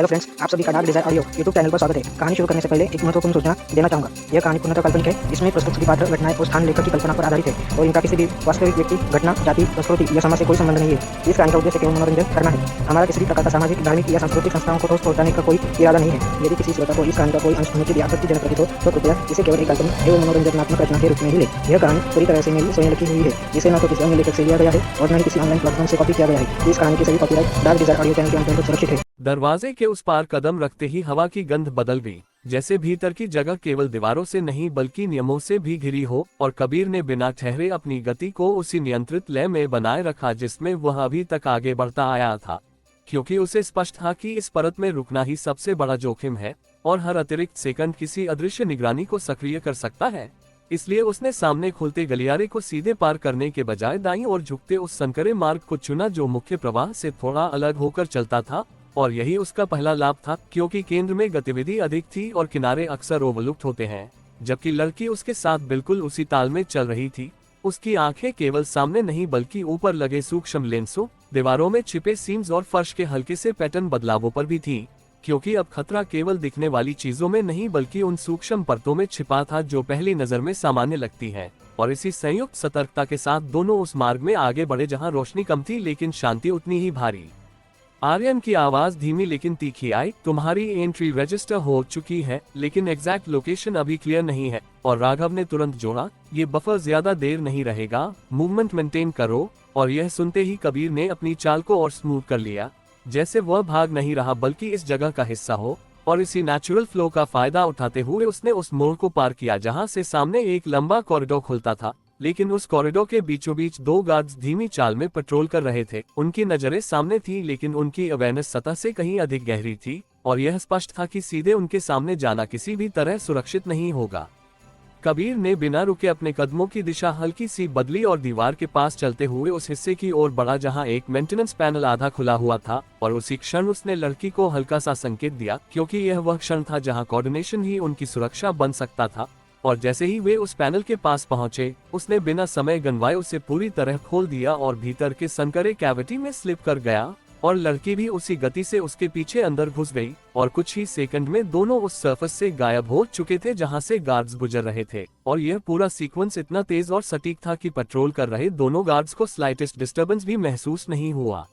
Hello friends, आप सभी का dark desire audio YouTube channel पर स्वागत है। कहानी शुरू करने से पहले एक महत्वपूर्ण सूचना देना चाहूंगा। यह कहानी पूर्णतः काल्पनिक है। इसमें प्रस्तुत सभी पात्र, घटनाएं और स्थान लेखक की कल्पना पर आधारित है और इनका किसी भी वास्तविक व्यक्ति, घटना, जाति, संस्कृति या समाज से कोई संबंध नहीं है। इस कहानी का उद्देश्य केवल मनोरंजन करना है। हमारा किसी भी प्रकार का सामाजिक, धार्मिक या सांस्कृतिक संस्थाओं को ठोस पहुंचाने का कोई इरादा नहीं है। यदि किसी श्रोता को इस कहानी का कोई अंश अनुचित या आपत्तिजनक प्रतीत हो तो कृपया इसे केवल एक काल्पनिक एवं मनोरंजनात्मक रचना के रूप में ही ले। यह कहानी पूरी तरह से मेरी स्वयं लिखी हुई है, जिसे न तो किसी अन्य लेखक से लिया गया है और न ही किसी ऑनलाइन प्लेटफॉर्म से कॉपी किया गया है। इस कहानी की सभी copyright dark desire audio channel के अंतर्गत सुरक्षित है। दरवाजे के उस पार कदम रखते ही हवा की गंध बदल गई, जैसे भीतर की जगह केवल दीवारों से नहीं बल्कि नियमों से भी घिरी हो। और कबीर ने बिना ठहरे अपनी गति को उसी नियंत्रित लय में बनाए रखा जिसमें वह अभी तक आगे बढ़ता आया था, क्योंकि उसे स्पष्ट था कि इस परत में रुकना ही सबसे बड़ा जोखिम है और हर अतिरिक्त सेकंड किसी अदृश्य निगरानी को सक्रिय कर सकता है। इसलिए उसने सामने खुलते गलियारे को सीधे पार करने के बजाय दाईं ओर झुकते उस संकरे मार्ग को चुना जो मुख्य प्रवाह से थोड़ा अलग होकर चलता था। और यही उसका पहला लाभ था, क्योंकि केंद्र में गतिविधि अधिक थी और किनारे अक्सर ओवरलुप्त होते हैं। जबकि लड़की उसके साथ बिल्कुल उसी ताल में चल रही थी। उसकी आंखें केवल सामने नहीं बल्कि ऊपर लगे सूक्ष्म लेंसों, दीवारों में छिपे सीम्स और फर्श के हल्के से पैटर्न बदलावों पर भी थी, क्योंकि अब खतरा केवल दिखने वाली चीजों में नहीं बल्कि उन सूक्ष्म परतों में छिपा था जो पहली नजर में सामान्य लगती है। और इसी संयुक्त सतर्कता के साथ दोनों उस मार्ग में आगे बढ़े जहां रोशनी कम थी लेकिन शांति उतनी ही भारी। आर्यन की आवाज धीमी लेकिन तीखी आई, तुम्हारी एंट्री रजिस्टर हो चुकी है लेकिन एग्जैक्ट लोकेशन अभी क्लियर नहीं है। और राघव ने तुरंत जोड़ा, ये बफर ज्यादा देर नहीं रहेगा, मूवमेंट मेंटेन करो। और यह सुनते ही कबीर ने अपनी चाल को और स्मूथ कर लिया, जैसे वह भाग नहीं रहा बल्कि इस जगह का हिस्सा हो। और इसी नेचुरल फ्लो का फायदा उठाते हुए उसने उस मोड़ को पार किया जहां से सामने एक लंबा कॉरिडोर खुलता था। लेकिन उस कॉरिडोर के बीचों बीच दो गार्ड्स धीमी चाल में पेट्रोल कर रहे थे। उनकी नजरें सामने थी लेकिन उनकी अवेयरनेस सतह से कहीं अधिक गहरी थी और यह स्पष्ट था कि सीधे उनके सामने जाना किसी भी तरह सुरक्षित नहीं होगा। कबीर ने बिना रुके अपने कदमों की दिशा हल्की सी बदली और दीवार के पास चलते हुए उस हिस्से की ओर बढ़ा जहां एक मेंटेनेंस पैनल आधा खुला हुआ था। और उसी क्षण उसने लड़की को हल्का सा संकेत दिया, क्योंकि यह वह क्षण था जहां कोऑर्डिनेशन ही उनकी सुरक्षा बन सकता था। और जैसे ही वे उस पैनल के पास पहुंचे, उसने बिना समय गंवाए उसे पूरी तरह खोल दिया और भीतर के संकरे कैविटी में स्लिप कर गया। और लड़की भी उसी गति से उसके पीछे अंदर घुस गई और कुछ ही सेकंड में दोनों उस सरफेस से गायब हो चुके थे जहां से गार्ड्स गुजर रहे थे। और यह पूरा सीक्वेंस इतना तेज और सटीक था कि पेट्रोल कर रहे दोनों गार्ड्स को स्लाइटेस्ट डिस्टर्बेंस भी महसूस नहीं हुआ।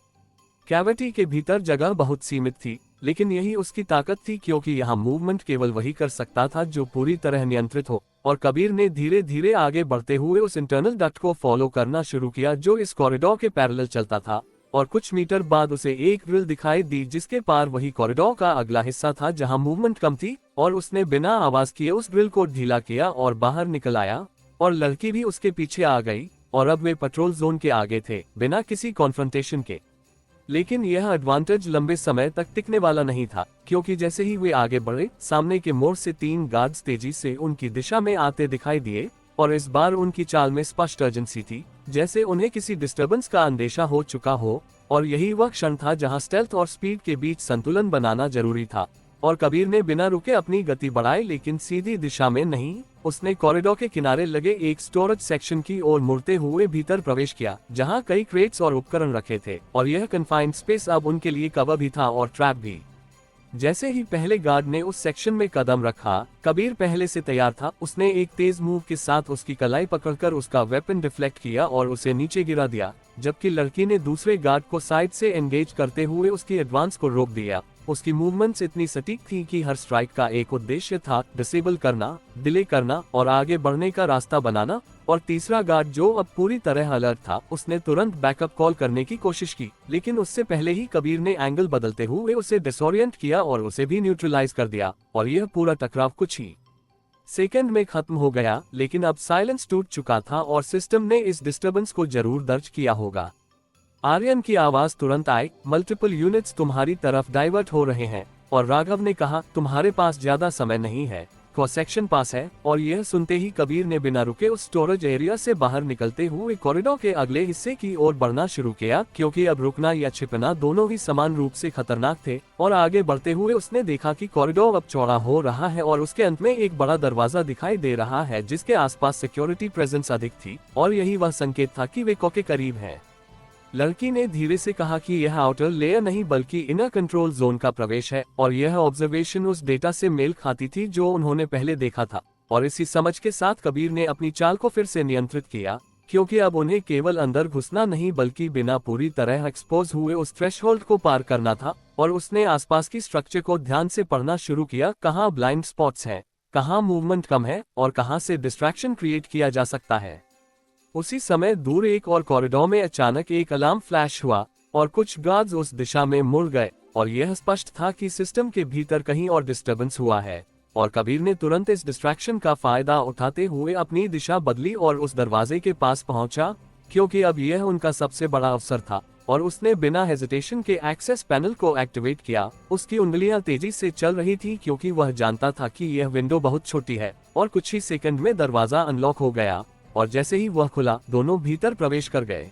कैविटी के भीतर जगह बहुत सीमित थी, लेकिन यही उसकी ताकत थी, क्योंकि यहाँ मूवमेंट केवल वही कर सकता था जो पूरी तरह नियंत्रित हो। और कबीर ने धीरे धीरे आगे बढ़ते हुए उस इंटरनल डक्ट को फॉलो करना शुरू किया जो इस कॉरिडोर के पैरेलल चलता था। और कुछ मीटर बाद उसे एक ग्रिल दिखाई दी जिसके पार वही कॉरिडोर का अगला हिस्सा था जहां मूवमेंट कम थी। और उसने बिना आवाज किए उस ग्रिल को ढीला किया और बाहर निकल आया। और लड़की भी उसके पीछे आ गई और अब वे पेट्रोल जोन के आगे थे, बिना किसी कॉन्फ्रंटेशन के। लेकिन यह एडवांटेज लंबे समय तक टिकने वाला नहीं था, क्योंकि जैसे ही वे आगे बढ़े, सामने के मोड़ से तीन गार्ड्स तेजी से उनकी दिशा में आते दिखाई दिए। और इस बार उनकी चाल में स्पष्ट अर्जेंसी थी, जैसे उन्हें किसी डिस्टर्बेंस का अंदेशा हो चुका हो। और यही वह क्षण था जहां स्टेल्थ और स्पीड के बीच संतुलन बनाना जरूरी था। और कबीर ने बिना रुके अपनी गति बढ़ाई, लेकिन सीधी दिशा में नहीं। उसने कॉरिडोर के किनारे लगे एक स्टोरेज सेक्शन की ओर मुड़ते हुए भीतर प्रवेश किया, जहां कई क्रेट्स और उपकरण रखे थे। और यह कन्फाइंड स्पेस अब उनके लिए कवर भी था और ट्रैप भी। जैसे ही पहले गार्ड ने उस सेक्शन में कदम रखा, कबीर पहले से तैयार था। उसने एक तेज मूव के साथ उसकी कलाई पकड़कर उसका वेपन डिफ्लेक्ट किया और उसे नीचे गिरा दिया, जबकि लड़की ने दूसरे गार्ड को साइड से एंगेज करते हुए उसकी एडवांस को रोक दिया। उसकी मूवमेंट्स इतनी सटीक थी कि हर स्ट्राइक का एक उद्देश्य था, डिसेबल करना, डिले करना और आगे बढ़ने का रास्ता बनाना। और तीसरा गार्ड, जो अब पूरी तरह अलर्ट था, उसने तुरंत बैकअप कॉल करने की कोशिश की, लेकिन उससे पहले ही कबीर ने एंगल बदलते हुए उसे डिसोरिएंट किया और उसे भी न्यूट्रलाइज कर दिया। और यह पूरा टकराव कुछ ही सेकंड में खत्म हो गया। लेकिन अब साइलेंस टूट चुका था और सिस्टम ने इस डिस्टर्बेंस को जरूर दर्ज किया होगा। आर्यन की आवाज तुरंत आई, मल्टीपल यूनिट्स तुम्हारी तरफ डाइवर्ट हो रहे हैं। और राघव ने कहा, तुम्हारे पास ज्यादा समय नहीं है, सेक्शन पास है। और यह सुनते ही कबीर ने बिना रुके उस स्टोरेज एरिया से बाहर निकलते हुए कॉरिडोर के अगले हिस्से की ओर बढ़ना शुरू किया, क्योंकि अब रुकना या छिपना दोनों ही समान रूप से खतरनाक थे। और आगे बढ़ते हुए उसने देखा कि कॉरिडोर अब चौड़ा हो रहा है और उसके अंत में एक बड़ा दरवाजा दिखाई दे रहा है जिसके आसपास सिक्योरिटी प्रेजेंस अधिक थी। और यही वह संकेत था कि वे के करीब है। लड़की ने धीरे से कहा कि यह आउटर लेयर नहीं बल्कि इनर कंट्रोल जोन का प्रवेश है, और यह ऑब्जर्वेशन उस डेटा से मेल खाती थी जो उन्होंने पहले देखा था। और इसी समझ के साथ कबीर ने अपनी चाल को फिर से नियंत्रित किया, क्योंकि अब उन्हें केवल अंदर घुसना नहीं बल्कि बिना पूरी तरह एक्सपोज हुए उस थ्रेशहोल्ड को पार करना था। और उसने आसपास की स्ट्रक्चर को ध्यान से पढ़ना शुरू किया, कहाँ ब्लाइंड स्पॉट्स हैं, कहाँ मूवमेंट कम है और कहाँ से डिस्ट्रैक्शन क्रिएट किया जा सकता है। उसी समय दूर एक और कॉरिडोर में अचानक एक अलार्म फ्लैश हुआ और कुछ गार्ड्स उस दिशा में मुड़ गए, और यह स्पष्ट था कि सिस्टम के भीतर कहीं और डिस्टर्बेंस हुआ है। और कबीर ने तुरंत इस डिस्ट्रैक्शन का फायदा उठाते हुए अपनी दिशा बदली और उस दरवाजे के पास पहुंचा, क्योंकि अब यह उनका सबसे बड़ा अवसर था। और उसने बिना हेजिटेशन के एक्सेस पैनल को एक्टिवेट किया। उसकी उंगलियां तेजी से चल रही थी, क्योंकि वह जानता था कि यह विंडो बहुत छोटी है, और कुछ ही सेकंड में दरवाजा अनलॉक हो गया। और जैसे ही वह खुला, दोनों भीतर प्रवेश कर गए।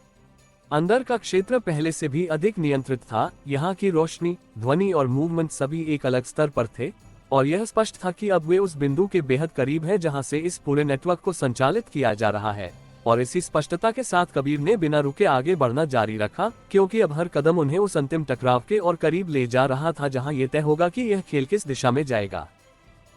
अंदर का क्षेत्र पहले से भी अधिक नियंत्रित था। यहाँ की रोशनी, ध्वनि और मूवमेंट सभी एक अलग स्तर पर थे, और यह स्पष्ट था कि अब वे उस बिंदु के बेहद करीब हैं जहां से इस पूरे नेटवर्क को संचालित किया जा रहा है। और इसी स्पष्टता के साथ कबीर ने बिना रुके आगे बढ़ना जारी रखा, क्योंकि अब हर कदम उन्हें उस अंतिम टकराव के और करीब ले जा रहा था जहां यह तय होगा कि यह खेल किस दिशा में जाएगा।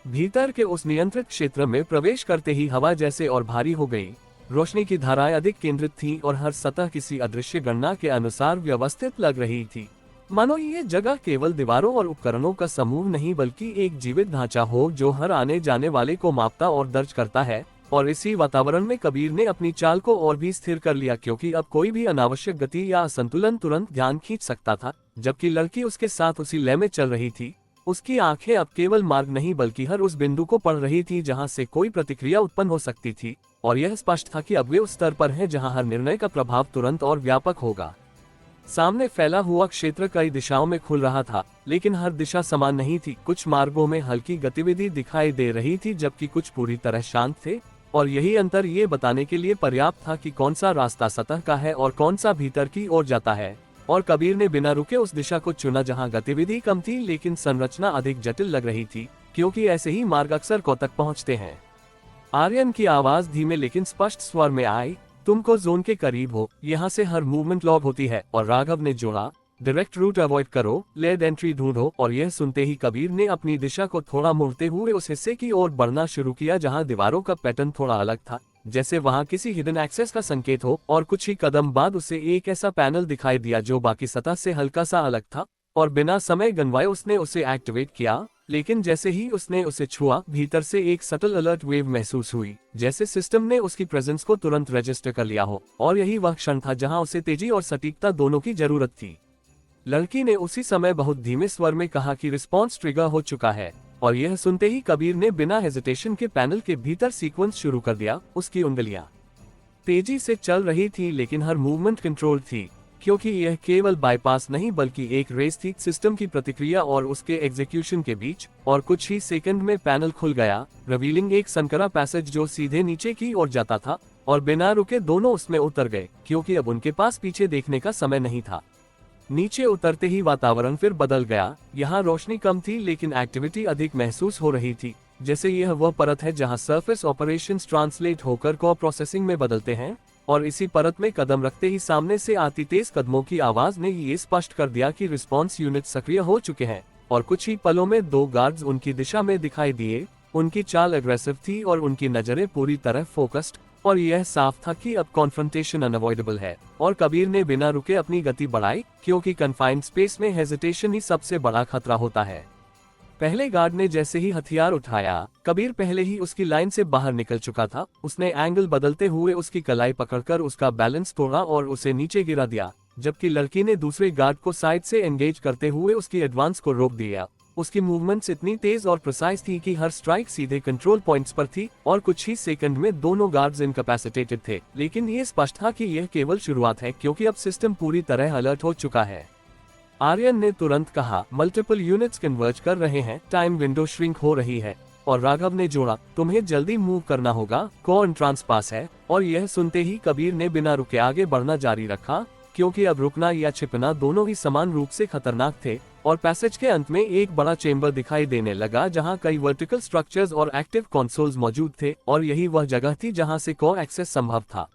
भीतर के उस नियंत्रित क्षेत्र में प्रवेश करते ही हवा जैसे और भारी हो गई। रोशनी की धाराएं अधिक केंद्रित थीं और हर सतह किसी अदृश्य गणना के अनुसार व्यवस्थित लग रही थी, मानो ये जगह केवल दीवारों और उपकरणों का समूह नहीं बल्कि एक जीवित ढांचा हो जो हर आने जाने वाले को मापता और दर्ज करता है। और इसी वातावरण में कबीर ने अपनी चाल को और भी स्थिर कर लिया, क्योंकि अब कोई भी अनावश्यक गति या असंतुलन तुरंत ध्यान खींच सकता था। जबकि लड़की उसके साथ उसी लय में चल रही थी, उसकी आंखें अब केवल मार्ग नहीं बल्कि हर उस बिंदु को पढ़ रही थी जहां से कोई प्रतिक्रिया उत्पन्न हो सकती थी। और यह स्पष्ट था कि अब वे उस स्तर पर हैं जहां हर निर्णय का प्रभाव तुरंत और व्यापक होगा। सामने फैला हुआ क्षेत्र कई दिशाओं में खुल रहा था, लेकिन हर दिशा समान नहीं थी। कुछ मार्गों में हल्की गतिविधि दिखाई दे रही थी, जबकि कुछ पूरी तरह शांत थे। और यही अंतर ये बताने के लिए पर्याप्त था कि कौन सा रास्ता सतह का है और कौन सा भीतर की ओर जाता है। और कबीर ने बिना रुके उस दिशा को चुना जहां गतिविधि कम थी लेकिन संरचना अधिक जटिल लग रही थी, क्योंकि ऐसे ही मार्ग अक्सर को तक पहुंचते हैं। आर्यन की आवाज धीमे लेकिन स्पष्ट स्वर में आई, तुमको जोन के करीब हो, यहाँ से हर मूवमेंट लॉग होती है। और राघव ने जोड़ा, डायरेक्ट रूट अवॉइड करो, लेड एंट्री ढूंढो। और यह सुनते ही कबीर ने अपनी दिशा को थोड़ा मोड़ते हुए उस हिस्से की ओर बढ़ना शुरू किया जहां दीवारों का पैटर्न थोड़ा अलग था, जैसे वहां किसी हिडन एक्सेस का संकेत हो। और कुछ ही कदम बाद उसे एक ऐसा पैनल दिखाई दिया जो बाकी सतह से हल्का सा अलग था, और बिना समय गंवाए उसने उसे एक्टिवेट किया। लेकिन जैसे ही उसने उसे छुआ, भीतर से एक सटल अलर्ट वेव महसूस हुई, जैसे सिस्टम ने उसकी प्रेजेंस को तुरंत रजिस्टर कर लिया हो। और यही वह क्षण था जहां उसे तेजी और सटीकता दोनों की जरूरत थी। लड़की ने उसी समय बहुत धीमे स्वर में कहा कि रिस्पॉन्स ट्रिगर हो चुका है। और यह सुनते ही कबीर ने बिना हेजिटेशन के पैनल के भीतर सीक्वेंस शुरू कर दिया। उसकी उंगलियां तेजी से चल रही थी, लेकिन हर मूवमेंट कंट्रोल थी, क्योंकि यह केवल बाईपास नहीं बल्कि एक रेस थी सिस्टम की प्रतिक्रिया और उसके एग्जीक्यूशन के बीच। और कुछ ही सेकंड में पैनल खुल गया, रिवीलिंग एक संकरा पैसेज जो सीधे नीचे की ओर जाता था। और बिना रुके दोनों उसमें उतर गए, क्योंकि अब उनके पास पीछे देखने का समय नहीं था। नीचे उतरते ही वातावरण फिर बदल गया। यहाँ रोशनी कम थी लेकिन एक्टिविटी अधिक महसूस हो रही थी, जैसे यह वह परत है जहाँ सरफेस ऑपरेशंस ट्रांसलेट होकर कोर प्रोसेसिंग में बदलते हैं। और इसी परत में कदम रखते ही सामने से आती तेज कदमों की आवाज ने ये स्पष्ट कर दिया कि रिस्पॉन्स यूनिट सक्रिय हो चुके हैं। और कुछ ही पलों में दो गार्ड्स उनकी दिशा में दिखाई दिए। उनकी चाल एग्रेसिव थी और उनकी नजरें पूरी तरह फोकस्ड, और यह साफ था कि अब कॉन्फ्रंटेशन अनअवॉइडेबल है। और कबीर ने बिना रुके अपनी गति बढ़ाई, क्योंकि कन्फाइंड स्पेस में हेजिटेशन ही सबसे बड़ा खतरा होता है। पहले गार्ड ने जैसे ही हथियार उठाया, कबीर पहले ही उसकी लाइन से बाहर निकल चुका था। उसने एंगल बदलते हुए उसकी कलाई पकड़कर उसका बैलेंस तोड़ा और उसे नीचे गिरा दिया, जबकि लड़की ने दूसरे गार्ड को साइड से एंगेज करते हुए उसकी एडवांस को रोक दिया। उसकी मूवमेंट्स इतनी तेज और प्रिसाइज थी कि हर स्ट्राइक सीधे कंट्रोल पॉइंट्स पर थी। और कुछ ही सेकंड में दोनों गार्ड्स इनकैपेसिटेटेड थे, लेकिन ये स्पष्ट था कि यह केवल शुरुआत है, क्योंकि अब सिस्टम पूरी तरह अलर्ट हो चुका है। आर्यन ने तुरंत कहा, मल्टीपल यूनिट्स कन्वर्ज कर रहे हैं, टाइम विंडो श्रिंक हो रही है। और राघव ने जोड़ा, तुम्हें जल्दी मूव करना होगा, कोर एंट्रांस पास है। और यह सुनते ही कबीर ने बिना रुके आगे बढ़ना जारी रखा, क्योंकि अब रुकना या छिपना दोनों ही समान रूप से खतरनाक थे। और पैसेज के अंत में एक बड़ा चेंबर दिखाई देने लगा जहां कई वर्टिकल स्ट्रक्चर्स और एक्टिव कंसोल्स मौजूद थे। और यही वह जगह थी जहां से कोर एक्सेस संभव था।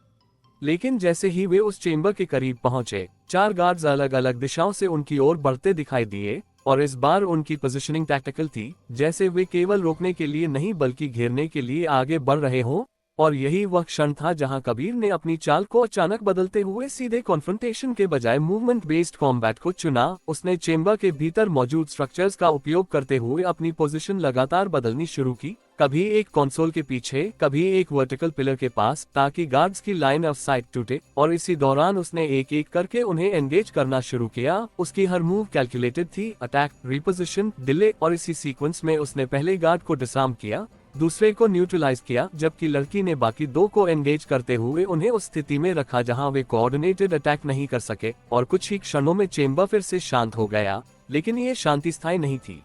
लेकिन जैसे ही वे उस चेंबर के करीब पहुंचे, 4 गार्ड्स अलग अलग दिशाओं से उनकी ओर बढ़ते दिखाई दिए और इस बार उनकी पोजीशनिंग टैक्टिकल थी, जैसे वे केवल रोकने के लिए नहीं बल्कि घेरने के लिए आगे बढ़ रहे हों। और यही वह क्षण था जहां कबीर ने अपनी चाल को अचानक बदलते हुए सीधे कॉन्फ्रंटेशन के बजाय मूवमेंट बेस्ड कॉम्बैट को चुना। उसने चेम्बर के भीतर मौजूद स्ट्रक्चर्स का उपयोग करते हुए अपनी पोजीशन लगातार बदलनी शुरू की, कभी एक कंसोल के पीछे, कभी एक वर्टिकल पिलर के पास, ताकि गार्ड्स की लाइन ऑफ साइट टूटे। और इसी दौरान उसने एक एक करके उन्हें एंगेज करना शुरू किया। उसकी हर मूव कैलकुलेटेड थी, अटैक, रिपोजिशन, डिले, और इसी सीक्वेंस में उसने पहले गार्ड को डिसआर्म किया, दूसरे को न्यूट्रलाइज किया, जबकि लड़की ने बाकी 2 को एंगेज करते हुए उन्हें उस स्थिति में रखा जहां वे कोऑर्डिनेटेड अटैक नहीं कर सके। और कुछ ही क्षणों में चेम्बर फिर से शांत हो गया, लेकिन ये शांति स्थायी नहीं थी।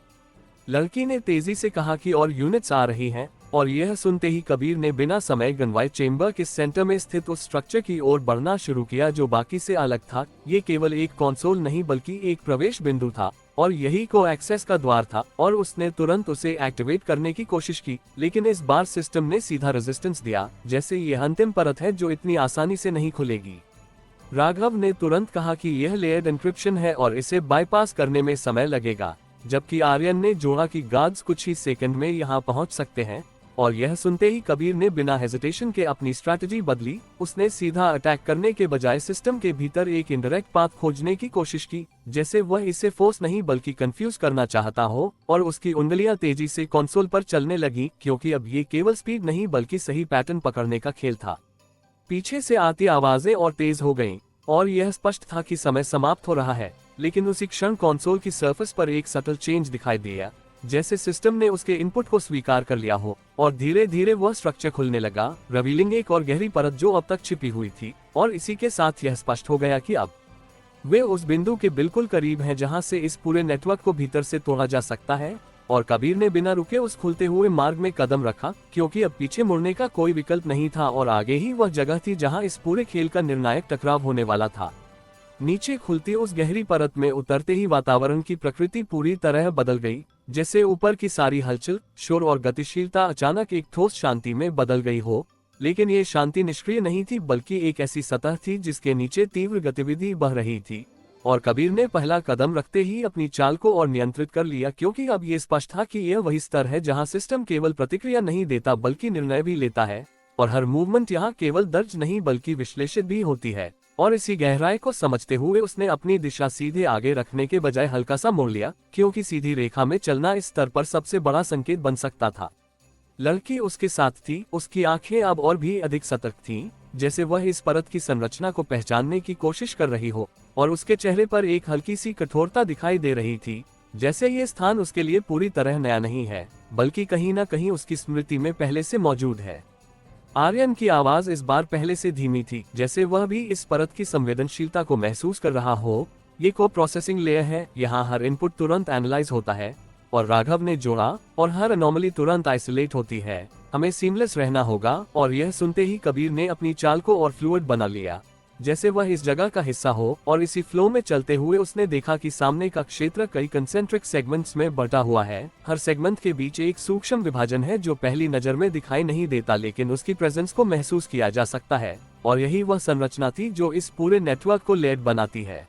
लड़की ने तेजी से कहा कि और यूनिट्स आ रही हैं, और यह सुनते ही कबीर ने बिना समय गंवाए चेम्बर के सेंटर में स्थित उस स्ट्रक्चर की ओर बढ़ना शुरू किया जो बाकी से अलग था। ये केवल एक कंसोल नहीं बल्कि एक प्रवेश बिंदु था, और यही को एक्सेस का द्वार था। और उसने तुरंत उसे एक्टिवेट करने की कोशिश की, लेकिन इस बार सिस्टम ने सीधा रेजिस्टेंस दिया, जैसे यह अंतिम परत है जो इतनी आसानी से नहीं खुलेगी। राघव ने तुरंत कहा कि यह लेयर्ड एन्क्रिप्शन है और इसे बाईपास करने में समय लगेगा, जबकि आर्यन ने जोड़ा कि गार्ड्स कुछ ही सेकंड में यहां पहुंच सकते हैं। और यह सुनते ही कबीर ने बिना हेजिटेशन के अपनी स्ट्रैटेजी बदली। उसने सीधा अटैक करने के बजाय सिस्टम के भीतर एक इनडायरेक्ट पाथ खोजने की कोशिश की, जैसे वह इसे फोर्स नहीं बल्कि कंफ्यूज करना चाहता हो। और उसकी उंगलियां तेजी से कंसोल पर चलने लगी, क्योंकि अब ये केवल स्पीड नहीं बल्कि सही पैटर्न पकड़ने का खेल था। पीछे से आती आवाजें और तेज हो गईं, और यह स्पष्ट था कि समय समाप्त हो रहा है। लेकिन उसी क्षण कंसोल की सरफेस पर एक सटल चेंज दिखाई दिया, जैसे सिस्टम ने उसके इनपुट को स्वीकार कर लिया हो। और धीरे धीरे वह स्ट्रक्चर खुलने लगा, रिवीलिंग एक और गहरी परत जो अब तक छिपी हुई थी। और इसी के साथ यह स्पष्ट हो गया कि अब वे उस बिंदु के बिल्कुल करीब हैं जहां से इस पूरे नेटवर्क को भीतर से तोड़ा जा सकता है। और कबीर ने बिना रुके उस खुलते हुए मार्ग में कदम रखा, क्योंकि अब पीछे मुड़ने का कोई विकल्प नहीं था और आगे ही वह जगह थी जहां इस पूरे खेल का निर्णायक टकराव होने वाला था। नीचे खुलती उस गहरी परत में उतरते ही वातावरण की प्रकृति पूरी तरह बदल गई, जैसे ऊपर की सारी हलचल, शोर और गतिशीलता अचानक एक ठोस शांति में बदल गई हो। लेकिन ये शांति निष्क्रिय नहीं थी, बल्कि एक ऐसी सतह थी जिसके नीचे तीव्र गतिविधि बह रही थी। और कबीर ने पहला कदम रखते ही अपनी चाल को और नियंत्रित कर लिया, क्योंकि अब ये स्पष्ट था कि यह वही स्तर है जहां सिस्टम केवल प्रतिक्रिया नहीं देता बल्कि निर्णय भी लेता है। और हर मूवमेंट यहाँ केवल दर्ज नहीं बल्कि विश्लेषित भी होती है। और इसी गहराई को समझते हुए उसने अपनी दिशा सीधे आगे रखने के बजाय हल्का सा मोड़ लिया, क्योंकि सीधी रेखा में चलना इस स्तर पर सबसे बड़ा संकेत बन सकता था। लड़की उसके साथ थी, उसकी आंखें अब और भी अधिक सतर्क थीं, जैसे वह इस परत की संरचना को पहचानने की कोशिश कर रही हो। और उसके चेहरे पर एक हल्की सी कठोरता दिखाई दे रही थी, जैसे ये स्थान उसके लिए पूरी तरह नया नहीं है, बल्कि कहीं न कहीं उसकी स्मृति में पहले से मौजूद है। आर्यन की आवाज इस बार पहले से धीमी थी, जैसे वह भी इस परत की संवेदनशीलता को महसूस कर रहा हो। ये को प्रोसेसिंग लेयर है, यहाँ हर इनपुट तुरंत एनालाइज होता है। और राघव ने जोड़ा, और हर एनोमली तुरंत आइसोलेट होती है। हमें सीमलेस रहना होगा। और यह सुनते ही कबीर ने अपनी चाल को और फ्लूइड बना लिया, जैसे वह इस जगह का हिस्सा हो। और इसी फ्लो में चलते हुए उसने देखा कि सामने का क्षेत्र कई कंसेंट्रिक सेगमेंट्स में बटा हुआ है। हर सेगमेंट के बीच एक सूक्ष्म विभाजन है जो पहली नजर में दिखाई नहीं देता, लेकिन उसकी प्रेजेंस को महसूस किया जा सकता है। और यही वह संरचना थी जो इस पूरे नेटवर्क को लेयर बनाती है।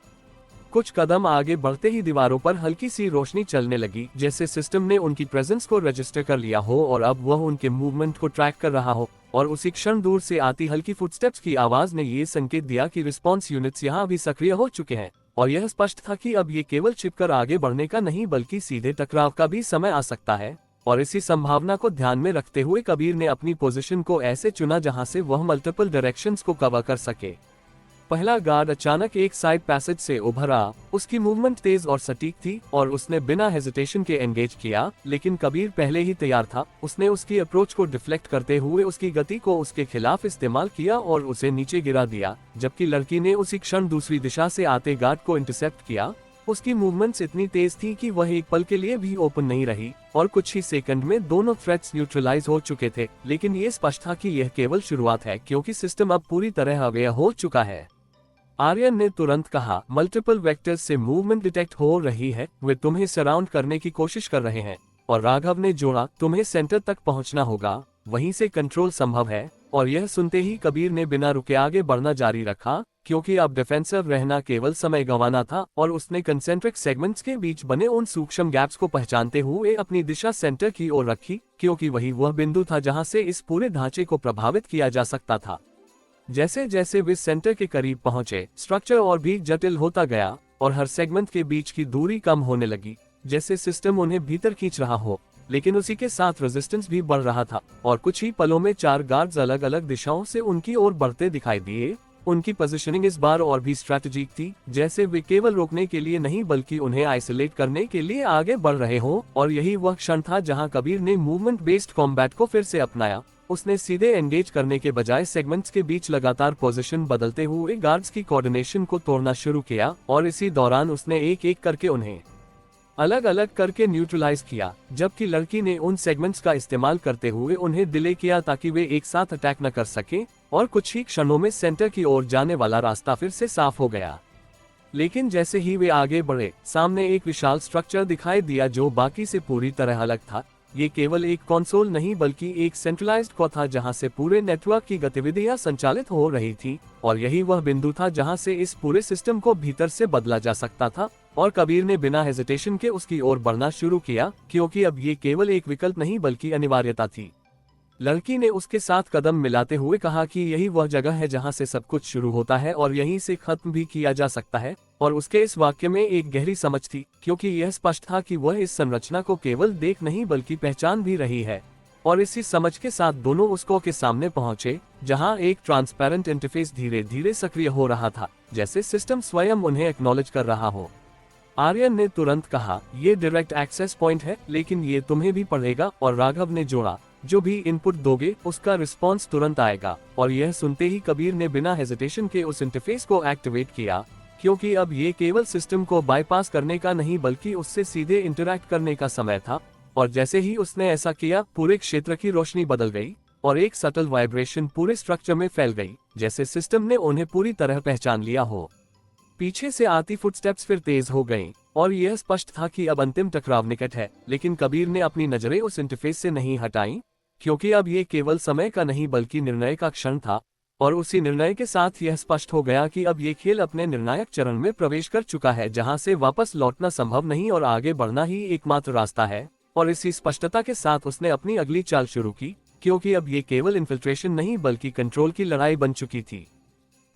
कुछ कदम आगे बढ़ते ही दीवारों पर हल्की सी रोशनी चलने लगी, जैसे सिस्टम ने उनकी प्रेजेंस को रजिस्टर कर लिया हो और अब वह उनके मूवमेंट को ट्रैक कर रहा हो। और उसी क्षण दूर से आती हल्की फुटस्टेप्स की आवाज ने ये संकेत दिया कि रिस्पॉन्स यूनिट्स यहाँ भी सक्रिय हो चुके हैं। और यह स्पष्ट था कि अब ये केवल छिपकर आगे बढ़ने का नहीं बल्कि सीधे टकराव का भी समय आ सकता है। और इसी संभावना को ध्यान में रखते हुए कबीर ने अपनी पोजीशन को ऐसे चुना जहां से वह मल्टीपल डायरेक्शंस को कवर कर सके। पहला गार्ड अचानक एक साइड पैसेज से उभरा। उसकी मूवमेंट तेज और सटीक थी और उसने बिना हेजिटेशन के एंगेज किया, लेकिन कबीर पहले ही तैयार था। उसने उसकी अप्रोच को डिफ्लेक्ट करते हुए उसकी गति को उसके खिलाफ इस्तेमाल किया और उसे नीचे गिरा दिया, जबकि लड़की ने उसी क्षण दूसरी दिशा से आते गार्ड को इंटरसेप्ट किया। उसकी मूवमेंट्स इतनी तेज थी कि वह एक पल के लिए भी ओपन नहीं रही और कुछ ही सेकंड में दोनों थ्रेट्स न्यूट्रलाइज हो चुके थे। लेकिन ये स्पष्ट था कि यह केवल शुरुआत है, क्योंकि सिस्टम अब पूरी तरह अवेयर हो चुका है। आर्यन ने तुरंत कहा, मल्टीपल वेक्टर्स से मूवमेंट डिटेक्ट हो रही है, वे तुम्हें सराउंड करने की कोशिश कर रहे हैं। और राघव ने जोड़ा, तुम्हें सेंटर तक पहुंचना होगा, वहीं से कंट्रोल संभव है। और यह सुनते ही कबीर ने बिना रुके आगे बढ़ना जारी रखा, क्योंकि अब डिफेंसिव रहना केवल समय गंवाना था और उसने कंसेंट्रिक सेगमेंट्स के बीच बने उन सूक्ष्म गैप्स को पहचानते हुए अपनी दिशा सेंटर की ओर रखी, क्योंकि वही वह बिंदु था जहां से इस पूरे ढांचे को प्रभावित किया जा सकता था। जैसे जैसे वे सेंटर के करीब पहुंचे, स्ट्रक्चर और भी जटिल होता गया और हर सेगमेंट के बीच की दूरी कम होने लगी, जैसे सिस्टम उन्हें भीतर खींच रहा हो। लेकिन उसी के साथ रेजिस्टेंस भी बढ़ रहा था और कुछ ही पलों में 4 गार्ड्स अलग अलग दिशाओं से उनकी ओर बढ़ते दिखाई दिए। उनकी पोजीशनिंग इस बार और भी स्ट्रैटेजिक थी, जैसे वे केवल रोकने के लिए नहीं बल्कि उन्हें आइसोलेट करने के लिए आगे बढ़ रहे हों। और यही वह क्षण था जहां कबीर ने मूवमेंट बेस्ड कॉम्बैट को फिर से अपनाया। उसने सीधे एंगेज करने के बजाय सेगमेंट्स के बीच लगातार पोजीशन बदलते हुए गार्ड्स की कोऑर्डिनेशन को तोड़ना शुरू किया और इसी दौरान उसने एक एक करके उन्हें अलग अलग करके न्यूट्रलाइज किया, जबकि लड़की ने उन सेगमेंट्स का इस्तेमाल करते हुए उन्हें डिले किया ताकि वे एक साथ अटैक न कर सकें। और कुछ ही क्षणों में सेंटर की ओर जाने वाला रास्ता फिर से साफ हो गया। लेकिन जैसे ही वे आगे बढ़े, सामने एक विशाल स्ट्रक्चर दिखाई दिया जो बाकी से पूरी तरह अलग था। ये केवल एक कंसोल नहीं बल्कि एक सेंट्रलाइज्ड को था जहां से पूरे नेटवर्क की गतिविधियां संचालित हो रही थी। और यही वह बिंदु था जहां से इस पूरे सिस्टम को भीतर से बदला जा सकता था। और कबीर ने बिना हेजिटेशन के उसकी ओर बढ़ना शुरू किया, क्योंकि अब ये केवल एक विकल्प नहीं बल्कि अनिवार्यता थी। लड़की ने उसके साथ कदम मिलाते हुए कहा कि यही वह जगह है जहां से सब कुछ शुरू होता है और यहीं से खत्म भी किया जा सकता है। और उसके इस वाक्य में एक गहरी समझ थी, क्योंकि यह स्पष्ट था कि वह इस संरचना को केवल देख नहीं बल्कि पहचान भी रही है। और इसी समझ के साथ दोनों उसको के सामने पहुंचे, जहां एक ट्रांसपेरेंट इंटरफेस धीरे धीरे सक्रिय हो रहा था, जैसे सिस्टम स्वयं उन्हें एक्नॉलेज कर रहा हो। आर्यन ने तुरंत कहा, ये डायरेक्ट एक्सेस पॉइंट है, लेकिन ये तुम्हें भी पढ़ेगा। और राघव ने जोड़ा, जो भी इनपुट दोगे उसका रिस्पॉन्स तुरंत आएगा। और यह सुनते ही कबीर ने बिना हेजिटेशन के उस इंटरफेस को एक्टिवेट किया, क्योंकि अब ये केवल सिस्टम को बाईपास करने का नहीं बल्कि उससे सीधे इंटरैक्ट करने का समय था। और जैसे ही उसने ऐसा किया, पूरे क्षेत्र की रोशनी बदल गई और एक सटल वाइब्रेशन पूरे स्ट्रक्चर में फैल गई, जैसे सिस्टम ने उन्हें पूरी तरह पहचान लिया हो। पीछे से आती फुटस्टेप्स फिर तेज हो गईं और यह स्पष्ट था कि अब अंतिम टकराव निकट है। लेकिन कबीर ने अपनी नजरें उस इंटरफेस से नहीं हटाईं, क्योंकि अब ये केवल समय का नहीं बल्कि निर्णय का क्षण था। और उसी निर्णय के साथ यह स्पष्ट हो गया कि अब ये खेल अपने निर्णायक चरण में प्रवेश कर चुका है, जहां से वापस लौटना संभव नहीं और आगे बढ़ना ही एकमात्र रास्ता है। और इसी स्पष्टता के साथ उसने अपनी अगली चाल शुरू की, क्योंकि अब ये केवल इन्फिल्ट्रेशन नहीं बल्कि कंट्रोल की लड़ाई बन चुकी थी।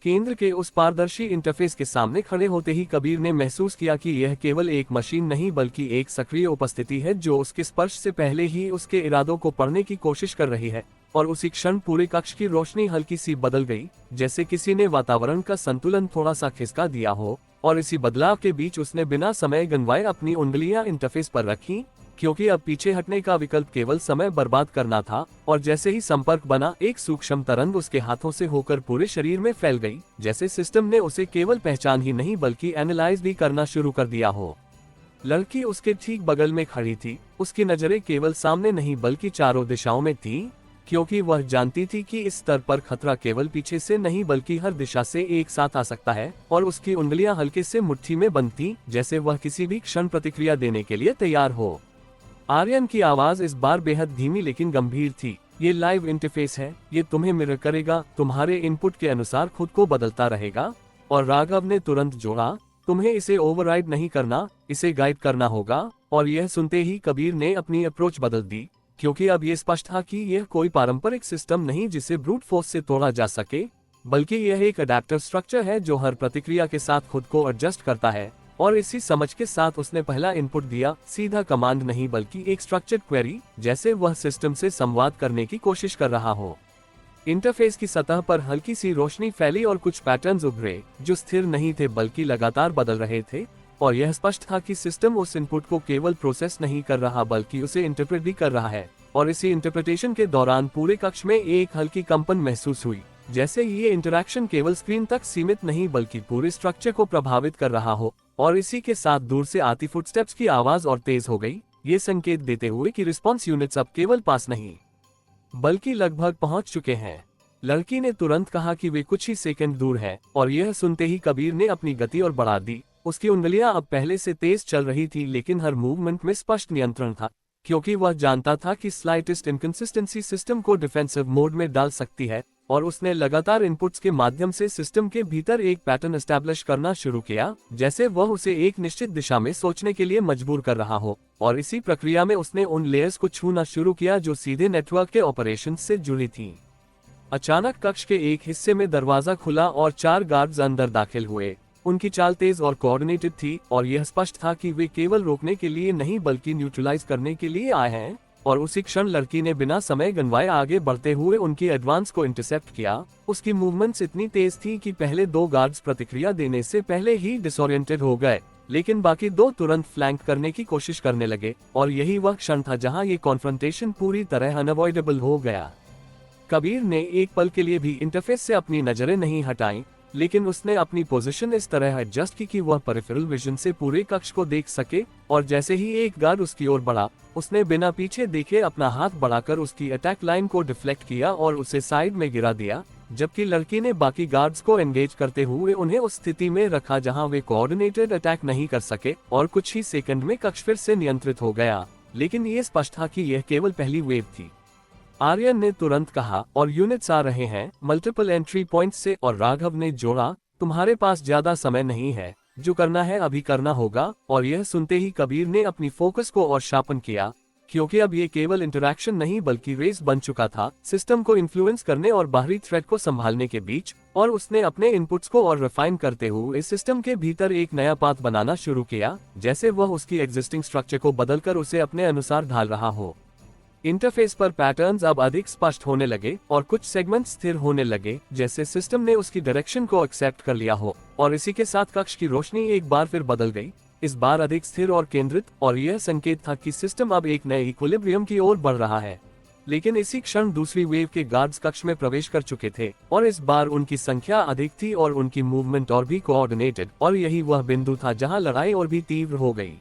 केंद्र के उस पारदर्शी इंटरफेस के सामने खड़े होते ही कबीर ने महसूस किया कि यह केवल एक मशीन नहीं बल्कि एक सक्रिय उपस्थिति है जो उसके स्पर्श से पहले ही उसके इरादों को पढ़ने की कोशिश कर रही है। और उसी क्षण पूरे कक्ष की रोशनी हल्की सी बदल गई, जैसे किसी ने वातावरण का संतुलन थोड़ा सा खिसका दिया हो। और इसी बदलाव के बीच उसने बिना समय गंवाए अपनी उंगलियां इंटरफेस पर रखी, क्योंकि अब पीछे हटने का विकल्प केवल समय बर्बाद करना था। और जैसे ही संपर्क बना, एक सूक्ष्म तरंग उसके हाथों से होकर पूरे शरीर में फैल गई, जैसे सिस्टम ने उसे केवल पहचान ही नहीं बल्कि एनालाइज भी करना शुरू कर दिया हो। लड़की उसके ठीक बगल में खड़ी थी, उसकी नजरें केवल सामने नहीं बल्कि चारों दिशाओं में थीं, क्योंकि वह जानती थी कि इस स्तर पर खतरा केवल पीछे से नहीं बल्कि हर दिशा से एक साथ आ सकता है। और उसकी उंगलियां हल्के से मुट्ठी में बंद थीं, जैसे वह किसी भी क्षण प्रतिक्रिया देने के लिए तैयार हो। आर्यन की आवाज इस बार बेहद धीमी लेकिन गंभीर थी। ये लाइव इंटरफेस है, ये तुम्हें मिरर करेगा, तुम्हारे इनपुट के अनुसार खुद को बदलता रहेगा। और राघव ने तुरंत जोड़ा, तुम्हें इसे ओवरराइड नहीं करना, इसे गाइड करना होगा। और यह सुनते ही कबीर ने अपनी अप्रोच बदल दी, क्योंकि अब ये स्पष्ट था कि यह कोई पारंपरिक सिस्टम नहीं जिसे ब्रूट फोर्स से तोड़ा जा सके, बल्कि यह एक अडैप्टिव स्ट्रक्चर है जो हर प्रतिक्रिया के साथ खुद को एडजस्ट करता है। और इसी समझ के साथ उसने पहला इनपुट दिया, सीधा कमांड नहीं बल्कि एक स्ट्रक्चर्ड क्वेरी, जैसे वह सिस्टम से संवाद करने की कोशिश कर रहा हो। इंटरफेस की सतह पर हल्की सी रोशनी फैली और कुछ पैटर्न्स उभरे जो स्थिर नहीं थे बल्कि लगातार बदल रहे थे। और यह स्पष्ट था कि सिस्टम उस इनपुट को केवल प्रोसेस नहीं कर रहा बल्कि उसे इंटरप्रेट भी कर रहा है। और इसी इंटरप्रिटेशन के दौरान पूरे कक्ष में एक हल्की कंपन महसूस हुई, जैसे ये इंटरैक्शन केवल स्क्रीन तक सीमित नहीं बल्कि पूरे स्ट्रक्चर को प्रभावित कर रहा हो। और इसी के साथ दूर से आती फुटस्टेप्स की आवाज और तेज हो गई, ये संकेत देते हुए कि रिस्पॉन्स यूनिट्स अब केवल पास नहीं बल्कि लगभग पहुंच चुके हैं। लड़की ने तुरंत कहा कि वे कुछ ही सेकंड दूर हैं, और यह सुनते ही कबीर ने अपनी गति और बढ़ा दी। उसकी उंगलियां अब पहले से तेज चल रही थी, लेकिन हर मूवमेंट में स्पष्ट नियंत्रण था। क्योंकि वह जानता था कि स्लाइटेस्ट इनकंसिस्टेंसी सिस्टम को डिफेंसिव मोड में डाल सकती है, और उसने लगातार इनपुट्स के माध्यम से सिस्टम के भीतर एक पैटर्न एस्टैब्लिश करना शुरू किया, जैसे वह उसे एक निश्चित दिशा में सोचने के लिए मजबूर कर रहा हो। और इसी प्रक्रिया में उसने उन लेयर्स को छूना शुरू किया जो सीधे नेटवर्क के ऑपरेशंस से जुड़ी थीं। अचानक कक्ष के एक हिस्से में दरवाजा खुला और 4 गार्ड्स अंदर दाखिल हुए। उनकी चाल तेज और कोऑर्डिनेटेड थी, और यह स्पष्ट था कि वे केवल रोकने के लिए नहीं बल्कि न्यूट्रलाइज करने के लिए आए हैं। और उसी क्षण लड़की ने बिना समय गंवाए आगे बढ़ते हुए उनकी एडवांस को इंटरसेप्ट किया। उसकी मूवमेंट्स इतनी तेज थी कि पहले 2 गार्ड्स प्रतिक्रिया देने से पहले ही डिसोरिएंटेड हो गए, लेकिन बाकी 2 तुरंत फ्लैंक करने की कोशिश करने लगे। और यही वह क्षण था जहां ये कॉन्फ्रंटेशन पूरी तरह अनअवॉइडेबल हो गया। कबीर ने एक पल के लिए भी इंटरफेस से अपनी नजरें नहीं हटाई, लेकिन उसने अपनी पोजीशन इस तरह एडजस्ट की कि वह पेरिफेरल विजन से पूरे कक्ष को देख सके। और जैसे ही एक गार्ड उसकी ओर बढ़ा, उसने बिना पीछे देखे अपना हाथ बढ़ाकर उसकी अटैक लाइन को डिफ्लेक्ट किया और उसे साइड में गिरा दिया, जबकि लड़की ने बाकी गार्ड्स को एंगेज करते हुए उन्हें उस स्थिति में रखा जहां वे कोऑर्डिनेटेड अटैक नहीं कर सके। और कुछ ही सेकंड में कक्ष फिर से नियंत्रित हो गया, लेकिन ये स्पष्ट था कि यह केवल पहली वेव थी। आर्यन ने तुरंत कहा, और यूनिट्स आ रहे हैं मल्टीपल एंट्री पॉइंट से। और राघव ने जोड़ा, तुम्हारे पास ज्यादा समय नहीं है, जो करना है अभी करना होगा। और यह सुनते ही कबीर ने अपनी फोकस को और शार्पन किया, क्योंकि अब ये केवल इंटरैक्शन नहीं बल्कि रेस बन चुका था, सिस्टम को इन्फ्लुएंस करने और बाहरी थ्रेट को संभालने के बीच। और उसने अपने इनपुट्स को और रिफाइन करते हुए इस सिस्टम के भीतर एक नया पाथ बनाना शुरू किया, जैसे वह उसकी एग्जिस्टिंग स्ट्रक्चर को बदलकर उसे अपने अनुसार ढाल रहा हो। इंटरफेस पर पैटर्न्स अब अधिक स्पष्ट होने लगे और कुछ सेगमेंट स्थिर होने लगे, जैसे सिस्टम ने उसकी डायरेक्शन को एक्सेप्ट कर लिया हो। और इसी के साथ कक्ष की रोशनी एक बार फिर बदल गई, इस बार अधिक स्थिर और केंद्रित। और यह संकेत था कि सिस्टम अब एक नए इक्विलिब्रियम की ओर बढ़ रहा है। लेकिन इसी क्षण दूसरी वेव के गार्ड्स कक्ष में प्रवेश कर चुके थे, और इस बार उनकी संख्या अधिक थी और उनकी मूवमेंट और भी कोऑर्डिनेटेड। और यही वह बिंदु था जहां लड़ाई और भी तीव्र हो गई।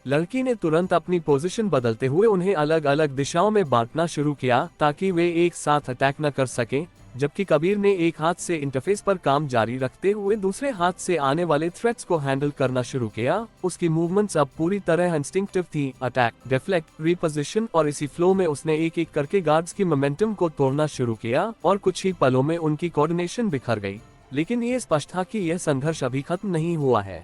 लड़की ने तुरंत अपनी पोजीशन बदलते हुए उन्हें अलग अलग दिशाओं में बांटना शुरू किया ताकि वे एक साथ अटैक न कर सकें, जबकि कबीर ने एक हाथ से इंटरफेस पर काम जारी रखते हुए दूसरे हाथ से आने वाले थ्रेट्स को हैंडल करना शुरू किया। उसकी मूवमेंट्स अब पूरी तरह इंस्टिंक्टिव थी, अटैक, डिफ्लेक्ट, रिपोजिशन। और इसी फ्लो में उसने एक एक करके गार्ड्स की मोमेंटम को तोड़ना शुरू किया, और कुछ ही पलों में उनकी कोऑर्डिनेशन बिखर गई। लेकिन ये स्पष्ट था कि यह संघर्ष अभी खत्म नहीं हुआ है।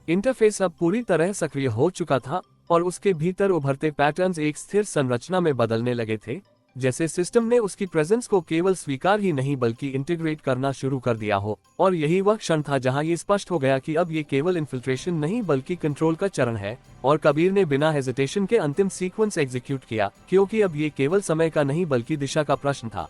इंटरफेस अब पूरी तरह सक्रिय हो चुका था, और उसके भीतर उभरते पैटर्न्स एक स्थिर संरचना में बदलने लगे थे, जैसे सिस्टम ने उसकी प्रेजेंस को केवल स्वीकार ही नहीं बल्कि इंटीग्रेट करना शुरू कर दिया हो। और यही वह क्षण था जहां ये स्पष्ट हो गया कि अब ये केवल इन्फिल्ट्रेशन नहीं बल्कि कंट्रोल का चरण है। और कबीर ने बिना हेजिटेशन के अंतिम सीक्वेंस एग्जीक्यूट किया, क्योंकि अब ये केवल समय का नहीं बल्कि दिशा का प्रश्न था।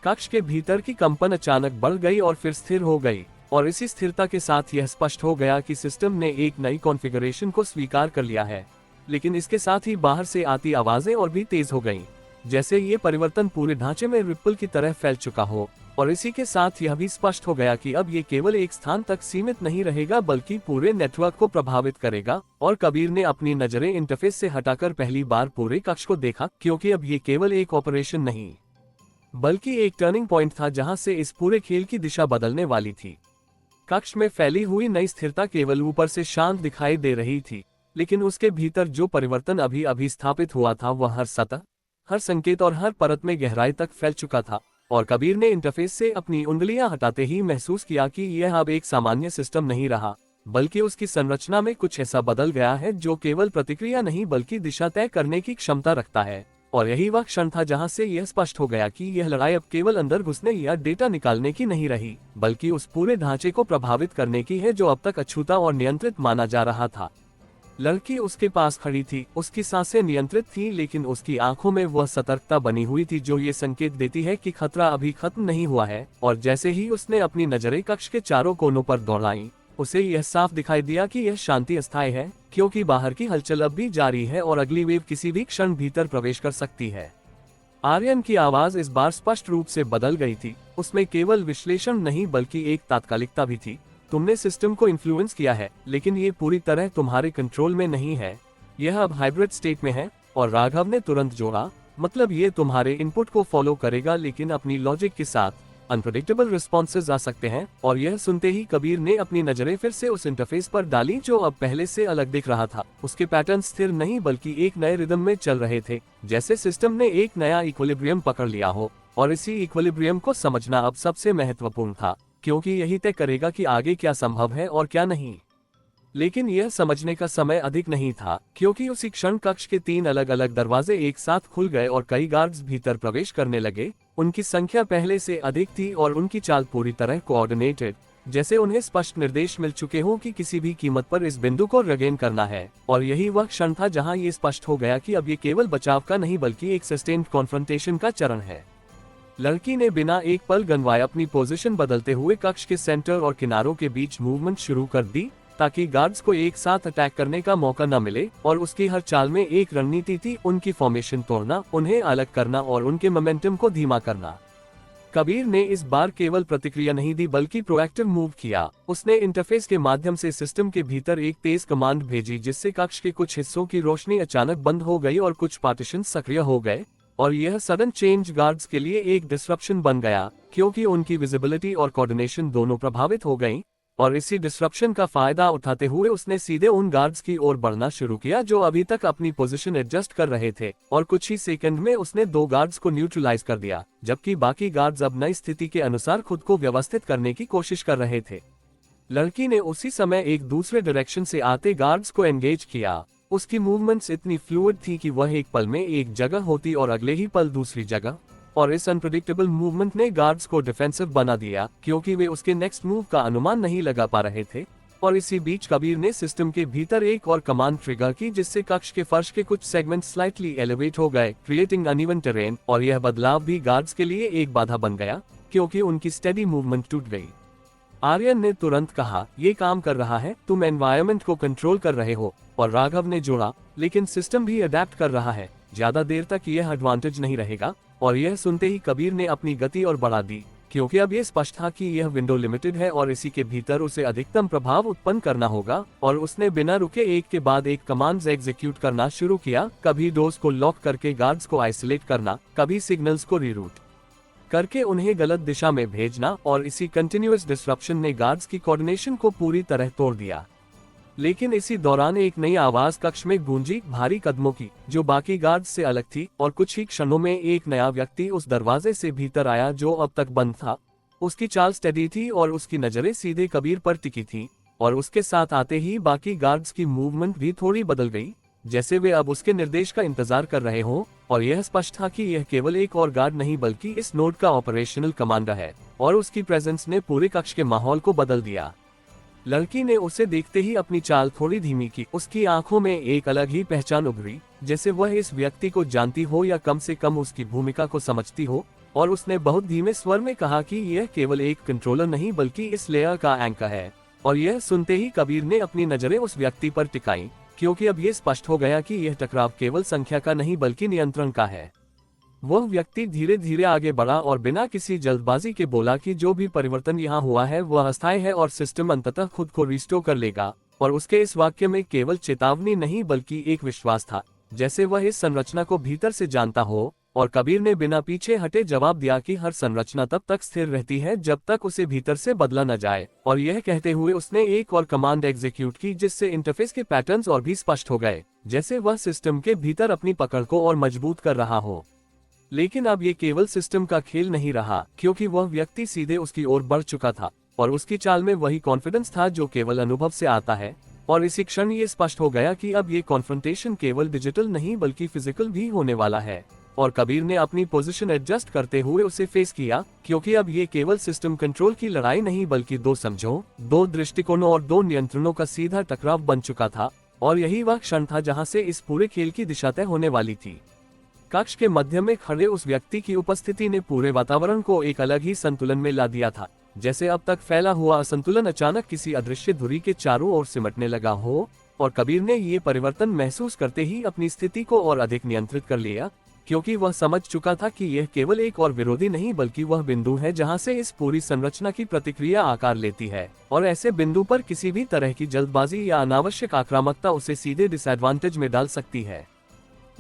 कक्ष के भीतर की कंपन अचानक बढ़ गई और फिर स्थिर हो गई, और इसी स्थिरता के साथ यह स्पष्ट हो गया कि सिस्टम ने एक नई कॉन्फ़िगरेशन को स्वीकार कर लिया है। लेकिन इसके साथ ही बाहर से आती आवाजें और भी तेज हो गईं, जैसे ये परिवर्तन पूरे ढांचे में रिपल की तरह फैल चुका हो। और इसी के साथ यह भी स्पष्ट हो गया कि अब ये केवल एक स्थान तक सीमित नहीं रहेगा बल्कि पूरे नेटवर्क को प्रभावित करेगा। और कबीर ने अपनी नजरें इंटरफेस से हटाकर पहली बार पूरे कक्ष को देखा, क्योंकि अब ये केवल एक ऑपरेशन नहीं बल्कि एक टर्निंग पॉइंट था जहां से इस पूरे खेल की दिशा बदलने वाली थी। कक्ष में फैली हुई नई स्थिरता केवल ऊपर से शांत दिखाई दे रही थी, लेकिन उसके भीतर जो परिवर्तन अभी स्थापित हुआ था वह हर सतह, हर संकेत और हर परत में गहराई तक फैल चुका था। और कबीर ने इंटरफेस से अपनी उंगलियां हटाते ही महसूस किया कि यह अब एक सामान्य सिस्टम नहीं रहा, बल्कि उसकी संरचना में कुछ ऐसा बदल गया है जो केवल प्रतिक्रिया नहीं बल्कि दिशा तय करने की क्षमता रखता है। और यही वह क्षण था जहां से यह स्पष्ट हो गया कि यह लड़ाई अब केवल अंदर घुसने या डेटा निकालने की नहीं रही, बल्कि उस पूरे ढांचे को प्रभावित करने की है जो अब तक अछूता और नियंत्रित माना जा रहा था। लड़की उसके पास खड़ी थी, उसकी सांसें नियंत्रित थीं, लेकिन उसकी आंखों में वह सतर्कता बनी हुई थी जो ये संकेत देती है कि खतरा अभी खत्म नहीं हुआ है। और जैसे ही उसने अपनी नजरें कक्ष के चारों कोनों पर दौड़ाई, उसे यह साफ दिखाई दिया कि यह शांति अस्थायी है, क्योंकि बाहर की हलचल अब भी जारी है और अगली वेव किसी भी क्षण भीतर प्रवेश कर सकती है। आर्यन की आवाज इस बार स्पष्ट रूप से बदल गई थी, उसमें केवल विश्लेषण नहीं बल्कि एक तात्कालिकता भी थी। तुमने सिस्टम को इन्फ्लुएंस किया है, लेकिन ये पूरी तरह तुम्हारे कंट्रोल में नहीं है, यह अब हाइब्रिड स्टेट में है। और राघव ने तुरंत जोड़ा, मतलब ये तुम्हारे इनपुट को फॉलो करेगा लेकिन अपनी लॉजिक के साथ। अनप्रेडिक्टेबल रिस्पॉन्सेज आ सकते हैं, और यह सुनते ही कबीर ने अपनी नजरें फिर से उस इंटरफेस पर डाली जो अब पहले से अलग दिख रहा था। उसके पैटर्न स्थिर नहीं बल्कि एक नए रिदम में चल रहे थे, जैसे सिस्टम ने एक नया इक्विलिब्रियम पकड़ लिया हो। और इसी इक्विलिब्रियम को समझना अब सबसे महत्वपूर्ण था, क्योंकि यही तय करेगा कि आगे क्या संभव है और क्या नहीं। लेकिन यह समझने का समय अधिक नहीं था, क्योंकि उसी क्षण कक्ष के 3 अलग अलग दरवाजे एक साथ खुल गए और कई गार्ड्स भीतर प्रवेश करने लगे। उनकी संख्या पहले से अधिक थी और उनकी चाल पूरी तरह कोऑर्डिनेटेड, जैसे उन्हें स्पष्ट निर्देश मिल चुके हों कि किसी भी कीमत पर इस बिंदु को रिगेन करना है। और यही वह क्षण था जहां ये स्पष्ट हो गया कि अब ये केवल बचाव का नहीं बल्कि एक सस्टेन्ड कॉन्फ्रंटेशन का चरण है। लड़की ने बिना एक पल गंवाए अपनी पोजीशन बदलते हुए कक्ष के सेंटर और किनारों के बीच मूवमेंट शुरू कर दी, ताकि गार्ड्स को एक साथ अटैक करने का मौका न मिले। और उसकी हर चाल में एक रणनीति थी, उनकी फॉर्मेशन तोड़ना, उन्हें अलग करना और उनके मोमेंटम को धीमा करना। कबीर ने इस बार केवल प्रतिक्रिया नहीं दी बल्कि प्रोएक्टिव मूव किया। उसने इंटरफेस के माध्यम से सिस्टम के भीतर एक तेज कमांड भेजी, जिससे कक्ष के कुछ हिस्सों की रोशनी अचानक बंद हो गई और कुछ पार्टीशन सक्रिय हो गए। और यह सडन चेंज गार्ड्स के लिए एक डिसरप्शन बन गया, क्योंकि उनकी विजिबिलिटी और कोऑर्डिनेशन दोनों प्रभावित हो गईं। और इसी डिसरप्शन का फायदा उठाते हुए उसने सीधे उन गार्ड्स की ओर बढ़ना शुरू किया जो अभी तक अपनी पोजीशन एडजस्ट कर रहे थे। और कुछ ही सेकंड में उसने 2 गार्ड्स को न्यूट्रलाइज कर दिया, जबकि बाकी गार्ड्स अब नई स्थिति के अनुसार खुद को व्यवस्थित करने की कोशिश कर रहे थे। लड़की ने उसी समय एक दूसरे डायरेक्शन से आते गार्ड्स को एंगेज किया। उसकी मूवमेंट्स इतनी फ्लूइड थी कि वह एक पल में एक जगह होती और अगले ही पल दूसरी जगह। और इस अनप्रेडिक्टेबल मूवमेंट ने गार्ड्स को डिफेंसिव बना दिया, क्योंकि वे उसके नेक्स्ट मूव का अनुमान नहीं लगा पा रहे थे। और इसी बीच कबीर ने सिस्टम के भीतर एक और कमांड ट्रिगर की, जिससे कक्ष के फर्श के कुछ सेगमेंट स्लाइटली एलिवेट हो गए, क्रिएटिंग अनइवन टेरेन। और यह बदलाव भी गार्ड्स के लिए एक बाधा बन गया, क्योंकि उनकी स्टेडी मूवमेंट टूट गई। आर्यन ने तुरंत कहा, ये काम कर रहा है, तुम एनवायरनमेंट को कंट्रोल कर रहे हो। और राघव ने जोड़ा, लेकिन सिस्टम भी अडेप्ट कर रहा है, ज्यादा देर तक यह एडवांटेज नहीं रहेगा। और यह सुनते ही कबीर ने अपनी गति और बढ़ा दी, क्योंकि अब यह स्पष्ट था कि यह विंडो लिमिटेड है और इसी के भीतर उसे अधिकतम प्रभाव उत्पन्न करना होगा। और उसने बिना रुके एक के बाद एक कमांड्स एग्जीक्यूट करना शुरू किया, कभी डोर्स को लॉक करके गार्ड्स को आइसोलेट करना, कभी सिग्नल्स को रीरूट करके उन्हें गलत दिशा में भेजना। और इसी कंटिन्यूअस डिसरप्शन ने गार्ड्स की कोऑर्डिनेशन को पूरी तरह तोड़ दिया। लेकिन इसी दौरान एक नई आवाज कक्ष में गूंजी, भारी कदमों की, जो बाकी गार्ड्स से अलग थी। और कुछ ही क्षणों में एक नया व्यक्ति उस दरवाजे से भीतर आया जो अब तक बंद था। उसकी चाल स्टेडी थी और उसकी नजरें सीधे कबीर पर टिकी थी। और उसके साथ आते ही बाकी गार्ड्स की मूवमेंट भी थोड़ी बदल गई, जैसे वे अब उसके निर्देश का इंतजार कर रहे हों। और यह स्पष्ट था कि यह केवल एक और गार्ड नहीं बल्कि इस नोड का ऑपरेशनल कमांडर है। और उसकी प्रेजेंस ने पूरे कक्ष के माहौल को बदल दिया। लड़की ने उसे देखते ही अपनी चाल थोड़ी धीमी की। उसकी आंखों में एक अलग ही पहचान उभरी, जैसे वह इस व्यक्ति को जानती हो या कम से कम उसकी भूमिका को समझती हो। और उसने बहुत धीमे स्वर में कहा कि यह केवल एक कंट्रोलर नहीं बल्कि इस लेयर का एंकर है। और यह सुनते ही कबीर ने अपनी नजरें उस व्यक्ति पर टिकाई, क्योंकि अब यह स्पष्ट हो गया कि यह टकराव केवल संख्या का नहीं बल्कि नियंत्रण का है। वह व्यक्ति धीरे धीरे आगे बढ़ा और बिना किसी जल्दबाजी के बोला कि जो भी परिवर्तन यहाँ हुआ है वह अस्थायी है और सिस्टम अंततः खुद को रिस्टोर कर लेगा। और उसके इस वाक्य में केवल चेतावनी नहीं बल्कि एक विश्वास था, जैसे वह इस संरचना को भीतर से जानता हो। और कबीर ने बिना पीछे हटे जवाब दिया कि हर संरचना तब तक स्थिर रहती है जब तक उसे भीतर से बदला न जाए। और यह कहते हुए उसने एक और कमांड एग्जीक्यूट की, जिससे इंटरफेस के पैटर्न्स और भी स्पष्ट हो गए, जैसे वह सिस्टम के भीतर अपनी पकड़ को और मजबूत कर रहा हो। लेकिन अब ये केवल सिस्टम का खेल नहीं रहा, क्योंकि वह व्यक्ति सीधे उसकी ओर बढ़ चुका था। और उसकी चाल में वही कॉन्फिडेंस था जो केवल अनुभव से आता है। और इसी क्षण ये स्पष्ट हो गया कि अब ये कॉन्फ्रंटेशन केवल डिजिटल नहीं बल्कि फिजिकल भी होने वाला है। और कबीर ने अपनी पोजीशन एडजस्ट करते हुए उसे फेस किया, क्योंकि अब ये केवल सिस्टम कंट्रोल की लड़ाई नहीं बल्कि 2 समझों, 2 दृष्टिकोणों और 2 नियंत्रणों का सीधा टकराव बन चुका था। और यही वह क्षण था जहां से इस पूरे खेल की दिशा तय होने वाली थी। कक्ष के मध्य में खड़े उस व्यक्ति की उपस्थिति ने पूरे वातावरण को एक अलग ही संतुलन में ला दिया था, जैसे अब तक फैला हुआ असंतुलन अचानक किसी अदृश्य धुरी के चारों ओर सिमटने लगा हो। और कबीर ने ये परिवर्तन महसूस करते ही अपनी स्थिति को और अधिक नियंत्रित कर लिया, क्योंकि वह समझ चुका था कि यह केवल एक और विरोधी नहीं बल्कि वह बिंदु है जहां से इस पूरी संरचना की प्रतिक्रिया आकार लेती है। और ऐसे बिंदु पर किसी भी तरह की जल्दबाजी या अनावश्यक आक्रामकता उसे सीधे डिसएडवांटेज में डाल सकती है।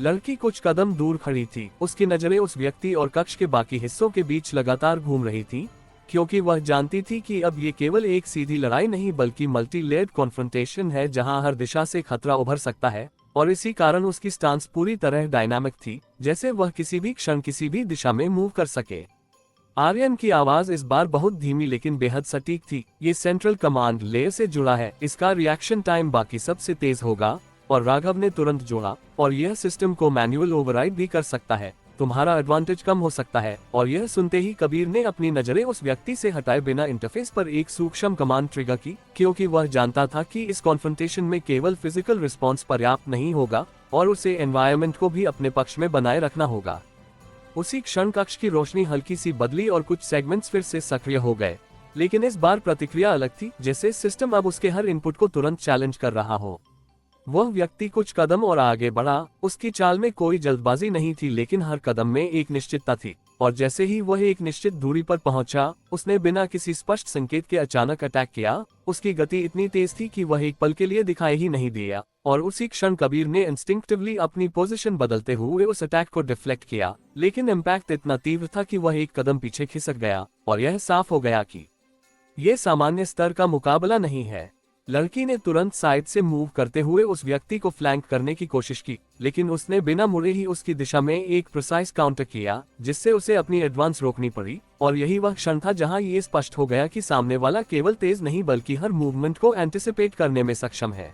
लड़की कुछ कदम दूर खड़ी थी। उसकी नजरें उस व्यक्ति और कक्ष के बाकी हिस्सों के बीच लगातार घूम रही थी, क्योंकि वह जानती थी कि अब ये केवल एक सीधी लड़ाई नहीं बल्कि मल्टी लेयर्ड कॉन्फ्रंटेशन है जहां हर दिशा से खतरा उभर सकता है। और इसी कारण उसकी स्टांस पूरी तरह डायनामिक थी, जैसे वह किसी भी क्षण किसी भी दिशा में मूव कर सके। आर्यन की आवाज इस बार बहुत धीमी लेकिन बेहद सटीक थी। ये सेंट्रल कमांड लेयर से जुड़ा है, इसका रिएक्शन टाइम बाकी सबसे तेज होगा। और राघव ने तुरंत जोड़ा, और यह सिस्टम को मैन्युअल ओवरराइड भी कर सकता है। तुम्हारा एडवांटेज कम हो सकता है। और यह सुनते ही कबीर ने अपनी नजरें उस व्यक्ति से हटाए बिना इंटरफेस पर एक सूक्ष्म कमांड ट्रिगर की, क्योंकि वह जानता था कि इस कॉन्फ्रंटेशन में केवल फिजिकल रिस्पॉन्स पर्याप्त नहीं होगा और उसे एनवायरनमेंट को भी अपने पक्ष में बनाए रखना होगा। उसी क्षण कक्ष की रोशनी हल्की सी बदली और कुछ सेगमेंट्स फिर से सक्रिय हो गए, लेकिन इस बार प्रतिक्रिया अलग थी, जैसे सिस्टम अब उसके हर इनपुट को तुरंत चैलेंज कर रहा हो। वह व्यक्ति कुछ कदम और आगे बढ़ा। उसकी चाल में कोई जल्दबाजी नहीं थी, लेकिन हर कदम में एक निश्चितता थी। और जैसे ही वह एक निश्चित दूरी पर पहुंचा, उसने बिना किसी स्पष्ट संकेत के अचानक अटैक किया। उसकी गति इतनी तेज थी कि वह एक पल के लिए दिखाई ही नहीं दिया, और उसी क्षण कबीर ने इंस्टिंक्टिवली अपनी पोजीशन बदलते हुए उस अटैक को डिफ्लेक्ट किया। लेकिन इम्पैक्ट इतना तीव्र था कि वह एक कदम पीछे खिसक गया, और यह साफ हो गया कि यह सामान्य स्तर का मुकाबला नहीं है। लड़की ने तुरंत साइड से मूव करते हुए उस व्यक्ति को फ्लैंक करने की कोशिश की, लेकिन उसने बिना मुड़े ही उसकी दिशा में एक प्रिसाइज काउंटर किया, जिससे उसे अपनी एडवांस रोकनी पड़ी। और यही वह क्षण था जहां ये स्पष्ट हो गया कि सामने वाला केवल तेज नहीं बल्कि हर मूवमेंट को एंटिसिपेट करने में सक्षम है।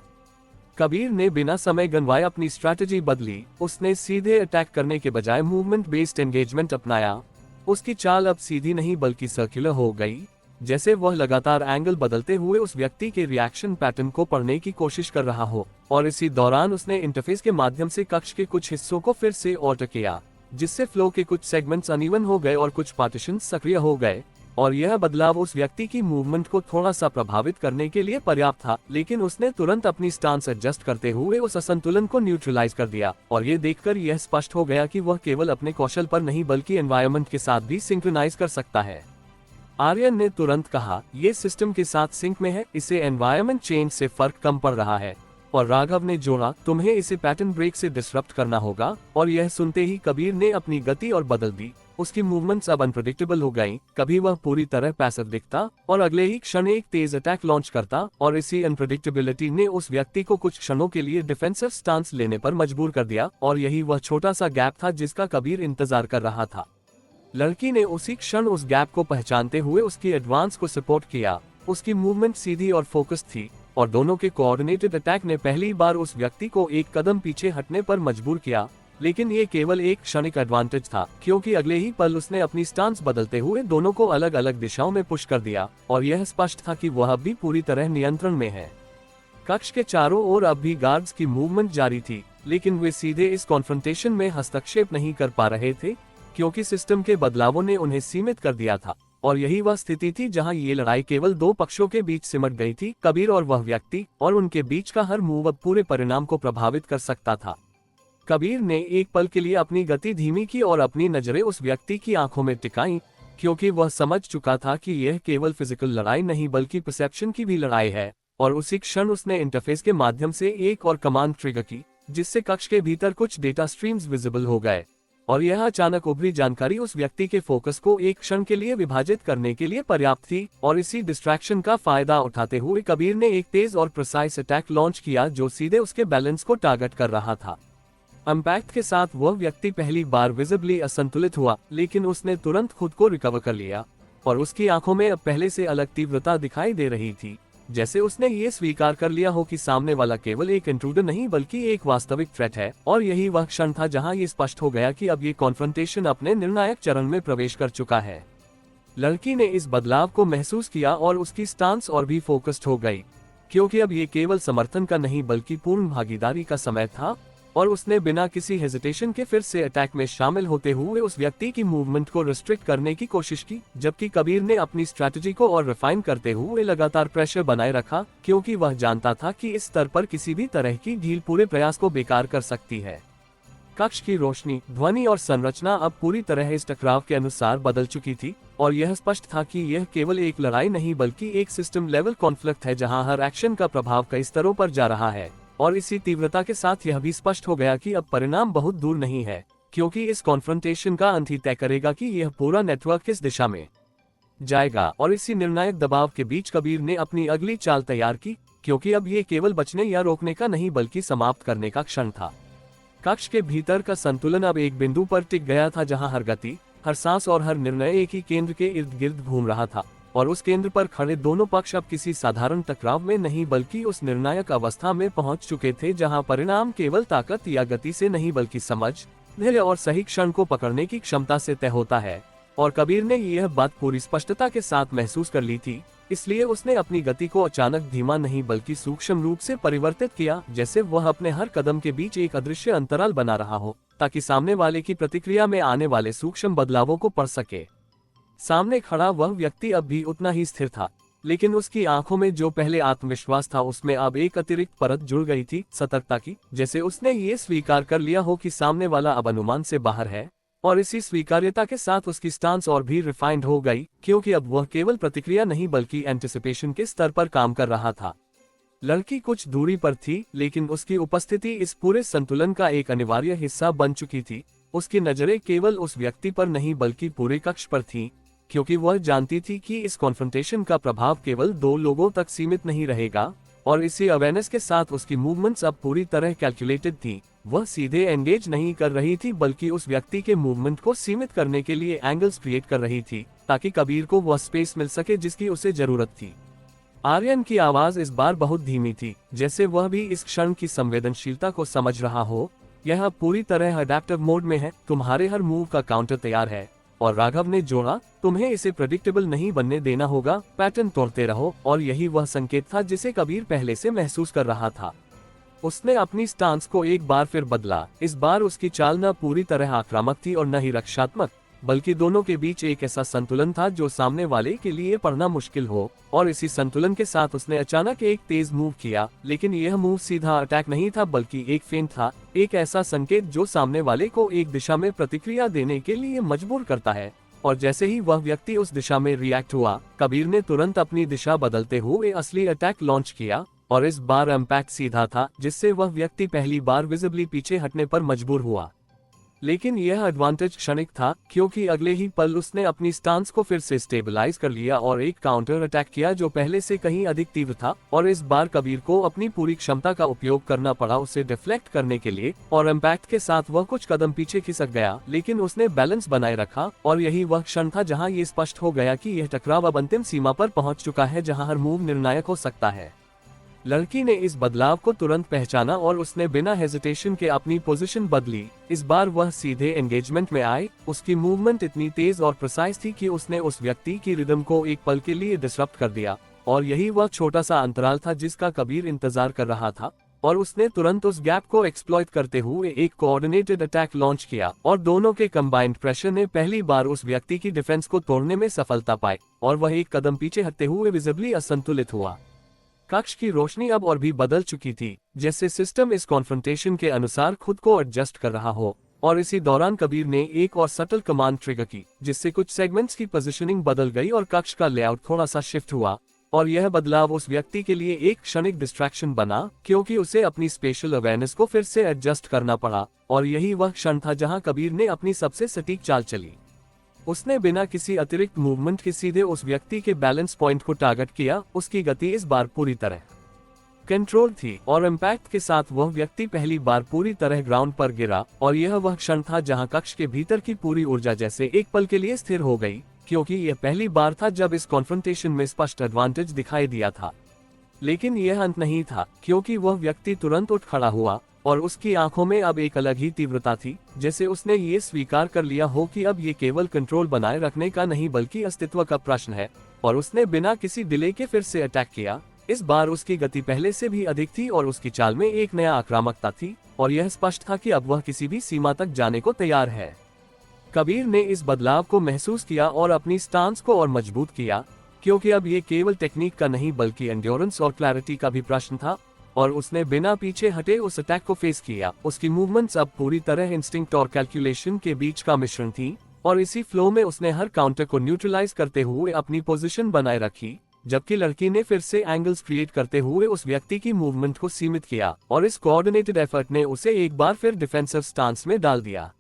कबीर ने बिना समय गंवाए अपनी स्ट्रैटेजी बदली। उसने सीधे अटैक करने के बजाय मूवमेंट बेस्ड एंगेजमेंट अपनाया। उसकी चाल अब सीधी नहीं बल्कि सर्कुलर हो गई, जैसे वह लगातार एंगल बदलते हुए उस व्यक्ति के रिएक्शन पैटर्न को पढ़ने की कोशिश कर रहा हो। और इसी दौरान उसने इंटरफेस के माध्यम से कक्ष के कुछ हिस्सों को फिर से ऑल्टर किया, जिससे फ्लो के कुछ सेगमेंट्स अनइवन हो गए और कुछ पार्टीशन सक्रिय हो गए। और यह बदलाव उस व्यक्ति की मूवमेंट को थोड़ा सा प्रभावित करने के लिए पर्याप्त था, लेकिन उसने तुरंत अपनी स्टांस एडजस्ट करते हुए उस असंतुलन को न्यूट्रलाइज कर दिया। और ये देखकर यह स्पष्ट हो गया कि वह केवल अपने कौशल पर नहीं बल्कि एनवायरनमेंट के साथ भी सिंक्रोनाइज कर सकता है। आर्यन ने तुरंत कहा, ये सिस्टम के साथ सिंक में है, इसे एनवायरनमेंट चेंज से फर्क कम पड़ रहा है। और राघव ने जोड़ा, तुम्हें इसे पैटर्न ब्रेक से डिसरप्ट करना होगा। और यह सुनते ही कबीर ने अपनी गति और बदल दी। उसकी मूवमेंट्स अब अनप्रेडिक्टेबल हो गईं। कभी वह पूरी तरह पैसिव दिखता और अगले ही क्षण एक तेज अटैक लॉन्च करता। और इसी अनप्रेडिक्टेबिलिटी ने उस व्यक्ति को कुछ क्षणों के लिए डिफेंसिव स्टांस लेने पर मजबूर कर दिया। और यही वह छोटा सा गैप था जिसका कबीर इंतजार कर रहा था। लड़की ने उसी क्षण उस गैप को पहचानते हुए उसकी एडवांस को सपोर्ट किया। उसकी मूवमेंट सीधी और फोकस थी, और दोनों के कोऑर्डिनेटेड अटैक ने पहली बार उस व्यक्ति को एक कदम पीछे हटने पर मजबूर किया। लेकिन ये केवल एक क्षणिक एडवांटेज था, क्योंकि अगले ही पल उसने अपनी स्टांस बदलते हुए दोनों को अलग अलग दिशाओं में पुश कर दिया। और यह स्पष्ट था कि वह अब भी पूरी तरह नियंत्रण में है। कक्ष के चारों ओर अब भी गार्ड्स की मूवमेंट जारी थी, लेकिन वे सीधे इस कॉन्फ्रंटेशन में हस्तक्षेप नहीं कर पा रहे थे, क्योंकि सिस्टम के बदलावों ने उन्हें सीमित कर दिया था। और यही वह स्थिति थी जहां ये लड़ाई केवल दो पक्षों के बीच सिमट गई थी, कबीर और वह व्यक्ति, और उनके बीच का हर मूव अब पूरे परिणाम को प्रभावित कर सकता था। कबीर ने एक पल के लिए अपनी गति धीमी की और अपनी नजरें उस व्यक्ति की आंखों में टिकाईं, क्योंकि वह समझ चुका था कि यह केवल फिजिकल लड़ाई नहीं बल्कि परसेप्शन की भी लड़ाई है। और उसी क्षण उसने इंटरफेस के माध्यम से एक और कमांड ट्रिगर की, जिससे कक्ष के भीतर कुछ डेटा स्ट्रीम्स विजिबल हो गए। और यह अचानक उभरी जानकारी उस व्यक्ति के फोकस को एक क्षण के लिए विभाजित करने के लिए पर्याप्त थी। और इसी डिस्ट्रैक्शन का फायदा उठाते हुए कबीर ने एक तेज और प्रिसाइज अटैक लॉन्च किया, जो सीधे उसके बैलेंस को टारगेट कर रहा था। इम्पैक्ट के साथ वह व्यक्ति पहली बार विजिबली असंतुलित हुआ, लेकिन उसने तुरंत खुद को रिकवर कर लिया। और उसकी आंखों में अब पहले से अलग तीव्रता दिखाई दे रही थी, जैसे उसने ये स्वीकार कर लिया हो कि सामने वाला केवल एक इंट्रूडर नहीं बल्कि एक वास्तविक थ्रेट है। और यही वह क्षण था जहां ये स्पष्ट हो गया कि अब ये कॉन्फ्रंटेशन अपने निर्णायक चरण में प्रवेश कर चुका है। लड़की ने इस बदलाव को महसूस किया और उसकी स्टांस और भी फोकस्ड हो गई, क्योंकि अब ये केवल समर्थन का नहीं बल्कि पूर्ण भागीदारी का समय था। और उसने बिना किसी हेजिटेशन के फिर से अटैक में शामिल होते हुए उस व्यक्ति की मूवमेंट को रिस्ट्रिक्ट करने की कोशिश की, जबकि कबीर ने अपनी स्ट्रैटेजी को और रिफाइन करते हुए लगातार प्रेशर बनाए रखा, क्योंकि वह जानता था कि इस स्तर पर किसी भी तरह की ढील पूरे प्रयास को बेकार कर सकती है। कक्ष की रोशनी, ध्वनि और संरचना अब पूरी तरह इस टकराव के अनुसार बदल चुकी थी, और यह स्पष्ट था कि यह केवल एक लड़ाई नहीं बल्कि एक सिस्टम लेवल कॉन्फ्लिक्ट है जहां हर एक्शन का प्रभाव कई स्तरों पर जा रहा है। और इसी तीव्रता के साथ यह भी स्पष्ट हो गया कि अब परिणाम बहुत दूर नहीं है, क्योंकि इस कॉन्फ्रंटेशन का अंत ही तय करेगा कि यह पूरा नेटवर्क किस दिशा में जाएगा। और इसी निर्णायक दबाव के बीच कबीर ने अपनी अगली चाल तैयार की, क्योंकि अब ये केवल बचने या रोकने का नहीं बल्कि समाप्त करने का क्षण था। कक्ष के भीतर का संतुलन अब एक बिंदु पर टिक गया था, जहां हर गति, हर सांस और हर निर्णय एक ही केंद्र के इर्द गिर्द घूम रहा था, और उस केंद्र पर खड़े दोनों पक्ष अब किसी साधारण टकराव में नहीं बल्कि उस निर्णायक अवस्था में पहुंच चुके थे जहां परिणाम केवल ताकत या गति से नहीं बल्कि समझ, धैर्य और सही क्षण को पकड़ने की क्षमता से तय होता है। और कबीर ने यह बात पूरी स्पष्टता के साथ महसूस कर ली थी, इसलिए उसने अपनी गति को अचानक धीमा नहीं बल्कि सूक्ष्म रूप से परिवर्तित किया, जैसे वह अपने हर कदम के बीच एक अदृश्य अंतराल बना रहा हो, ताकि सामने वाले की प्रतिक्रिया में आने वाले सूक्ष्म बदलावों को पढ़ सके। सामने खड़ा वह व्यक्ति अब भी उतना ही स्थिर था, लेकिन उसकी आंखों में जो पहले आत्मविश्वास था उसमें अब एक अतिरिक्त परत जुड़ गई थी, सतर्कता की, जैसे उसने ये स्वीकार कर लिया हो कि सामने वाला अब अनुमान से बाहर है। और इसी स्वीकार्यता के साथ उसकी स्टांस और भी रिफाइंड हो गई, क्योंकि अब वह केवल प्रतिक्रिया नहीं बल्कि एंटिसिपेशन के स्तर पर काम कर रहा था। लड़की कुछ दूरी पर थी, लेकिन उसकी उपस्थिति इस पूरे संतुलन का एक अनिवार्य हिस्सा बन चुकी थी। उसकी नजरें केवल उस व्यक्ति पर नहीं बल्कि पूरे कक्ष पर थीं, क्योंकि वह जानती थी कि इस कॉन्फ्रंटेशन का प्रभाव केवल 2 लोगों तक सीमित नहीं रहेगा। और इसी अवेयरनेस के साथ उसकी मूवमेंट्स अब पूरी तरह कैलकुलेटेड थी। वह सीधे एंगेज नहीं कर रही थी बल्कि उस व्यक्ति के मूवमेंट को सीमित करने के लिए एंगल्स क्रिएट कर रही थी, ताकि कबीर को वह स्पेस मिल सके जिसकी उसे जरूरत थी। आर्यन की आवाज इस बार बहुत धीमी थी, जैसे वह भी इस क्षण की संवेदनशीलता को समझ रहा हो। यह पूरी तरह अडैप्टिव मोड में है, तुम्हारे हर मूव का काउंटर तैयार है। और राघव ने जोड़ा, तुम्हें इसे प्रेडिक्टेबल नहीं बनने देना होगा, पैटर्न तोड़ते रहो। और यही वह संकेत था जिसे कबीर पहले से महसूस कर रहा था। उसने अपनी स्टांस को एक बार फिर बदला। इस बार उसकी चाल न पूरी तरह आक्रामक थी और न ही रक्षात्मक, बल्कि दोनों के बीच एक ऐसा संतुलन था जो सामने वाले के लिए पढ़ना मुश्किल हो। और इसी संतुलन के साथ उसने अचानक एक तेज मूव किया, लेकिन यह मूव सीधा अटैक नहीं था बल्कि एक फेंट था, एक ऐसा संकेत जो सामने वाले को एक दिशा में प्रतिक्रिया देने के लिए मजबूर करता है। और जैसे ही वह व्यक्ति उस दिशा में रिएक्ट हुआ, कबीर ने तुरंत अपनी दिशा बदलते हुए असली अटैक लॉन्च किया। और इस बार इम्पैक्ट सीधा था, जिससे वह व्यक्ति पहली बार विजिबली पीछे हटने पर मजबूर हुआ। लेकिन यह एडवांटेज क्षणिक था, क्योंकि अगले ही पल उसने अपनी स्टांस को फिर से स्टेबलाइज कर लिया और एक काउंटर अटैक किया जो पहले से कहीं अधिक तीव्र था। और इस बार कबीर को अपनी पूरी क्षमता का उपयोग करना पड़ा उसे डिफ्लेक्ट करने के लिए। और इम्पैक्ट के साथ वह कुछ कदम पीछे खिसक गया, लेकिन उसने बैलेंस बनाए रखा। और यही वह क्षण था जहां ये स्पष्ट हो गया कि यह टकराव अब अंतिम सीमा पर पहुंच चुका है, जहां हर मूव निर्णायक हो सकता है। लड़की ने इस बदलाव को तुरंत पहचाना और उसने बिना हेजिटेशन के अपनी पोजीशन बदली। इस बार वह सीधे एंगेजमेंट में आई। उसकी मूवमेंट इतनी तेज और प्रिसाइज थी कि उसने उस व्यक्ति की रिदम को एक पल के लिए डिसरप्ट कर दिया। और यही वह छोटा सा अंतराल था जिसका कबीर इंतजार कर रहा था। और उसने तुरंत उस गैप को एक्सप्लॉइट करते हुए एक कोऑर्डिनेटेड अटैक लॉन्च किया। और दोनों के कंबाइंड प्रेशर ने पहली बार उस व्यक्ति की डिफेंस को तोड़ने में सफलता पाई, और वह एक कदम पीछे हटते हुए विजिबली असंतुलित हुआ। कक्ष की रोशनी अब और भी बदल चुकी थी, जैसे सिस्टम इस कॉन्फ्रंटेशन के अनुसार खुद को एडजस्ट कर रहा हो। और इसी दौरान कबीर ने एक और सटल कमांड ट्रिगर की, जिससे कुछ सेगमेंट्स की पोजीशनिंग बदल गई और कक्ष का लेआउट थोड़ा सा शिफ्ट हुआ। और यह बदलाव उस व्यक्ति के लिए एक क्षणिक डिस्ट्रैक्शन बना, क्योंकि उसे अपनी स्पेशल अवेयरनेस को फिर से एडजस्ट करना पड़ा। और यही वह क्षण था जहां कबीर ने अपनी सबसे सटीक चाल चली। उसने बिना किसी अतिरिक्त मूवमेंट के सीधे उस व्यक्ति के बैलेंस पॉइंट को टारगेट किया। उसकी गति इस बार पूरी तरह कंट्रोल थी, और इम्पैक्ट के साथ वह व्यक्ति पहली बार पूरी तरह ग्राउंड पर गिरा। और यह वह क्षण था जहां कक्ष के भीतर की पूरी ऊर्जा जैसे एक पल के लिए स्थिर हो गई, क्योंकि यह पहली बार था जब इस कॉन्फ्रंटेशन में स्पष्ट एडवांटेज दिखाई दिया था। लेकिन यह अंत नहीं था, क्योंकि वह व्यक्ति तुरंत उठ खड़ा हुआ और उसकी आंखों में अब एक अलग ही तीव्रता थी, जैसे उसने ये स्वीकार कर लिया हो कि अब ये केवल कंट्रोल बनाए रखने का नहीं बल्कि अस्तित्व का प्रश्न है। और उसने बिना किसी डिले के फिर से अटैक किया। इस बार उसकी गति पहले से भी अधिक थी और उसकी चाल में एक नया आक्रामकता थी, और यह स्पष्ट था कि अब वह किसी भी सीमा तक जाने को तैयार है। कबीर ने इस बदलाव को महसूस किया और अपनी स्टांस को और मजबूत किया, क्योंकि अब ये केवल टेक्निक का नहीं बल्कि एंड्योरेंस और क्लैरिटी का भी प्रश्न था। और उसने बिना पीछे हटे उस अटैक को फेस किया। उसकी मूवमेंट्स अब पूरी तरह इंस्टिंक्ट और कैलकुलेशन के बीच का मिश्रण थी, और इसी फ्लो में उसने हर काउंटर को न्यूट्रलाइज करते हुए अपनी पोजीशन बनाए रखी, जबकि लड़की ने फिर से एंगल्स क्रिएट करते हुए उस व्यक्ति की मूवमेंट को सीमित किया और इस कोऑर्डिनेटेड एफर्ट ने उसे एक बार फिर डिफेंसिव स्टांस में डाल दिया।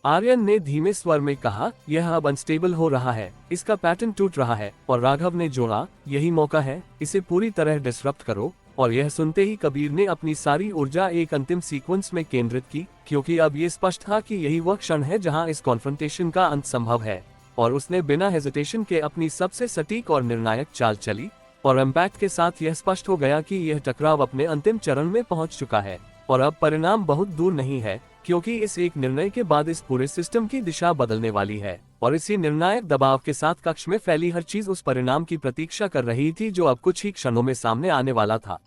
आर्यन ने धीमे स्वर में कहा, यह अब अनस्टेबल हो रहा है, इसका पैटर्न टूट रहा है। और राघव ने जोड़ा, यही मौका है, इसे पूरी तरह डिसरप्ट करो। और यह सुनते ही कबीर ने अपनी सारी ऊर्जा एक अंतिम सीक्वेंस में केंद्रित की, क्योंकि अब ये स्पष्ट था कि यही वह क्षण है जहां इस कॉन्फ्रंटेशन का अंत संभव है। और उसने बिना हेजिटेशन के अपनी सबसे सटीक और निर्णायक चाल चली, और इम्पैक्ट के साथ यह स्पष्ट हो गया कि यह टकराव अपने अंतिम चरण में पहुंच चुका है और अब परिणाम बहुत दूर नहीं है, क्योंकि इस एक निर्णय के बाद इस पूरे सिस्टम की दिशा बदलने वाली है। और इसी निर्णायक दबाव के साथ कक्ष में फैली हर चीज उस परिणाम की प्रतीक्षा कर रही थी जो अब कुछ ही क्षणों में सामने आने वाला था।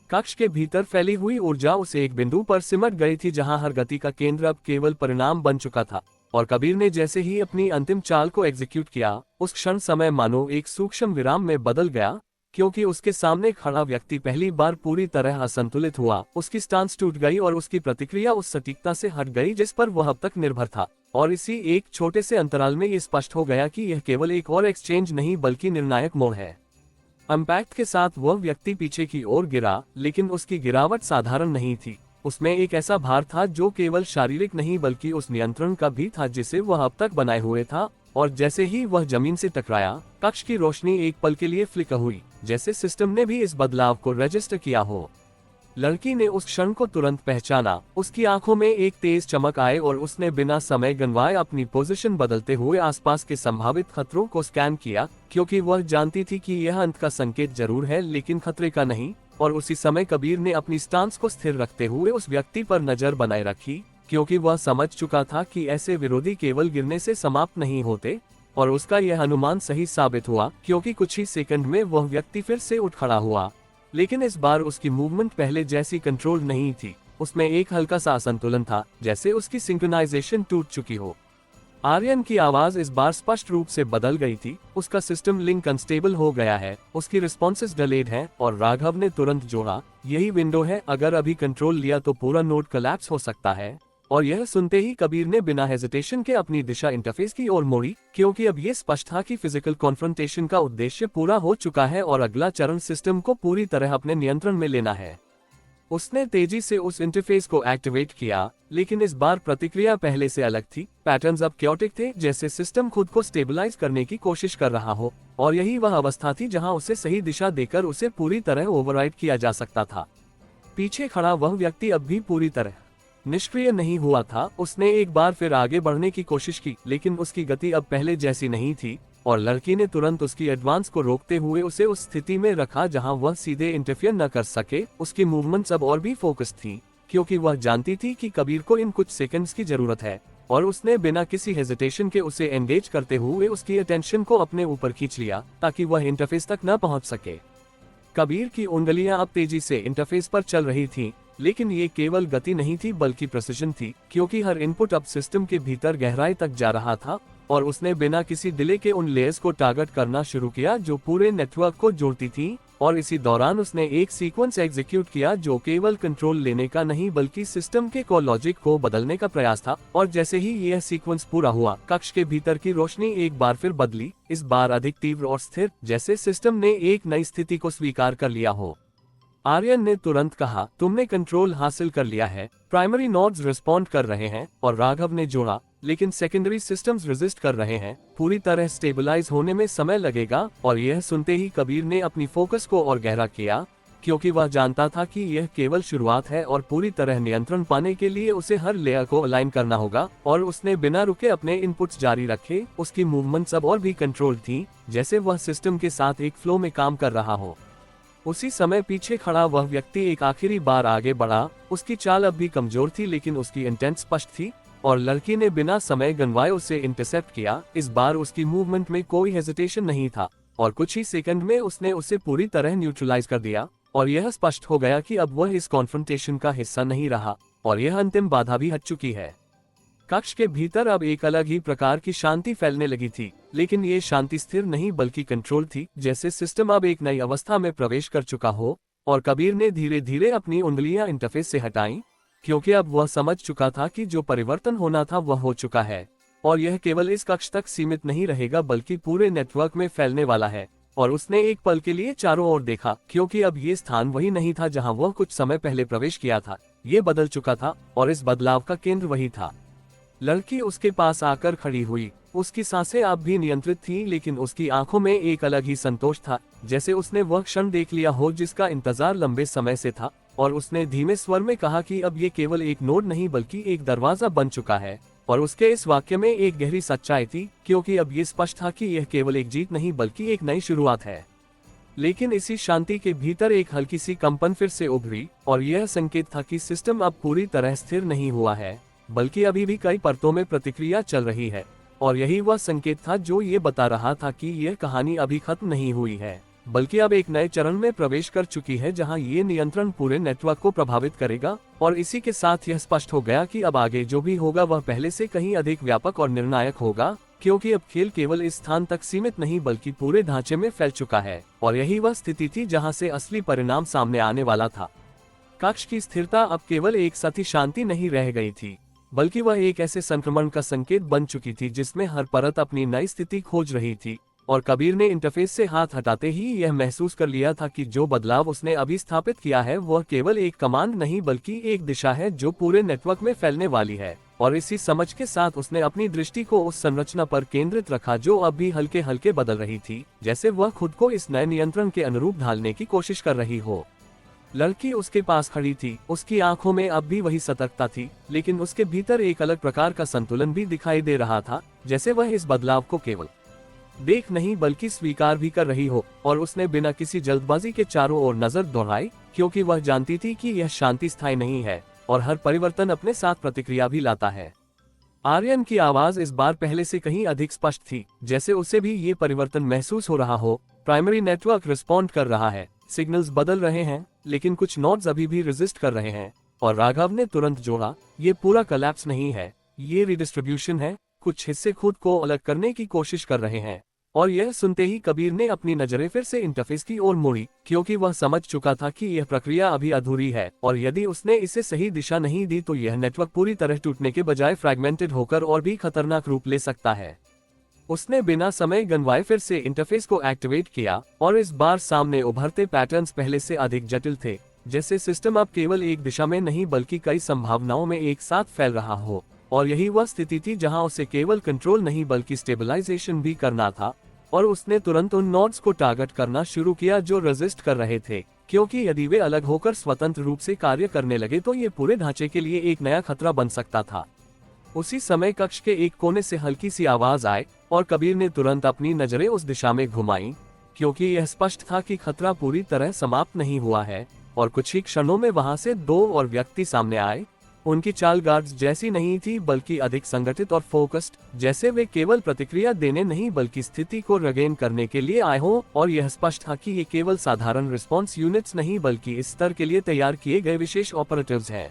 कक्ष के भीतर फैली हुई ऊर्जा उस एक बिंदु पर सिमट गई थी जहां हर गति का केंद्र अब केवल परिणाम बन चुका था। और कबीर ने जैसे ही अपनी अंतिम चाल को एग्जीक्यूट किया, उस क्षण समय मानो एक सूक्ष्म विराम में बदल गया, क्योंकि उसके सामने खड़ा व्यक्ति पहली बार पूरी तरह असंतुलित हुआ। उसकी स्टांस टूट गई और उसकी प्रतिक्रिया उस सटीकता से हट गई जिस पर वह अब तक निर्भर था। और इसी एक छोटे से अंतराल में ये स्पष्ट हो गया कि यह केवल एक और एक्सचेंज नहीं बल्कि निर्णायक मोड़ है। इम्पैक्ट के साथ वह व्यक्ति पीछे की ओर गिरा, लेकिन उसकी गिरावट साधारण नहीं थी। उसमें एक ऐसा भार था जो केवल शारीरिक नहीं बल्कि उस नियंत्रण का भी था जिसे वह अब तक बनाए हुए था। और जैसे ही वह जमीन से टकराया, कक्ष की रोशनी एक पल के लिए फ्लिकर हुई, जैसे सिस्टम ने भी इस बदलाव को रजिस्टर किया हो। लड़की ने उस क्षण को तुरंत पहचाना। उसकी आंखों में एक तेज चमक आए और उसने बिना समय गंवाए अपनी पोजीशन बदलते हुए आसपास के संभावित खतरों को स्कैन किया, क्योंकि वह जानती थी कि यह अंत का संकेत जरूर है लेकिन खतरे का नहीं। और उसी समय कबीर ने अपनी स्टांस को स्थिर रखते हुए उस व्यक्ति पर नजर बनाए रखी, क्योंकि वह समझ चुका था कि ऐसे विरोधी केवल गिरने से समाप्त नहीं होते। और उसका यह अनुमान सही साबित हुआ, क्योंकि कुछ ही सेकंड में वह व्यक्ति फिर से उठ खड़ा हुआ। लेकिन इस बार उसकी मूवमेंट पहले जैसी कंट्रोल नहीं थी। उसमें एक हल्का सा असंतुलन था, जैसे उसकी सिंक्रोनाइजेशन टूट चुकी हो। आर्यन की आवाज इस बार स्पष्ट रूप से बदल गई थी। उसका सिस्टम लिंक अनस्टेबल हो गया है, उसकी रिस्पॉन्सेज डिलेड हैं। और राघव ने तुरंत जोड़ा, यही विंडो है, अगर अभी कंट्रोल लिया तो पूरा नोड कोलैप्स हो सकता है। और यह सुनते ही कबीर ने बिना हेजिटेशन के अपनी दिशा इंटरफेस की ओर मोड़ी, क्योंकि अब यह स्पष्ट था कि फिजिकल कॉन्फ्रंटेशन का उद्देश्य पूरा हो चुका है और अगला चरण सिस्टम को पूरी तरह अपने नियंत्रण में लेना है। उसने तेजी से उस इंटरफेस को एक्टिवेट किया, लेकिन इस बार प्रतिक्रिया पहले से अलग थी। पैटर्न्स अब क्योटिक थे, जैसे सिस्टम खुद को स्टेबलाइज करने की कोशिश कर रहा हो। और यही वह अवस्था थी जहां उसे सही दिशा देकर उसे पूरी तरह ओवरराइड किया जा सकता था। पीछे खड़ा वह व्यक्ति अब भी पूरी तरह निष्क्रिय नहीं हुआ था। उसने एक बार फिर आगे बढ़ने की कोशिश की, लेकिन उसकी गति अब पहले जैसी नहीं थी। और लड़की ने तुरंत उसकी एडवांस को रोकते हुए उसे उस स्थिति में रखा जहां वह सीधे इंटरफियर न कर सके। उसकी मूवमेंट्स अब और भी फोकस थी, क्योंकि वह जानती थी कि कबीर को इन कुछ सेकंड्स की जरूरत है। और उसने बिना किसी हेजिटेशन के उसे एंगेज करते हुए उसकी अटेंशन को अपने ऊपर खींच लिया, ताकि वह इंटरफेस तक न पहुंच सके। कबीर की उंगलियां अब तेजी से इंटरफेस पर चल रही थीं, लेकिन ये केवल गति नहीं थी बल्कि प्रिसिजन थी, क्योंकि हर इनपुट अब सिस्टम के भीतर गहराई तक जा रहा था। और उसने बिना किसी डिले के उन लेयर्स को टारगेट करना शुरू किया जो पूरे नेटवर्क को जोड़ती थी। और इसी दौरान उसने एक सीक्वेंस एग्जीक्यूट किया जो केवल कंट्रोल लेने का नहीं बल्कि सिस्टम के कोर लॉजिक को बदलने का प्रयास था। और जैसे ही यह सीक्वेंस पूरा हुआ, कक्ष के भीतर की रोशनी एक बार फिर बदली, इस बार अधिक तीव्र और स्थिर, जैसे सिस्टम ने एक नई स्थिति को स्वीकार कर लिया हो। आर्यन ने तुरंत कहा, तुमने कंट्रोल हासिल कर लिया है, प्राइमरी नोड्स रिस्पॉन्ड कर रहे हैं। और राघव ने जोड़ा, लेकिन सेकेंडरी सिस्टम्स रेजिस्ट कर रहे हैं, पूरी तरह स्टेबलाइज होने में समय लगेगा। और यह सुनते ही कबीर ने अपनी फोकस को और गहरा किया, क्योंकि वह जानता था कि यह केवल शुरुआत है और पूरी तरह नियंत्रण पाने के लिए उसे हर लेयर को अलाइन करना होगा। और उसने बिना रुके अपने इनपुट्स जारी रखे। उसकी मूवमेंट्स अब और भी कंट्रोल थी, जैसे वह सिस्टम के साथ एक फ्लो में काम कर रहा हो। उसी समय पीछे खड़ा वह व्यक्ति एक आखिरी बार आगे बढ़ा। उसकी चाल अब भी कमजोर थी, लेकिन उसकी इंटेंट स्पष्ट थी। और लड़की ने बिना समय गंवाए उसे इंटरसेप्ट किया। इस बार उसकी मूवमेंट में कोई हेजिटेशन नहीं था, और कुछ ही सेकंड में उसने उसे पूरी तरह न्यूट्रलाइज कर दिया। और यह स्पष्ट हो गया कि अब वह इस कॉन्फ्रंटेशन का हिस्सा नहीं रहा, और यह अंतिम बाधा भी हट चुकी है। कक्ष के भीतर अब एक अलग ही प्रकार की शांति फैलने लगी थी, लेकिन ये शांति स्थिर नहीं बल्कि कंट्रोल थी, जैसे सिस्टम अब एक नई अवस्था में प्रवेश कर चुका हो। और कबीर ने धीरे धीरे अपनी उंगलियां इंटरफेस से हटाईं, क्योंकि अब वह समझ चुका था कि जो परिवर्तन होना था वह हो चुका है। और यह केवल इस कक्ष तक सीमित नहीं रहेगा बल्कि पूरे नेटवर्क में फैलने वाला है। और उसने एक पल के लिए चारों ओर देखा, क्योंकि अब ये स्थान वही नहीं था जहां वह कुछ समय पहले प्रवेश किया था। ये बदल चुका था और इस बदलाव का केंद्र वही था। लड़की उसके पास आकर खड़ी हुई। उसकी सांसें अब भी नियंत्रित थीं, लेकिन उसकी आंखों में एक अलग ही संतोष था, जैसे उसने वह क्षण देख लिया हो जिसका इंतजार लंबे समय से था। और उसने धीमे स्वर में कहा कि अब ये केवल एक नोड नहीं बल्कि एक दरवाजा बन चुका है। और उसके इस वाक्य में एक गहरी सच्चाई थी, क्योंकि अब ये स्पष्ट था कि यह केवल एक जीत नहीं बल्कि एक नई शुरुआत है। लेकिन इसी शांति के भीतर एक हल्की सी कंपन फिर से उभरी, और यह संकेत था कि सिस्टम अब पूरी तरह स्थिर नहीं हुआ है, बल्कि अभी भी कई परतों में प्रतिक्रिया चल रही है। और यही वह संकेत था जो ये बता रहा था कि यह कहानी अभी खत्म नहीं हुई है, बल्कि अब एक नए चरण में प्रवेश कर चुकी है जहां ये नियंत्रण पूरे नेटवर्क को प्रभावित करेगा। और इसी के साथ यह स्पष्ट हो गया कि अब आगे जो भी होगा वह पहले से कहीं अधिक व्यापक और निर्णायक होगा, क्योंकि अब खेल केवल इस स्थान तक सीमित नहीं बल्कि पूरे ढांचे में फैल चुका है। और यही वह स्थिति थी जहां से असली परिणाम सामने आने वाला था। कक्ष की स्थिरता अब केवल एक साथी शांति नहीं रह गई थी, बल्कि वह एक ऐसे संक्रमण का संकेत बन चुकी थी जिसमें हर परत अपनी नई स्थिति खोज रही थी। और कबीर ने इंटरफेस से हाथ हटाते ही यह महसूस कर लिया था कि जो बदलाव उसने अभी स्थापित किया है वह केवल एक कमांड नहीं बल्कि एक दिशा है जो पूरे नेटवर्क में फैलने वाली है। और इसी समझ के साथ उसने अपनी दृष्टि को उस संरचना पर केंद्रित रखा जो अब भी हल्के हल्के बदल रही थी, जैसे वह खुद को इस नए नियंत्रण के अनुरूप ढालने की कोशिश कर रही हो। लड़की उसके पास खड़ी थी। उसकी आंखों में अब भी वही सतर्कता थी, लेकिन उसके भीतर एक अलग प्रकार का संतुलन भी दिखाई दे रहा था, जैसे वह इस बदलाव को केवल देख नहीं बल्कि स्वीकार भी कर रही हो। और उसने बिना किसी जल्दबाजी के चारों ओर नजर दौड़ाई, क्योंकि वह जानती थी कि यह शांति स्थायी नहीं है और हर परिवर्तन अपने साथ प्रतिक्रिया भी लाता है। आर्यन की आवाज इस बार पहले से कहीं अधिक स्पष्ट थी, जैसे उसे भी ये परिवर्तन महसूस हो रहा हो। प्राइमरी नेटवर्क रिस्पॉन्ड कर रहा है, सिग्नल्स बदल रहे हैं, लेकिन कुछ नोड्स अभी भी रेजिस्ट कर रहे हैं। और राघव ने तुरंत जोड़ा, ये पूरा कोलैप्स नहीं है, ये रिडिस्ट्रीब्यूशन है। कुछ हिस्से खुद को अलग करने की कोशिश कर रहे हैं। और यह सुनते ही कबीर ने अपनी नजरें फिर से इंटरफेस की ओर मोड़ी, क्योंकि वह समझ चुका था कि यह प्रक्रिया अभी अधूरी है, और यदि उसने इसे सही दिशा नहीं दी तो यह नेटवर्क पूरी तरह टूटने के बजाय फ्रैगमेंटेड होकर और भी खतरनाक रूप ले सकता है। उसने बिना समय गंवाए फिर से इंटरफेस को एक्टिवेट किया, और इस बार सामने उभरते पैटर्न्स पहले से अधिक जटिल थे, जैसे सिस्टम अब केवल एक दिशा में नहीं बल्कि कई संभावनाओं में एक साथ फैल रहा हो। और यही वह स्थिति थी जहां उसे केवल कंट्रोल नहीं बल्कि स्टेबलाइजेशन भी करना था। और उसने तुरंत उन नोड्स को टारगेट करना शुरू किया जो रेजिस्ट कर रहे थे, क्योंकि यदि वे अलग होकर स्वतंत्र रूप से कार्य करने लगे तो ये पूरे ढांचे के लिए एक नया खतरा बन सकता था। उसी समय कक्ष के एक कोने से हल्की सी आवाज आई, और कबीर ने तुरंत अपनी नजरें उस दिशा में घुमाई, क्योंकि यह स्पष्ट था कि खतरा पूरी तरह समाप्त नहीं हुआ है। और कुछ ही क्षणों में वहां से दो और व्यक्ति सामने आए। उनकी चाल गार्ड्स जैसी नहीं थी बल्कि अधिक संगठित और फोकस्ड, जैसे वे केवल प्रतिक्रिया देने नहीं बल्कि स्थिति को रिगेन करने के लिए आए हों। और यह स्पष्ट था कि ये केवल साधारण रिस्पॉन्स यूनिट्स नहीं बल्कि इस स्तर के लिए तैयार किए गए विशेष ऑपरेटिव्स हैं।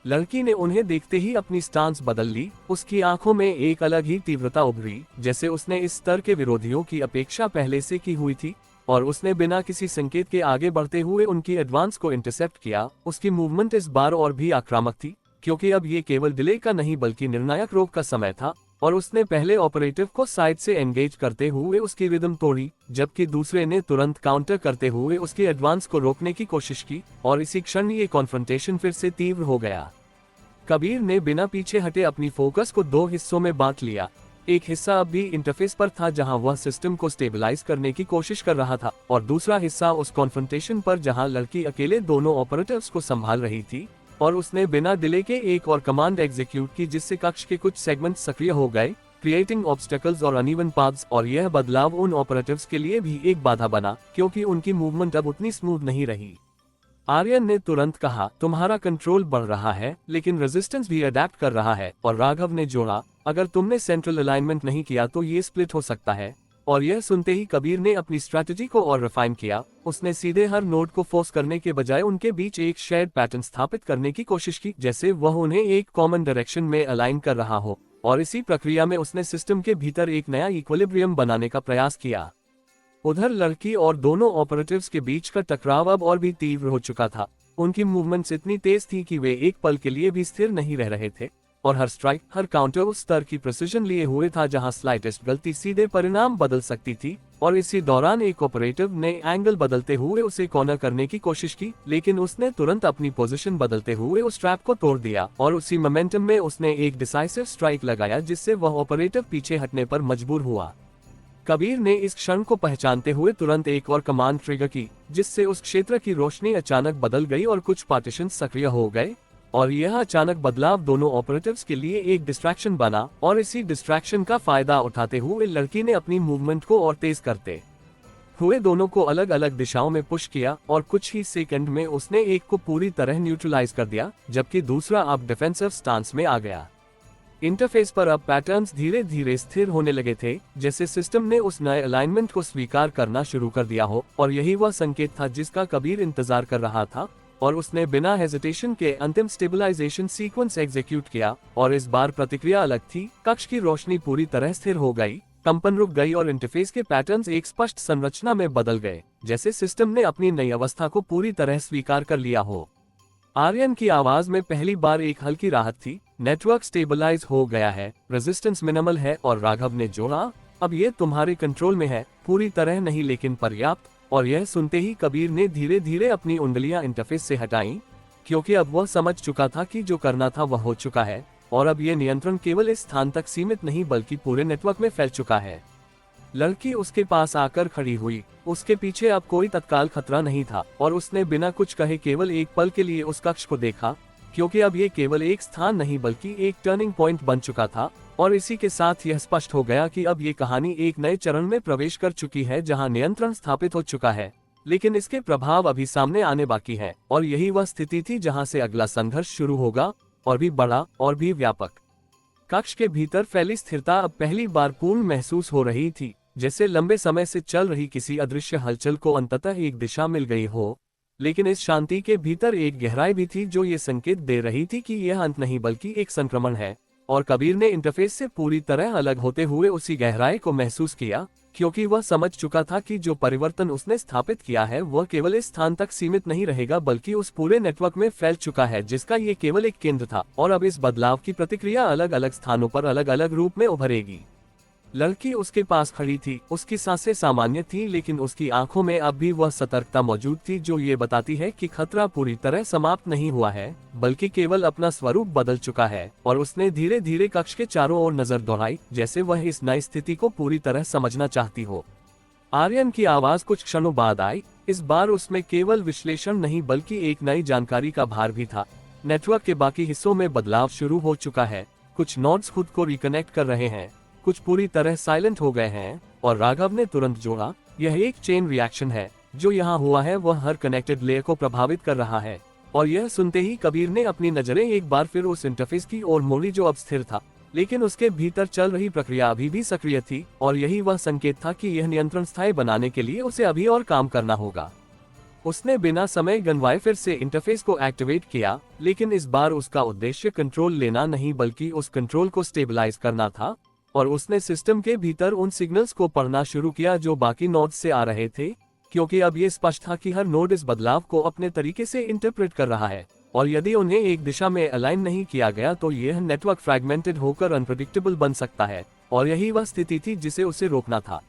लड़की ने उन्हें देखते ही अपनी स्टांस बदल ली। उसकी आंखों में एक अलग ही तीव्रता उभरी, जैसे उसने इस स्तर के विरोधियों की अपेक्षा पहले से की हुई थी। और उसने बिना किसी संकेत के आगे बढ़ते हुए उनकी एडवांस को इंटरसेप्ट किया। उसकी मूवमेंट इस बार और भी आक्रामक थी, क्योंकि अब ये केवल डिले का नहीं बल्कि निर्णायक रोक का समय था। और उसने पहले ऑपरेटिव को साइड से एंगेज करते हुए उसकी रिदम तोड़ी, जबकि दूसरे ने तुरंत काउंटर करते हुए उसके एडवांस को रोकने की कोशिश की। और इसी क्षण ये कॉन्फ्रंटेशन फिर से तीव्र हो गया। कबीर ने बिना पीछे हटे अपनी फोकस को दो हिस्सों में बांट लिया। एक हिस्सा अब भी इंटरफेस पर था जहां वह सिस्टम को स्टेबलाइज करने की कोशिश कर रहा था, और दूसरा हिस्सा उस कॉन्फ्रंटेशन पर जहां लड़की अकेले दोनों ऑपरेटिव्स को संभाल रही थी। और उसने बिना डिले के एक और कमांड एग्जीक्यूट की, जिससे कक्ष के कुछ सेगमेंट सक्रिय हो गए, क्रिएटिंग ऑब्स्टेकल्स और अनइवन पाथ्स। और यह बदलाव उन ऑपरेटिव्स के लिए भी एक बाधा बना, क्योंकि उनकी मूवमेंट अब उतनी स्मूथ नहीं रही। आर्यन ने तुरंत कहा, तुम्हारा कंट्रोल बढ़ रहा है, लेकिन रेजिस्टेंस भी अडेप्ट कर रहा है। और राघव ने जोड़ा, अगर तुमने सेंट्रल अलाइनमेंट नहीं किया तो ये स्प्लिट हो सकता है। और यह सुनते ही कबीर ने अपनी स्ट्रैटेजी को और रिफाइन किया। उसने सीधे हर नोड को फोर्स करने के बजाय उनके बीच एक शेयर्ड पैटर्न स्थापित करने की कोशिश की, जैसे वह उन्हें एक कॉमन डायरेक्शन में अलाइन कर रहा हो। और इसी प्रक्रिया में उसने सिस्टम के भीतर एक नया इक्विलिब्रियम बनाने का प्रयास किया। उधर लड़की और दोनों ऑपरेटिव्स के बीच का टकराव अब और भी तीव्र हो चुका था। उनकी मूवमेंट्स इतनी तेज थी कि वे एक पल के लिए भी स्थिर नहीं रह रहे थे। और हर स्ट्राइक, हर काउंटर उस स्तर की प्रिसिजन लिए हुए था जहां स्लाइटेस्ट गलती सीधे परिणाम बदल सकती थी। और इसी दौरान एक ऑपरेटिव ने एंगल बदलते हुए उसे कॉर्नर करने की कोशिश की, लेकिन उसने तुरंत अपनी पोजीशन बदलते हुए उस ट्रैप को तोड़ दिया और उसी मोमेंटम में उसने एक डिसाइसिव स्ट्राइक लगाया जिससे वह ऑपरेटिव पीछे हटने पर मजबूर हुआ। कबीर ने इस क्षण को पहचानते हुए तुरंत एक और कमांड ट्रिगर की, जिससे उस क्षेत्र की रोशनी अचानक बदल गई और कुछ पार्टीशन सक्रिय हो गए। और यह अचानक बदलाव दोनों ऑपरेटिव्स के लिए एक डिस्ट्रैक्शन बना और इसी डिस्ट्रैक्शन का फायदा उठाते हुए लड़की ने अपनी मूवमेंट को और तेज करते हुए दोनों को अलग अलग दिशाओं में पुश किया और कुछ ही सेकंड में उसने एक को पूरी तरह न्यूट्रलाइज कर दिया, जबकि दूसरा अब डिफेंसिव स्टांस में आ गया। इंटरफेस पर अब पैटर्न्स धीरे धीरे स्थिर होने लगे थे, जैसे सिस्टम ने उस नए अलाइनमेंट को स्वीकार करना शुरू कर दिया हो। और यही वह संकेत था जिसका कबीर इंतजार कर रहा था। और उसने बिना हेजिटेशन के अंतिम स्टेबलाइजेशन सीक्वेंस एग्जीक्यूट किया और इस बार प्रतिक्रिया अलग थी। कक्ष की रोशनी पूरी तरह स्थिर हो गई, कंपन रुक गई और इंटरफेस के पैटर्न्स एक स्पष्ट संरचना में बदल गए, जैसे सिस्टम ने अपनी नई अवस्था को पूरी तरह स्वीकार कर लिया हो। आर्यन की आवाज में पहली बार एक हल्की राहत थी। नेटवर्क स्टेबलाइज हो गया है, रेजिस्टेंस मिनिमल है। और राघव ने जोड़ा, अब ये तुम्हारे कंट्रोल में है, पूरी तरह नहीं लेकिन पर्याप्त। और यह सुनते ही कबीर ने धीरे धीरे अपनी उंगलियां इंटरफेस से हटाईं, क्योंकि अब वह समझ चुका था कि जो करना था वह हो चुका है और अब यह नियंत्रण केवल इस स्थान तक सीमित नहीं बल्कि पूरे नेटवर्क में फैल चुका है। लड़की उसके पास आकर खड़ी हुई। उसके पीछे अब कोई तत्काल खतरा नहीं था और उसने बिना कुछ कहे केवल एक पल के लिए उस कक्ष को देखा, क्योंकि अब ये केवल एक स्थान नहीं बल्कि एक टर्निंग पॉइंट बन चुका था। और इसी के साथ यह स्पष्ट हो गया कि अब ये कहानी एक नए चरण में प्रवेश कर चुकी है जहां नियंत्रण स्थापित हो चुका है, लेकिन इसके प्रभाव अभी सामने आने बाकी हैं। और यही वह स्थिति थी जहां से अगला संघर्ष शुरू होगा, और भी बड़ा और भी व्यापक। कक्ष के भीतर फैली स्थिरता अब पहली बार पूर्ण महसूस हो रही थी, जैसे लंबे समय से चल रही किसी अदृश्य हलचल को अंततः एक दिशा मिल गई हो। लेकिन इस शांति के भीतर एक गहराई भी थी जो ये संकेत दे रही थी कि यह अंत नहीं बल्कि एक संक्रमण है। और कबीर ने इंटरफेस से पूरी तरह अलग होते हुए उसी गहराई को महसूस किया, क्योंकि वह समझ चुका था कि जो परिवर्तन उसने स्थापित किया है वह केवल इस स्थान तक सीमित नहीं रहेगा बल्कि उस पूरे नेटवर्क में फैल चुका है जिसका ये केवल एक केंद्र था। और अब इस बदलाव की प्रतिक्रिया अलग अलग स्थानों पर अलग अलग रूप में उभरेगी। लड़की उसके पास खड़ी थी, उसकी सांसें सामान्य थी, लेकिन उसकी आंखों में अब भी वह सतर्कता मौजूद थी जो ये बताती है कि खतरा पूरी तरह समाप्त नहीं हुआ है बल्कि केवल अपना स्वरूप बदल चुका है। और उसने धीरे धीरे कक्ष के चारों ओर नजर दौड़ाई, जैसे वह इस नई स्थिति को पूरी तरह समझना चाहती हो। आर्यन की आवाज कुछ क्षणों बाद आई। इस बार उसमें केवल विश्लेषण नहीं बल्कि एक नई जानकारी का भार भी था। नेटवर्क के बाकी हिस्सों में बदलाव शुरू हो चुका है। कुछ नोड्स खुद को रिकनेक्ट कर रहे हैं, कुछ पूरी तरह साइलेंट हो गए हैं। और राघव ने तुरंत जोड़ा, यह एक चेन रिएक्शन है। जो यहाँ हुआ है वह हर कनेक्टेड लेयर को प्रभावित कर रहा है। और यह सुनते ही कबीर ने अपनी नजरें एक बार फिर उस इंटरफेस की ओर मोड़ी जो अब स्थिर था, लेकिन उसके भीतर चल रही प्रक्रिया अभी भी सक्रिय थी। और यही वह संकेत था कि यह नियंत्रण स्थायी बनाने के लिए उसे अभी और काम करना होगा। उसने बिना समय गंवाए फिर से इंटरफेस को एक्टिवेट किया, लेकिन इस बार उसका उद्देश्य कंट्रोल लेना नहीं बल्कि उस कंट्रोल को स्टेबलाइज करना था। और उसने सिस्टम के भीतर उन सिग्नल्स को पढ़ना शुरू किया जो बाकी नोड्स से आ रहे थे, क्योंकि अब ये स्पष्ट था कि हर नोड इस बदलाव को अपने तरीके से इंटरप्रेट कर रहा है। और यदि उन्हें एक दिशा में अलाइन नहीं किया गया तो यह नेटवर्क फ्रैगमेंटेड होकर अनप्रेडिक्टेबल बन सकता है। और यही वह स्थिति थी जिसे उसे रोकना था।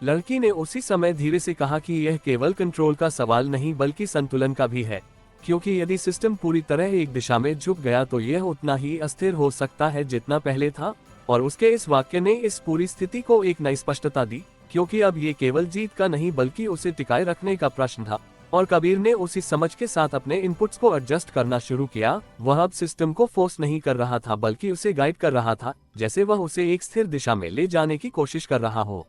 लड़की ने उसी समय धीरे से कहा कि यह केवल कंट्रोल का सवाल नहीं बल्कि संतुलन का भी है, क्योंकि यदि सिस्टम पूरी तरह एक दिशा में झुक गया तो यह उतना ही अस्थिर हो सकता है जितना पहले था। और उसके इस वाक्य ने इस पूरी स्थिति को एक नई स्पष्टता दी, क्योंकि अब ये केवल जीत का नहीं बल्कि उसे टिकाए रखने का प्रश्न था। और कबीर ने उसी समझ के साथ अपने इनपुट्स को एडजस्ट करना शुरू किया। वह अब सिस्टम को फोर्स नहीं कर रहा था बल्कि उसे गाइड कर रहा था, जैसे वह उसे एक स्थिर दिशा में ले जाने की कोशिश कर रहा हो।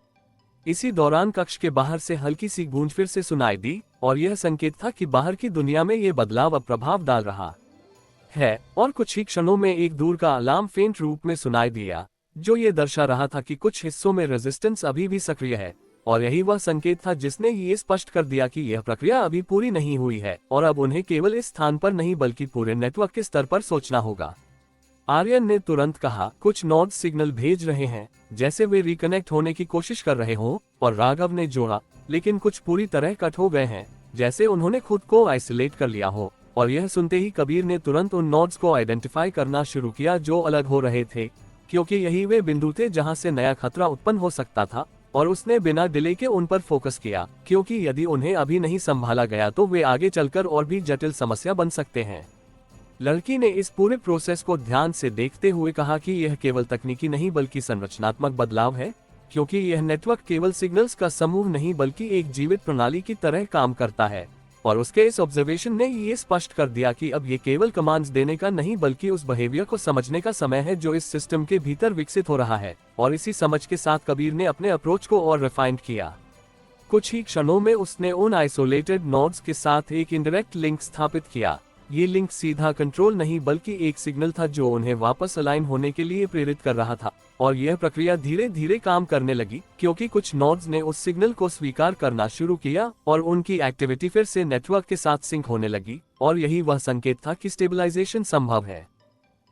इसी दौरान कक्ष के बाहर से हल्की सी गूंज फिर से सुनाई दी, और यह संकेत था कि बाहर की दुनिया में ये बदलाव अब प्रभाव डाल रहा है। और कुछ ही क्षणों में एक दूर का अलार्म फेंट रूप में सुनाई दिया, जो ये दर्शा रहा था कि कुछ हिस्सों में रेजिस्टेंस अभी भी सक्रिय है। और यही वह संकेत था जिसने ये स्पष्ट कर दिया कि यह प्रक्रिया अभी पूरी नहीं हुई है और अब उन्हें केवल इस स्थान पर नहीं बल्कि पूरे नेटवर्क के स्तर पर सोचना होगा। आर्यन ने तुरंत कहा, कुछ नोड सिग्नल भेज रहे हैं जैसे वे रिकनेक्ट होने की कोशिश कर रहे हों। और राघव ने जोड़ा, लेकिन कुछ पूरी तरह कट हो गए हैं, जैसे उन्होंने खुद को आइसोलेट कर लिया हो। और यह सुनते ही कबीर ने तुरंत उन नोड्स को आइडेंटिफाई करना शुरू किया जो अलग हो रहे थे, क्योंकि यही वे बिंदु थे जहां से नया खतरा उत्पन्न हो सकता था। और उसने बिना डिले के उन पर फोकस किया, क्योंकि यदि उन्हें अभी नहीं संभाला गया तो वे आगे चलकर और भी जटिल समस्या बन सकते हैं। लड़की ने इस पूरे प्रोसेस को ध्यान से देखते हुए कहा कि यह केवल तकनीकी नहीं बल्कि संरचनात्मक बदलाव है, क्योंकि यह नेटवर्क केवल सिग्नल्स का समूह नहीं बल्कि एक जीवित प्रणाली की तरह काम करता है। और उसके इस ऑब्जर्वेशन ने ये स्पष्ट कर दिया कि अब ये केवल कमांड्स देने का नहीं बल्कि उस बिहेवियर को समझने का समय है जो इस सिस्टम के भीतर विकसित हो रहा है। और इसी समझ के साथ कबीर ने अपने अप्रोच को और रिफाइंड किया। कुछ ही क्षणों में उसने उन आइसोलेटेड नोड्स के साथ एक इनडायरेक्ट लिंक स्थापित किया। ये लिंक सीधा कंट्रोल नहीं बल्कि एक सिग्नल था जो उन्हें वापस अलाइन होने के लिए प्रेरित कर रहा था। और यह प्रक्रिया धीरे धीरे काम करने लगी, क्योंकि कुछ नोड्स ने उस सिग्नल को स्वीकार करना शुरू किया और उनकी एक्टिविटी फिर से नेटवर्क के साथ सिंक होने लगी। और यही वह संकेत था कि स्टेबलाइजेशन संभव है।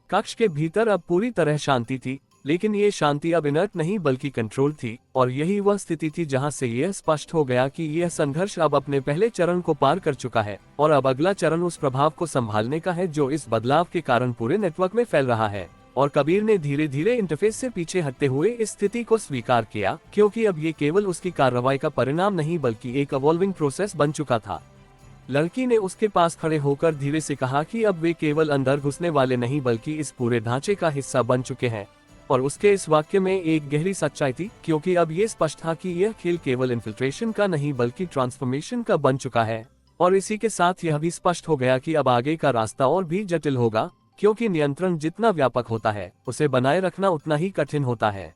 कक्ष के भीतर अब पूरी तरह शांति थी, लेकिन ये शांति अब इनर्ट नहीं बल्कि कंट्रोल थी। और यही वह स्थिति थी जहां से यह स्पष्ट हो गया कि यह संघर्ष अब अपने पहले चरण को पार कर चुका है और अब अगला चरण उस प्रभाव को संभालने का है जो इस बदलाव के कारण पूरे नेटवर्क में फैल रहा है। और कबीर ने धीरे धीरे इंटरफेस से पीछे हटते हुए इस स्थिति को स्वीकार किया, क्योंकि अब ये केवल उसकी कार्रवाई का परिणाम नहीं बल्कि एक इवॉल्विंग प्रोसेस बन चुका था। लड़की ने उसके पास खड़े होकर धीरे से कहा कि अब वे केवल अंदर घुसने वाले नहीं बल्कि इस पूरे ढांचे का हिस्सा बन चुके हैं। और उसके इस वाक्य में एक गहरी सच्चाई थी, क्योंकि अब ये स्पष्ट था कि यह खेल केवल इन्फिल्ट्रेशन का नहीं बल्कि ट्रांसफॉर्मेशन का बन चुका है। और इसी के साथ यह भी स्पष्ट हो गया कि अब आगे का रास्ता और भी जटिल होगा, क्योंकि नियंत्रण जितना व्यापक होता है उसे बनाए रखना उतना ही कठिन होता है।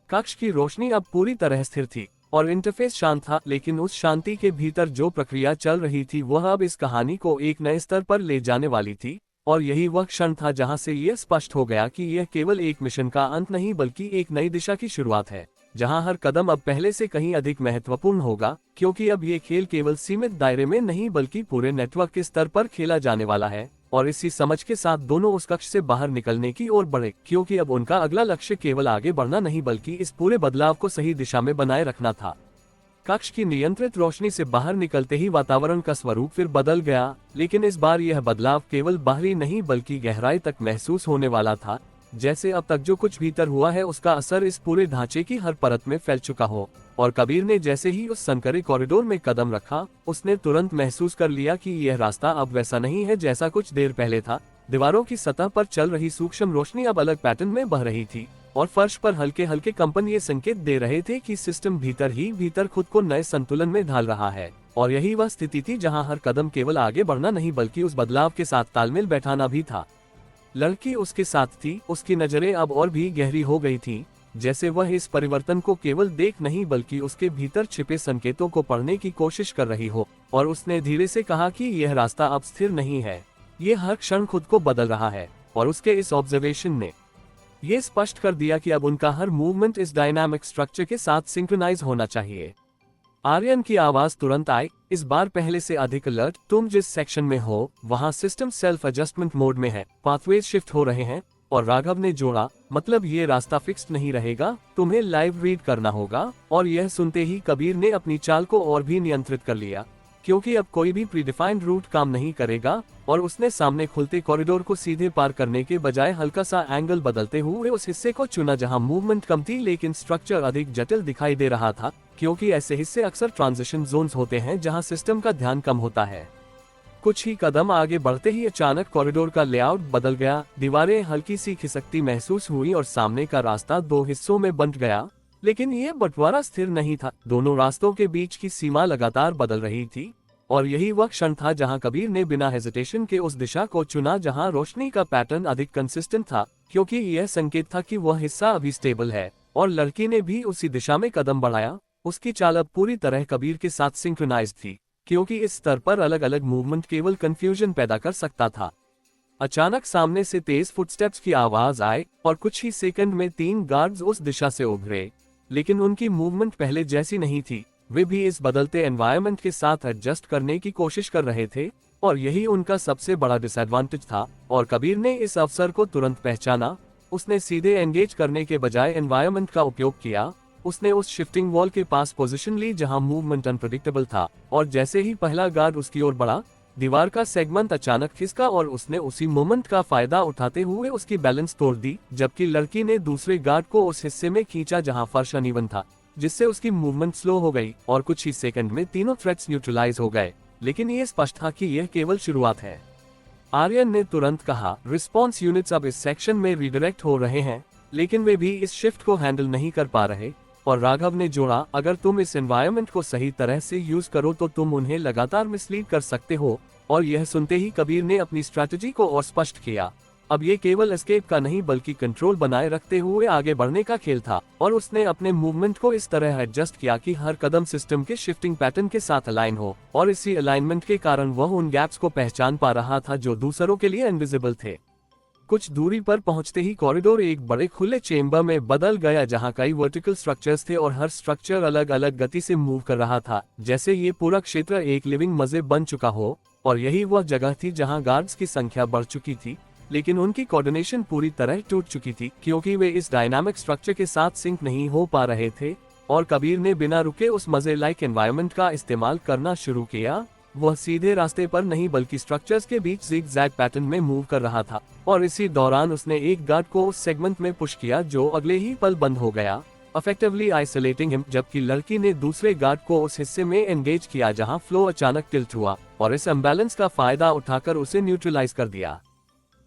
कक्ष की रोशनी अब पूरी तरह स्थिर थी और इंटरफेस शांत था, लेकिन उस शांति के भीतर जो प्रक्रिया चल रही थी वह अब इस कहानी को एक नए स्तर पर ले जाने वाली थी। और यही वह क्षण था जहां से यह स्पष्ट हो गया कि यह केवल एक मिशन का अंत नहीं बल्कि एक नई दिशा की शुरुआत है, जहां हर कदम अब पहले से कहीं अधिक महत्वपूर्ण होगा, क्योंकि अब ये खेल केवल सीमित दायरे में नहीं बल्कि पूरे नेटवर्क के स्तर पर खेला जाने वाला है। और इसी समझ के साथ दोनों उस कक्ष से बाहर निकलने की ओर बढ़े, क्योंकि अब उनका अगला लक्ष्य केवल आगे बढ़ना नहीं बल्कि इस पूरे बदलाव को सही दिशा में बनाए रखना था। कक्ष की नियंत्रित रोशनी से बाहर निकलते ही वातावरण का स्वरूप फिर बदल गया, लेकिन इस बार यह बदलाव केवल बाहरी नहीं बल्कि गहराई तक महसूस होने वाला था, जैसे अब तक जो कुछ भीतर हुआ है उसका असर इस पूरे ढांचे की हर परत में फैल चुका हो। और कबीर ने जैसे ही उस संकरे कॉरिडोर में कदम रखा, उसने तुरंत महसूस कर लिया कि यह रास्ता अब वैसा नहीं है जैसा कुछ देर पहले था। दीवारों की सतह पर चल रही सूक्ष्म रोशनी अब अलग पैटर्न में बह रही थी और फर्श पर हल्के हल्के कंपन ये संकेत दे रहे थे कि सिस्टम भीतर ही भीतर खुद को नए संतुलन में ढाल रहा है। और यही वह स्थिति थी जहां हर कदम केवल आगे बढ़ना नहीं बल्कि उस बदलाव के साथ तालमेल बैठाना भी था। लड़की उसके साथ थी, उसकी नजरें अब और भी गहरी हो गई थीं, जैसे वह इस परिवर्तन को केवल देख नहीं बल्कि उसके भीतर छिपे संकेतों को पढ़ने की कोशिश कर रही हो। और उसने धीरे से कहा कि यह रास्ता अब स्थिर नहीं है, ये हर क्षण खुद को बदल रहा है। और उसके इस ऑब्जर्वेशन ने ये स्पष्ट कर दिया कि अब उनका हर मूवमेंट इस डायनामिक स्ट्रक्चर के साथ सिंक्रोनाइज होना चाहिए। आर्यन की आवाज तुरंत आई, इस बार पहले से अधिक अलर्ट, तुम जिस सेक्शन में हो वहां सिस्टम सेल्फ एडजस्टमेंट मोड में है, पाथवेज शिफ्ट हो रहे हैं। और राघव ने जोड़ा, मतलब ये रास्ता फिक्स्ड नहीं रहेगा, तुम्हें लाइव रीड करना होगा। और यह सुनते ही कबीर ने अपनी चाल को और भी नियंत्रित कर लिया, क्योंकि अब कोई भी प्रीडिफाइंड रूट काम नहीं करेगा। और उसने सामने खुलते कॉरिडोर को सीधे पार करने के बजाय हल्का सा एंगल बदलते हुए उस हिस्से को चुना जहां मूवमेंट कम थी लेकिन स्ट्रक्चर अधिक जटिल दिखाई दे रहा था, क्योंकि ऐसे हिस्से अक्सर ट्रांजिशन जोन्स होते हैं जहां सिस्टम का ध्यान कम होता है। कुछ ही कदम आगे बढ़ते ही अचानक कॉरिडोर का लेआउट बदल गया, दीवारें हल्की सी खिसकती महसूस हुई और सामने का रास्ता दो हिस्सों में बंट गया। लेकिन ये बंटवारा स्थिर नहीं था, दोनों रास्तों के बीच की सीमा लगातार बदल रही थी। और यही वह क्षण था जहां कबीर ने बिना हेजिटेशन के उस दिशा को चुना जहां रोशनी का पैटर्न अधिक कंसिस्टेंट था, क्योंकि यह संकेत था कि वह हिस्सा अभी स्टेबल है। और लड़की ने भी उसी दिशा में कदम बढ़ाया, उसकी चाल अब पूरी तरह कबीर के साथ सिंक्रोनाइज्ड थी, क्योंकि इस स्तर पर अलग अलग मूवमेंट केवल कंफ्यूजन पैदा कर सकता था। अचानक सामने से तेज फुटस्टेप्स की आवाज आई और कुछ ही सेकंड में 3 गार्ड्स उस दिशा से उभरे, लेकिन उनकी मूवमेंट पहले जैसी नहीं थी। वे भी इस बदलते एनवायरनमेंट के साथ एडजस्ट करने की कोशिश कर रहे थे और यही उनका सबसे बड़ा डिसएडवांटेज था। और कबीर ने इस अवसर को तुरंत पहचाना, उसने सीधे एंगेज करने के बजाय एनवायरनमेंट का उपयोग किया। उसने उस शिफ्टिंग वॉल के पास पोजीशन ली जहां मूवमेंट अनप्रेडिक्टेबल था और जैसे ही पहला गार्ड उसकी ओर बढ़ा, दीवार का सेगमेंट अचानक खिसका और उसने उसी मोमेंट का फायदा उठाते हुए उसकी बैलेंस तोड़ दी, जबकि लड़की ने दूसरे गार्ड को उस हिस्से में खींचा जहां फर्श अनइवन था, जिससे उसकी मूवमेंट स्लो हो गई और कुछ ही सेकंड में तीनों थ्रेट्स न्यूट्रलाइज हो गए। लेकिन ये स्पष्ट था कि यह केवल शुरुआत है। आर्यन ने तुरंत कहा, रिस्पॉन्स यूनिट्स अब इस सेक्शन में रीडायरेक्ट हो रहे हैं, लेकिन वे भी इस शिफ्ट को हैंडल नहीं कर पा रहे। और राघव ने जोड़ा, अगर तुम इस एनवायरनमेंट को सही तरह से यूज करो तो तुम उन्हें लगातार मिसलीड कर सकते हो। और यह सुनते ही कबीर ने अपनी स्ट्रैटेजी को और स्पष्ट किया। अब ये केवल एस्केप का नहीं बल्कि कंट्रोल बनाए रखते हुए आगे बढ़ने का खेल था, और उसने अपने मूवमेंट को इस तरह एडजस्ट किया कि हर कदम सिस्टम के शिफ्टिंग पैटर्न के साथ अलाइन हो, और इसी अलाइनमेंट के कारण वह उन गैप्स को पहचान पा रहा था जो दूसरों के लिए इनविजिबल थे। कुछ दूरी पर पहुंचते ही कॉरिडोर एक बड़े खुले चेम्बर में बदल गया जहां कई वर्टिकल स्ट्रक्चर्स थे और हर स्ट्रक्चर अलग अलग गति से मूव कर रहा था, जैसे ये पूरा क्षेत्र एक लिविंग मजे बन चुका हो। और यही वह जगह थी जहां गार्ड्स की संख्या बढ़ चुकी थी, लेकिन उनकी कोऑर्डिनेशन पूरी तरह टूट चुकी थी, क्योंकि वे इस डायनामिक स्ट्रक्चर के साथ सिंक नहीं हो पा रहे थे। और कबीर ने बिना रुके उस मजे लाइक एनवायरनमेंट का इस्तेमाल करना शुरू किया। वह सीधे रास्ते पर नहीं बल्कि स्ट्रक्चर्स के बीच ज़िग-ज़ैग पैटर्न में मूव कर रहा था, और इसी दौरान उसने एक गार्ड को उस सेगमेंट में पुश किया जो अगले ही पल बंद हो गया, इफेक्टिवली आइसोलेटिंग हिम, जबकि लड़की ने दूसरे गार्ड को उस हिस्से में एंगेज किया जहां फ्लो अचानक टिल्ट हुआ और इस इम्बैलेंस का फायदा उठाकर उसे न्यूट्रलाइज कर दिया।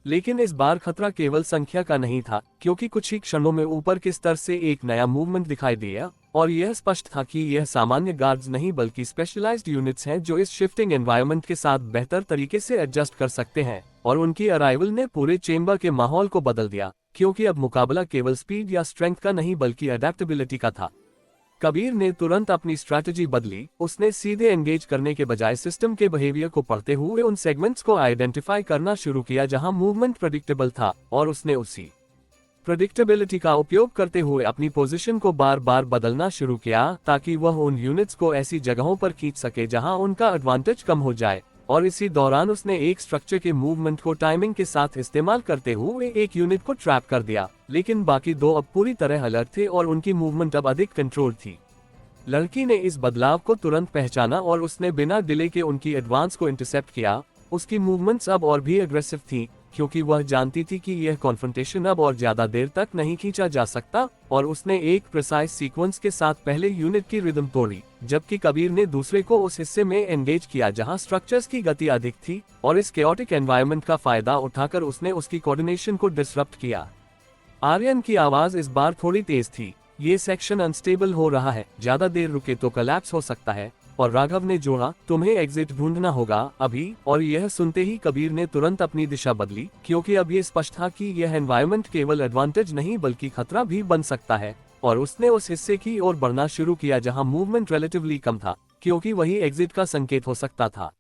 लेकिन इस बार खतरा केवल संख्या का नहीं था, क्योंकि कुछ ही क्षणों में ऊपर के स्तर से एक नया मूवमेंट दिखाई दिया, और यह स्पष्ट था कि यह सामान्य गार्ड्स नहीं बल्कि स्पेशलाइज्ड यूनिट्स हैं जो इस शिफ्टिंग एनवायरनमेंट के साथ बेहतर तरीके से एडजस्ट कर सकते हैं। और उनकी अराइवल ने पूरे चेंबर के माहौल को बदल दिया, क्योंकि अब मुकाबला केवल स्पीड या स्ट्रेंथ का नहीं बल्कि अडेप्टेबिलिटी का था। कबीर ने तुरंत अपनी स्ट्रैटेजी बदली। उसने सीधे एंगेज करने के बजाय सिस्टम के बिहेवियर को पढ़ते हुए उन सेगमेंट्स को आइडेंटिफाई करना शुरू किया जहां मूवमेंट प्रेडिक्टेबल था, और उसने उसी प्रेडिक्टेबिलिटी का उपयोग करते हुए अपनी पोजीशन को बार बार बदलना शुरू किया ताकि वह उन यूनिट्स को ऐसी जगहों पर खींच सके जहां उनका एडवांटेज कम हो जाए। और इसी दौरान उसने एक स्ट्रक्चर के मूवमेंट को टाइमिंग के साथ इस्तेमाल करते हुए एक यूनिट को ट्रैप कर दिया, लेकिन बाकी दो अब पूरी तरह अलर्ट थे और उनकी मूवमेंट अब अधिक कंट्रोल थी। लड़की ने इस बदलाव को तुरंत पहचाना और उसने बिना डिले के उनकी एडवांस को इंटरसेप्ट किया। उसकी मूवमेंट्स अब और भी एग्रेसिव थी, क्योंकि वह जानती थी कि यह कॉन्फ्रंटेशन अब और ज्यादा देर तक नहीं खींचा जा सकता, और उसने एक प्रिसाइज सीक्वेंस के साथ पहले यूनिट की रिदम तोड़ी, जबकि कबीर ने दूसरे को उस हिस्से में एंगेज किया जहां स्ट्रक्चर्स की गति अधिक थी, और इस केओटिक एनवायरनमेंट का फायदा उठाकर उसने उसकी कोऑर्डिनेशन को डिसरप्ट किया। आर्यन की आवाज इस बार थोड़ी तेज थी, ये सेक्शन अनस्टेबल हो रहा है, ज्यादा देर रुके तो कोलैप्स हो सकता है। और राघव ने जोड़ा, तुम्हें एग्जिट ढूंढना होगा अभी। और यह सुनते ही कबीर ने तुरंत अपनी दिशा बदली, क्योंकि अब ये स्पष्ट था कि यह एनवायरनमेंट केवल एडवांटेज नहीं बल्कि खतरा भी बन सकता है। और उसने उस हिस्से की ओर बढ़ना शुरू किया जहां मूवमेंट रिलेटिवली कम था, क्योंकि वही एग्जिट का संकेत हो सकता था।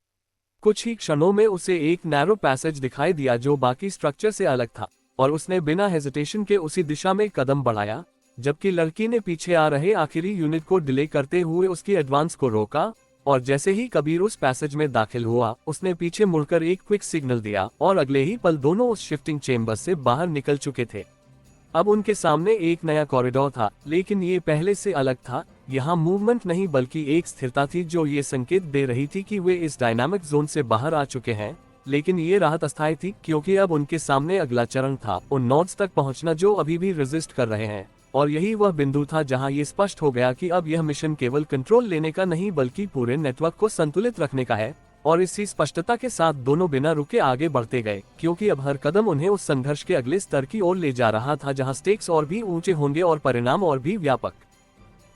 कुछ ही क्षणों में उसे एक नैरो पैसेज दिखाई दिया जो बाकी स्ट्रक्चर से अलग था, और उसने बिना हेजिटेशन के उसी दिशा में कदम बढ़ाया, जबकि लड़की ने पीछे आ रहे आखिरी यूनिट को डिले करते हुए उसकी एडवांस को रोका। और जैसे ही कबीर उस पैसेज में दाखिल हुआ, उसने पीछे मुड़कर एक क्विक सिग्नल दिया, और अगले ही पल दोनों उस शिफ्टिंग चेम्बर से बाहर निकल चुके थे। अब उनके सामने एक नया कॉरिडोर था, लेकिन ये पहले से अलग था। यहाँ मूवमेंट नहीं बल्कि एक स्थिरता थी जो ये संकेत दे रही थी कि वे इस डायनामिक जोन से बाहर आ चुके हैं। लेकिन ये राहत अस्थायी थी, क्योंकि अब उनके सामने अगला चरण था, उन नोड्स तक पहुंचना जो अभी भी रेजिस्ट कर रहे हैं। और यही वह बिंदु था जहां ये स्पष्ट हो गया कि अब यह मिशन केवल कंट्रोल लेने का नहीं बल्कि पूरे नेटवर्क को संतुलित रखने का है। और इसी स्पष्टता के साथ दोनों बिना रुके आगे बढ़ते गए, क्योंकि अब हर कदम उन्हें उस संघर्ष के अगले स्तर की ओर ले जा रहा था जहां स्टेक्स और भी ऊंचे होंगे और परिणाम और भी व्यापक।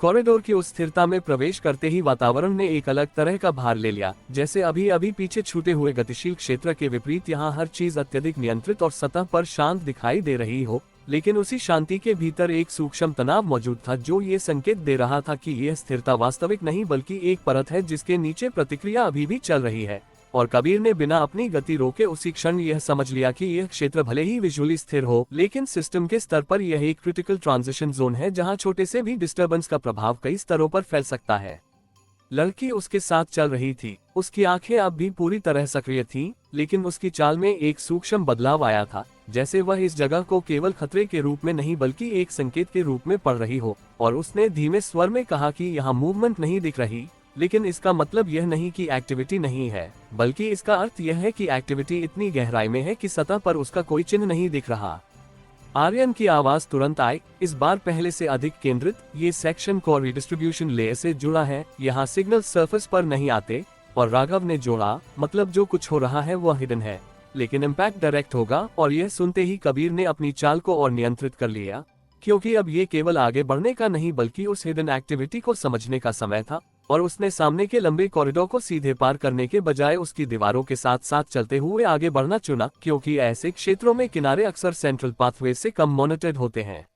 कॉरिडोर की उस स्थिरता में प्रवेश करते ही वातावरण ने एक अलग तरह का भार ले लिया, जैसे अभी अभी पीछे छूटे हुए गतिशील क्षेत्र के विपरीत यहाँ हर चीज अत्यधिक नियंत्रित और सतह पर शांत दिखाई दे रही हो। लेकिन उसी शांति के भीतर एक सूक्ष्म तनाव मौजूद था जो ये संकेत दे रहा था कि यह स्थिरता वास्तविक नहीं बल्कि एक परत है जिसके नीचे प्रतिक्रिया अभी भी चल रही है। और कबीर ने बिना अपनी गति रोके उसी क्षण यह समझ लिया कि यह क्षेत्र भले ही विजुअली स्थिर हो, लेकिन सिस्टम के स्तर पर यह एक क्रिटिकल ट्रांजिशन जोन है जहां छोटे से भी डिस्टर्बेंस का प्रभाव कई स्तरों पर फैल सकता है। लड़की उसके साथ चल रही थी, उसकी आंखें अब भी पूरी तरह सक्रिय थीं, लेकिन उसकी चाल में एक सूक्ष्म बदलाव आया था, जैसे वह इस जगह को केवल खतरे के रूप में नहीं बल्कि एक संकेत के रूप में पढ़ रही हो। और उसने धीमे स्वर में कहा कि यहाँ मूवमेंट नहीं दिख रही, लेकिन इसका मतलब यह नहीं कि एक्टिविटी नहीं है, बल्कि इसका अर्थ यह है कि एक्टिविटी इतनी गहराई में है कि सतह पर उसका कोई चिन्ह नहीं दिख रहा। आर्यन की आवाज तुरंत आई, इस बार पहले से अधिक केंद्रित। ये सेक्शन कोर रिडिस्ट्रीब्यूशन लेयर से जुड़ा है, यहाँ सिग्नल सरफेस पर नहीं आते। और राघव ने जोड़ा, मतलब जो कुछ हो रहा है वह हिडन है, लेकिन इम्पैक्ट डायरेक्ट होगा। और यह सुनते ही कबीर ने अपनी चाल को और नियंत्रित कर लिया, क्योंकि अब ये केवल आगे बढ़ने का नहीं बल्कि उस हिडन एक्टिविटी को समझने का समय था। और उसने सामने के लंबे कॉरिडोर को सीधे पार करने के बजाय उसकी दीवारों के साथ साथ चलते हुए आगे बढ़ना चुना, क्योंकि ऐसे क्षेत्रों में किनारे अक्सर सेंट्रल पाथवे से कम मॉनिटर्ड होते हैं।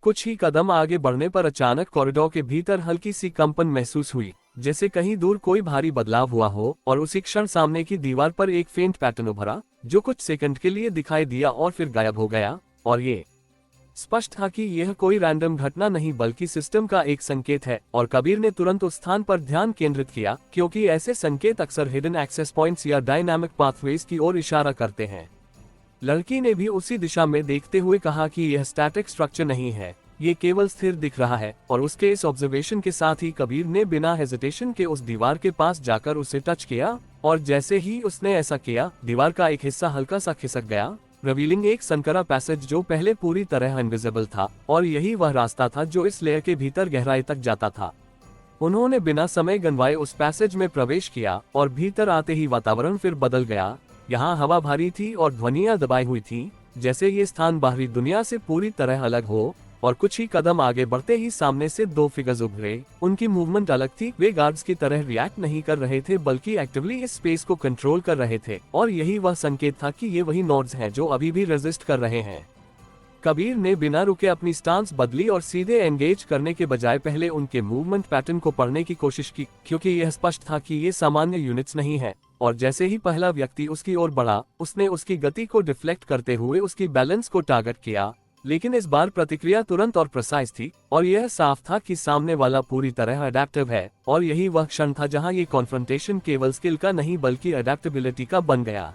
कुछ ही कदम आगे बढ़ने पर अचानक कॉरिडोर के भीतर हल्की सी कंपन महसूस हुई, जैसे कहीं दूर कोई भारी बदलाव हुआ हो। और उसी क्षण सामने की दीवार पर एक फेंट पैटर्न उभरा, जो कुछ सेकंड के लिए दिखाई दिया और फिर गायब हो गया। और ये स्पष्ट था कि यह कोई रैंडम घटना नहीं बल्कि सिस्टम का एक संकेत है। और कबीर ने तुरंत उस स्थान पर ध्यान केंद्रित किया, क्योंकि ऐसे संकेत अक्सर हिडन एक्सेस पॉइंट्स या डायनामिक पाथवेज की ओर इशारा करते हैं। लड़की ने भी उसी दिशा में देखते हुए कहा कि यह स्टैटिक स्ट्रक्चर नहीं है, ये केवल स्थिर दिख रहा है। और उसके इस ऑब्जर्वेशन के साथ ही कबीर ने बिना हेजिटेशन के उस दीवार के पास जाकर उसे टच किया। और जैसे ही उसने ऐसा किया, दीवार का एक हिस्सा हल्का सा खिसक गया, रिवीलिंग एक संकरा पैसेज जो पहले पूरी तरह इनविजिबल था। और यही वह रास्ता था जो इस लेयर के भीतर गहराई तक जाता था। उन्होंने बिना समय गंवाए उस पैसेज में प्रवेश किया, और भीतर आते ही वातावरण फिर बदल गया। यहाँ हवा भारी थी और ध्वनियां दबाई हुई थी, जैसे ये स्थान बाहरी दुनिया से पूरी तरह अलग हो। और कुछ ही कदम आगे बढ़ते ही सामने से दो फिगर्स उभरे। उनकी मूवमेंट अलग थी, वे गार्ड्स की तरह रिएक्ट नहीं कर रहे थे बल्कि एक्टिवली इस स्पेस को कंट्रोल कर रहे थे। और यही वह संकेत था कि ये वही नोड्स हैं जो अभी भी रेजिस्ट कर रहे हैं। कबीर ने बिना रुके अपनी स्टांस बदली और सीधे एंगेज करने के बजाय पहले उनके मूवमेंट पैटर्न को पढ़ने की कोशिश की, क्योंकि यह स्पष्ट था कि ये सामान्य यूनिट्स नहीं है। और जैसे ही पहला व्यक्ति उसकी ओर बढ़ा, उसने उसकी गति को डिफ्लेक्ट करते हुए उसकी बैलेंस को टारगेट किया। लेकिन इस बार प्रतिक्रिया तुरंत और प्रिसाइज थी, और यह साफ था कि सामने वाला पूरी तरह अडेप्टिव है। और यही वह क्षण था जहां ये कॉन्फ्रंटेशन केवल स्किल का नहीं बल्कि अडेप्टेबिलिटी का बन गया।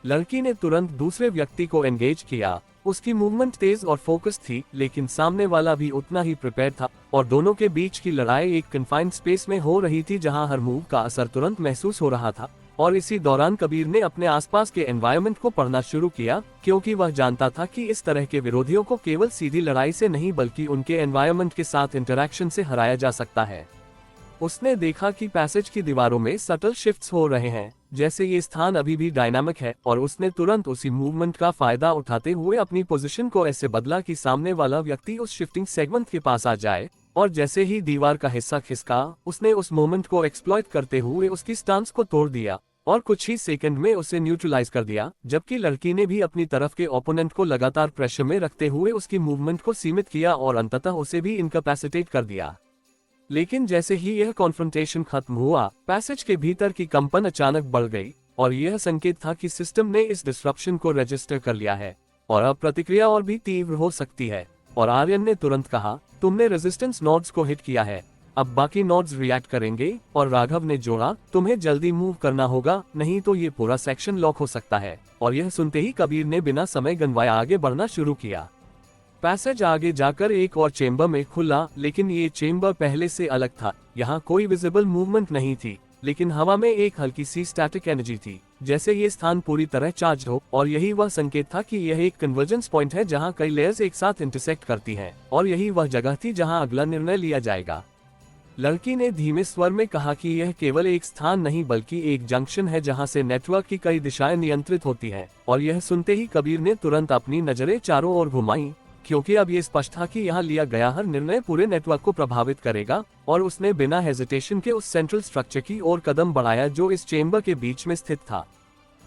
लड़की ने तुरंत दूसरे व्यक्ति को एंगेज किया। उसकी मूवमेंट तेज और फोकस थी, लेकिन सामने वाला भी उतना ही प्रिपेयर था। और दोनों के बीच की लड़ाई एक कन्फाइंड स्पेस में हो रही थी, जहां हर मूव का असर तुरंत महसूस हो रहा था। और इसी दौरान कबीर ने अपने आसपास के एनवायरनमेंट को पढ़ना शुरू किया, क्योंकि वह जानता था कि इस तरह के विरोधियों को केवल सीधी लड़ाई से नहीं बल्कि उनके एनवायरनमेंट के साथ इंटरैक्शन से हराया जा सकता है। उसने देखा कि पैसेज की दीवारों में सटल शिफ्ट्स हो रहे हैं, जैसे ये स्थान अभी भी डायनामिक है। और उसने तुरंत उसी मूवमेंट का फायदा उठाते हुए अपनी पोजीशन को ऐसे बदला कि सामने वाला व्यक्ति उस शिफ्टिंग सेगमेंट के पास आ जाए। और जैसे ही दीवार का हिस्सा खिसका, उसने उस मोमेंट को एक्सप्लॉइट करते हुए उसकी स्टांस को तोड़ दिया और कुछ ही सेकंड में उसे न्यूट्रलाइज कर दिया। जबकि लड़की ने भी अपनी तरफ के ओपोनेंट को लगातार प्रेशर में रखते हुए उसकी मूवमेंट को सीमित किया और अंततः उसे भी इनकैपेसिटेट कर दिया। लेकिन जैसे ही यह कॉन्फ्रंटेशन खत्म हुआ, पैसेज के भीतर की कंपन अचानक बढ़ गई। और यह संकेत था कि सिस्टम ने इस डिस्रप्शन को रजिस्टर कर लिया है और अब प्रतिक्रिया और भी तीव्र हो सकती है। और आर्यन ने तुरंत कहा, तुमने रेजिस्टेंस नोड्स को हिट किया है, अब बाकी नोड्स रिएक्ट करेंगे। और राघव ने जोड़ा, तुम्हें जल्दी मूव करना होगा, नहीं तो ये पूरा सेक्शन लॉक हो सकता है। और यह सुनते ही कबीर ने बिना समय गंवाए आगे बढ़ना शुरू किया। पैसेज आगे जाकर एक और चेंबर में खुला, लेकिन ये चेंबर पहले से अलग था। यहाँ कोई विजिबल मूवमेंट नहीं थी, लेकिन हवा में एक हल्की सी स्टैटिक एनर्जी थी, जैसे ये स्थान पूरी तरह चार्ज हो। और यही वह संकेत था कि यह एक कन्वर्जेंस पॉइंट है जहाँ कई लेयर्स एक साथ इंटरसेक्ट करती हैं। और यही वह जगह थी जहाँ अगला निर्णय लिया जाएगा। लड़की ने धीमे स्वर में कहा कि यह केवल एक स्थान नहीं बल्कि एक जंक्शन है जहां से नेटवर्क की कई दिशाएं नियंत्रित होती हैं। और यह सुनते ही कबीर ने तुरंत अपनी नजरें चारों ओर घुमाई, क्योंकि अब ये स्पष्ट था कि यहाँ लिया गया हर निर्णय पूरे नेटवर्क को प्रभावित करेगा। और उसने बिना हेजिटेशन के उस सेंट्रल स्ट्रक्चर की ओर कदम बढ़ाया जो इस चेंबर के बीच में स्थित था।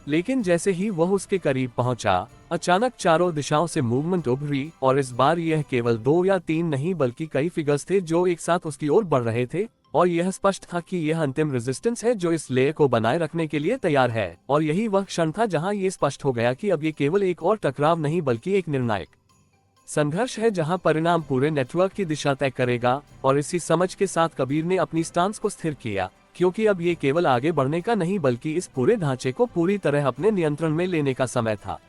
लेकिन जैसे ही वह उसके करीब पहुंचा, अचानक चारों दिशाओं से मूवमेंट उभरी। और इस बार यह केवल 2 या 3 नहीं बल्कि कई फिगर्स थे जो एक साथ उसकी ओर बढ़ रहे थे। और यह स्पष्ट था कि यह अंतिम रेजिस्टेंस है जो इस लेयर को बनाए रखने के लिए तैयार है। और यही वह क्षण था जहां यह स्पष्ट हो गया कि अब ये केवल एक और टकराव नहीं बल्कि एक निर्णायक संघर्ष है जहां परिणाम पूरे नेटवर्क की दिशा तय करेगा। और इसी समझ के साथ कबीर ने अपनी स्टांस को स्थिर किया, क्योंकि अब ये केवल आगे बढ़ने का नहीं बल्कि इस पूरे ढांचे को पूरी तरह अपने नियंत्रण में लेने का समय था।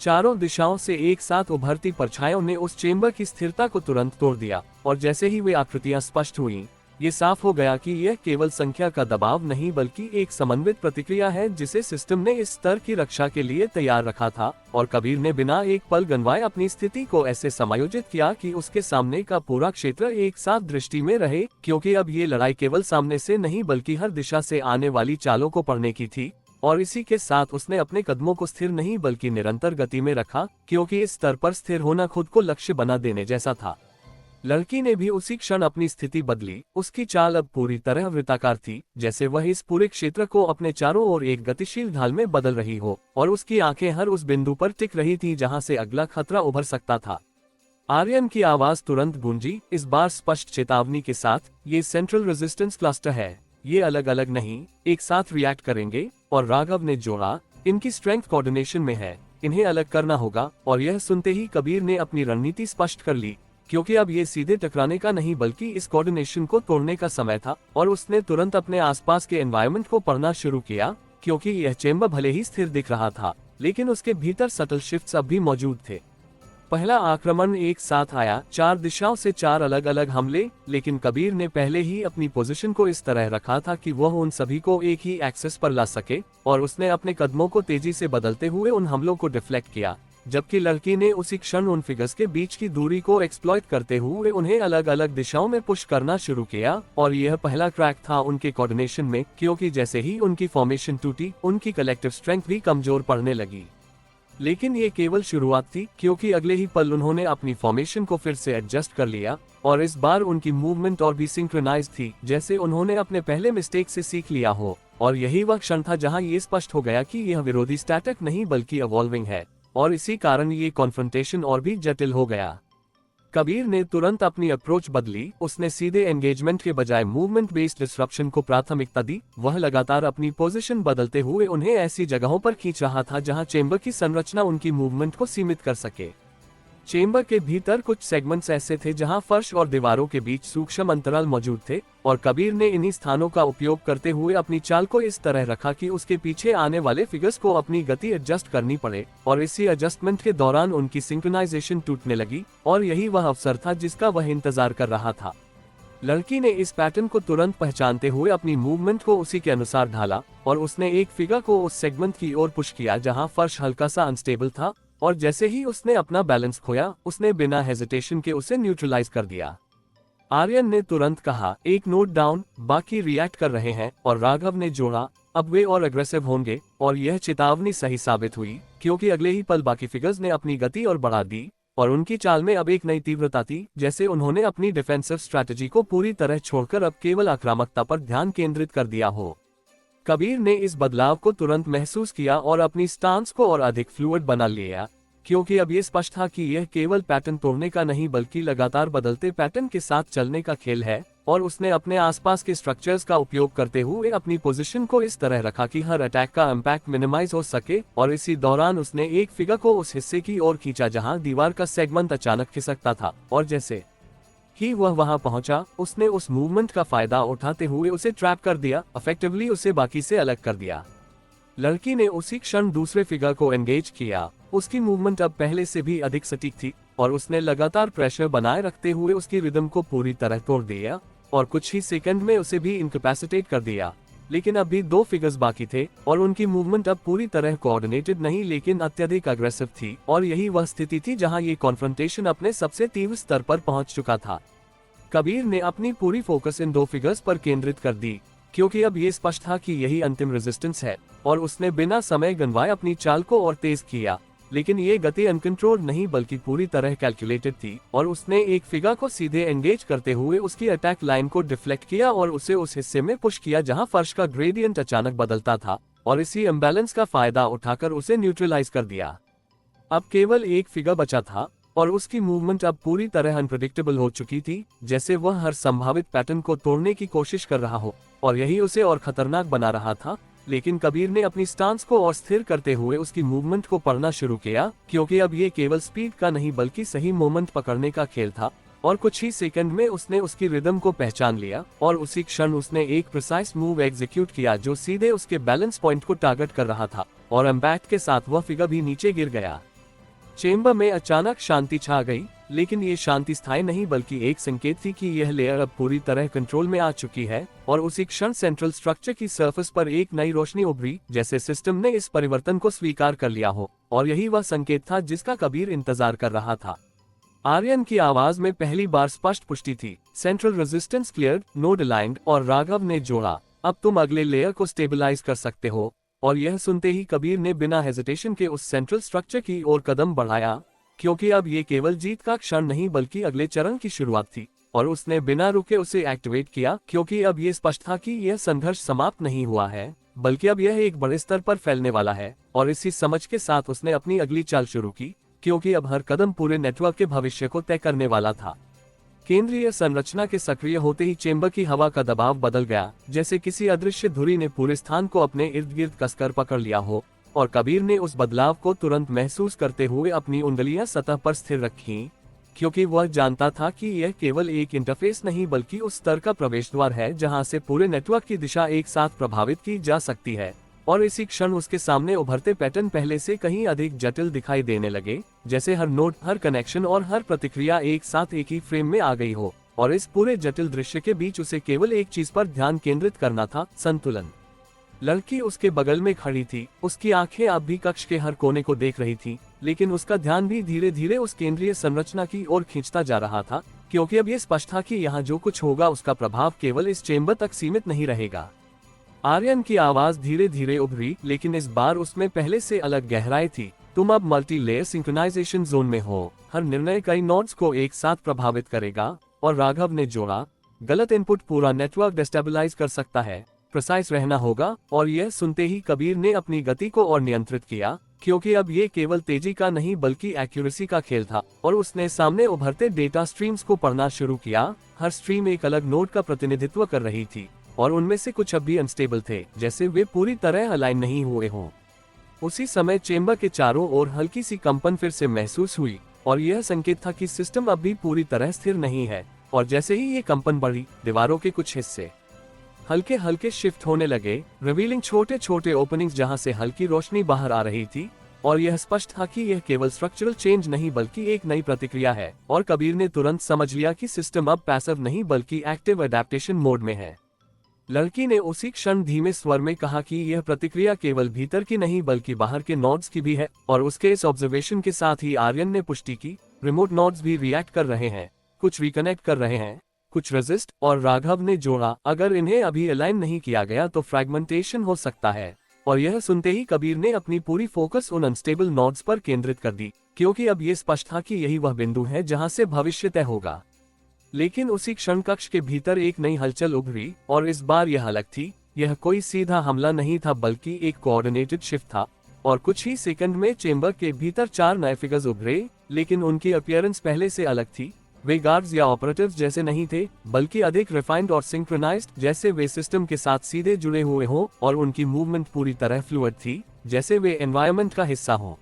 चारों दिशाओं से एक साथ उभरती परछाइयों ने उस चेंबर की स्थिरता को तुरंत तोड़ दिया। और जैसे ही वे आकृतियां स्पष्ट हुईं, ये साफ हो गया कि यह केवल संख्या का दबाव नहीं बल्कि एक समन्वित प्रतिक्रिया है जिसे सिस्टम ने इस स्तर की रक्षा के लिए तैयार रखा था, और कबीर ने बिना एक पल गंवाए अपनी स्थिति को ऐसे समायोजित किया कि उसके सामने का पूरा क्षेत्र एक साथ दृष्टि में रहे, क्योंकि अब ये लड़ाई केवल सामने से नहीं बल्कि हर दिशा से आने वाली चालों को पढ़ने की थी। और इसी के साथ उसने अपने कदमों को स्थिर नहीं बल्कि निरंतर गति में रखा, क्योंकि इस स्तर पर स्थिर होना खुद को लक्ष्य बना देने जैसा था। लड़की ने भी उसी क्षण अपनी स्थिति बदली। उसकी चाल अब पूरी तरह वृत्ताकार थी, जैसे वह इस पूरे क्षेत्र को अपने चारों ओर एक गतिशील ढाल में बदल रही हो, और उसकी आंखें हर उस बिंदु पर टिक रही थी जहां से अगला खतरा उभर सकता था। आर्यन की आवाज तुरंत गूंजी, इस बार स्पष्ट चेतावनी के साथ, ये सेंट्रल रेजिस्टेंस क्लस्टर है, ये अलग अलग नहीं, एक साथ रिएक्ट करेंगे। और राघव ने जोड़ा, इनकी स्ट्रेंथ कोऑर्डिनेशन में है, इन्हें अलग करना होगा। और यह सुनते ही कबीर ने अपनी रणनीति स्पष्ट कर ली, क्योंकि अब ये सीधे टकराने का नहीं बल्कि इस कोऑर्डिनेशन को तोड़ने का समय था। और उसने तुरंत अपने आसपास के एनवायरनमेंट को पढ़ना शुरू किया, क्योंकि यह चेंबर भले ही स्थिर दिख रहा था, लेकिन उसके भीतर सटल शिफ्ट्स अब भी मौजूद थे। पहला आक्रमण एक साथ आया, 4 दिशाओं से 4 अलग अलग हमले, लेकिन कबीर ने पहले ही अपनी पोजीशन को इस तरह रखा था कि वह उन सभी को एक ही एक्सेस पर ला सके, और उसने अपने कदमों को तेजी से बदलते हुए उन हमलों को डिफ्लेक्ट किया, जबकि लड़की ने उसी क्षण उन फिगर्स के बीच की दूरी को एक्सप्लॉइट करते हुए उन्हें अलग अलग दिशाओं में पुश करना शुरू किया। और यह पहला क्रैक था उनके कोऑर्डिनेशन में, क्योंकि जैसे ही उनकी फॉर्मेशन टूटी, उनकी कलेक्टिव स्ट्रेंथ भी कमजोर पड़ने लगी। लेकिन ये केवल शुरुआत थी, क्योंकि अगले ही पल उन्होंने अपनी फॉर्मेशन को फिर से एडजस्ट कर लिया, और इस बार उनकी मूवमेंट और भी सिंक्रोनाइज थी, जैसे उन्होंने अपने पहले मिस्टेक से सीख लिया हो। और यही वह क्षण था जहां ये स्पष्ट हो गया कि यह विरोधी स्टैटिक नहीं बल्कि इवॉल्विंग है, और इसी कारण ये कॉन्फ्रंटेशन और भी जटिल हो गया। कबीर ने तुरंत अपनी अप्रोच बदली, उसने सीधे एंगेजमेंट के बजाय मूवमेंट बेस्ड डिसरप्शन को प्राथमिकता दी। वह लगातार अपनी पोजीशन बदलते हुए उन्हें ऐसी जगहों पर खींच रहा था जहां चेंबर की संरचना उनकी मूवमेंट को सीमित कर सके। चेंबर के भीतर कुछ सेगमेंट्स ऐसे थे जहां फर्श और दीवारों के बीच सूक्ष्म अंतराल मौजूद थे, और कबीर ने इन्हीं स्थानों का उपयोग करते हुए अपनी चाल को इस तरह रखा कि उसके पीछे आने वाले फिगर्स को अपनी गति एडजस्ट करनी पड़े, और इसी एडजस्टमेंट के दौरान उनकी सिंक्रोनाइजेशन टूटने लगी। और यही वह अवसर था जिसका वह इंतजार कर रहा था। लड़की ने इस पैटर्न को तुरंत पहचानते हुए अपनी मूवमेंट को उसी के अनुसार ढाला, और उसने एक फिगर को उस सेगमेंट की ओर पुश किया जहां फर्श हल्का सा अनस्टेबल था, और जैसे ही उसने अपना बैलेंस खोया, उसने बिना हेजिटेशन के उसे न्यूट्रलाइज कर दिया। आर्यन ने तुरंत कहा, एक नोट डाउन, बाकी रिएक्ट कर रहे हैं। और राघव ने जोड़ा, अब वे और अग्रेसिव होंगे। और यह चेतावनी सही साबित हुई, क्योंकि अगले ही पल बाकी फिगर्स ने अपनी गति और बढ़ा दी, और उनकी चाल में अब एक नई तीव्रता थी, जैसे उन्होंने अपनी डिफेंसिव स्ट्रैटेजी को पूरी तरह छोड़कर अब केवल आक्रामकता पर ध्यान केंद्रित कर दिया हो। कबीर ने इस बदलाव को तुरंत महसूस किया और अपनी स्टांस को और अधिक फ्लूइड बना लिया, क्योंकि अब ये स्पष्ट था कि यह केवल पैटर्न तोड़ने का नहीं बल्कि लगातार बदलते पैटर्न के साथ चलने का खेल है। और उसने अपने आसपास के स्ट्रक्चर्स का उपयोग करते हुए अपनी पोजीशन को इस तरह रखा कि हर अटैक का इम्पैक्ट मिनिमाइज हो सके, और इसी दौरान उसने एक फिगर को उस हिस्से की ओर खींचा जहां दीवार का सेगमेंट अचानक खिसकता था, और जैसे ही वह वहां पहुंचा, उसने उस मूवमेंट का फायदा उठाते हुए उसे ट्रैप कर दिया, इफेक्टिवली उसे बाकी से अलग कर दिया। लड़की ने उसी क्षण दूसरे फिगर को एंगेज किया। उसकी मूवमेंट अब पहले से भी अधिक सटीक थी, और उसने लगातार प्रेशर बनाए रखते हुए उसकी रिदम को पूरी तरह तोड़ दिया, और कुछ ही सेकंड में उसे भी इनकैपेसिटेट कर दिया। लेकिन अब भी 2 फिगर्स बाकी थे, और उनकी मूवमेंट अब पूरी तरह कोऑर्डिनेटेड नहीं लेकिन अत्यधिक अग्रेसिव थी, और यही वह स्थिति थी जहां ये कॉन्फ्रंटेशन अपने सबसे तीव्र स्तर पर पहुंच चुका था। कबीर ने अपनी पूरी फोकस इन 2 फिगर्स पर केंद्रित कर दी, क्योंकि अब ये स्पष्ट था कि यही अंतिम रेजिस्टेंस है, और उसने बिना समय गंवाए अपनी चाल को और तेज किया। लेकिन ये गति अनकंट्रोल्ड नहीं बल्कि पूरी तरह कैलकुलेटेड थी, और उसने एक फिगर को सीधे एंगेज करते हुए उसकी अटैक लाइन को डिफ्लेक्ट किया और उसे उस हिस्से में पुश किया जहां फर्श का ग्रेडियंट अचानक बदलता था, और इसी इम्बैलेंस का फायदा उठाकर उसे न्यूट्रलाइज कर दिया। अब केवल एक फिगर बचा था, और उसकी मूवमेंट अब पूरी तरह अनप्रेडिक्टेबल हो चुकी थी, जैसे वह हर संभावित पैटर्न को तोड़ने की कोशिश कर रहा हो, और यही उसे और खतरनाक बना रहा था। लेकिन कबीर ने अपनी स्टांस को और स्थिर करते हुए उसकी मूवमेंट को पढ़ना शुरू किया, क्योंकि अब ये केवल स्पीड का नहीं बल्कि सही मोमेंट पकड़ने का खेल था। और कुछ ही सेकंड में उसने उसकी रिदम को पहचान लिया, और उसी क्षण उसने एक प्रिसाइज मूव एग्जीक्यूट किया जो सीधे उसके बैलेंस पॉइंट को टारगेट कर रहा था, और इम्पैक्ट के साथ वह फिगर भी नीचे गिर गया। चेंबर में अचानक शांति छा गई, लेकिन ये शांति स्थायी नहीं बल्कि एक संकेत थी कि यह लेयर अब पूरी तरह कंट्रोल में आ चुकी है, और उसी क्षण सेंट्रल स्ट्रक्चर की सरफेस पर एक नई रोशनी उभरी, जैसे सिस्टम ने इस परिवर्तन को स्वीकार कर लिया हो, और यही वह संकेत था जिसका कबीर इंतजार कर रहा था। आर्यन की आवाज में पहली बार स्पष्ट पुष्टि थी, central resistance cleared, node aligned, और राघव ने जोड़ा, अब तुम अगले लेयर को स्टेबलाइज कर सकते हो। और यह सुनते ही कबीर ने बिना हेजिटेशन के उस सेंट्रल स्ट्रक्चर की ओर कदम बढ़ाया, क्योंकि अब ये केवल जीत का क्षण नहीं बल्कि अगले चरण की शुरुआत थी, और उसने बिना रुके उसे एक्टिवेट किया, क्योंकि अब ये स्पष्ट था कि यह संघर्ष समाप्त नहीं हुआ है, बल्कि अब यह एक बड़े स्तर पर फैलने वाला है। और इसी समझ के साथ उसने अपनी अगली चाल शुरू की, क्योंकि अब हर कदम पूरे नेटवर्क के भविष्य को तय करने वाला था। केंद्रीय संरचना के सक्रिय होते ही चेंबर की हवा का दबाव बदल गया, जैसे किसी अदृश्य धुरी ने पूरे स्थान को अपने इर्द गिर्द कसकर पकड़ लिया हो, और कबीर ने उस बदलाव को तुरंत महसूस करते हुए अपनी उंगलियां सतह पर स्थिर रखीं, क्योंकि वह जानता था कि यह केवल एक इंटरफेस नहीं बल्कि उस स्तर का प्रवेश द्वार है जहां से पूरे नेटवर्क की दिशा एक साथ प्रभावित की जा सकती है। और इसी क्षण उसके सामने उभरते पैटर्न पहले से कहीं अधिक जटिल दिखाई देने लगे, जैसे हर नोड, हर कनेक्शन और हर प्रतिक्रिया एक साथ एक ही फ्रेम में आ गई हो। और इस पूरे जटिल दृश्य के बीच उसे केवल एक चीज पर ध्यान केंद्रित करना था, संतुलन। लड़की उसके बगल में खड़ी थी, उसकी आंखें अब भी कक्ष के हर कोने को देख रही थी, लेकिन उसका ध्यान भी धीरे धीरे उस केंद्रीय संरचना की ओर खींचता जा रहा था, क्योंकि अब यह स्पष्ट था कि यहाँ जो कुछ होगा उसका प्रभाव केवल इस चेंबर तक सीमित नहीं रहेगा। आर्यन की आवाज धीरे धीरे उभरी, लेकिन इस बार उसमें पहले से अलग गहराई थी। तुम अब मल्टी लेयर सिंक्रोनाइजेशन जोन में हो, हर निर्णय कई नोड्स को एक साथ प्रभावित करेगा। और राघव ने जोड़ा, गलत इनपुट पूरा नेटवर्क डिस्टेबलाइज कर सकता है, प्रिसाइज रहना होगा। और यह सुनते ही कबीर ने अपनी गति को और नियंत्रित किया, क्योंकि अब ये केवल तेजी का नहीं बल्कि एक्यूरेसी का खेल था। और उसने सामने उभरते डेटा स्ट्रीम्स को पढ़ना शुरू किया। हर स्ट्रीम एक अलग नोड का प्रतिनिधित्व कर रही थी, और उनमें से कुछ अब भी अनस्टेबल थे, जैसे वे पूरी तरह अलाइन नहीं हुए हों। उसी समय चेंबर के चारों ओर हल्की सी कंपन फिर से महसूस हुई, और यह संकेत था कि सिस्टम अब भी पूरी तरह स्थिर नहीं है। और जैसे ही ये कंपन बढ़ी, दीवारों के कुछ हिस्से हल्के हल्के शिफ्ट होने लगे, रिवीलिंग छोटे छोटे ओपनिंग्स जहां से हल्की रोशनी बाहर आ रही थी। और यह स्पष्ट था कि यह केवल स्ट्रक्चरल चेंज नहीं बल्कि एक नई प्रतिक्रिया है। और कबीर ने तुरंत समझ लिया कि सिस्टम अब पैसिव नहीं बल्कि एक्टिव अडेप्टेशन मोड में है। लड़की ने उसी क्षण धीमे स्वर में कहा कि यह प्रतिक्रिया केवल भीतर की नहीं बल्कि बाहर के नोड्स की भी है। और उसके इस ऑब्जर्वेशन के साथ ही आर्यन ने पुष्टि की, रिमोट नोड्स भी रिएक्ट कर रहे हैं, कुछ रिकनेक्ट कर रहे हैं, कुछ रेजिस्ट। और राघव ने जोड़ा, अगर इन्हें अभी अलाइन नहीं किया गया तो फ्रैगमेंटेशन हो सकता है। और यह सुनते ही कबीर ने अपनी पूरी फोकस उन अनस्टेबल नोड्स पर केंद्रित कर दी, क्योंकि अब यह स्पष्ट था कि यही वह बिंदु है जहां से भविष्य तय होगा। लेकिन उसी क्षण कक्ष के भीतर एक नई हलचल उभरी, और इस बार यह अलग थी। यह कोई सीधा हमला नहीं था बल्कि एक कोऑर्डिनेटेड शिफ्ट था। और कुछ ही सेकंड में चेंबर के भीतर 4 नए फिगर्स उभरे, लेकिन उनकी अपीयरेंस पहले से अलग थी। वे गार्ड्स या ऑपरेटिव्स जैसे नहीं थे, बल्कि अधिक रिफाइंड और सिंक्रोनाइज्ड, जैसे वे सिस्टम के साथ सीधे जुड़े हुए हों। और उनकी मूवमेंट पूरी तरह फ्लूइड थी, जैसे वे एनवायरनमेंट का हिस्सा हों।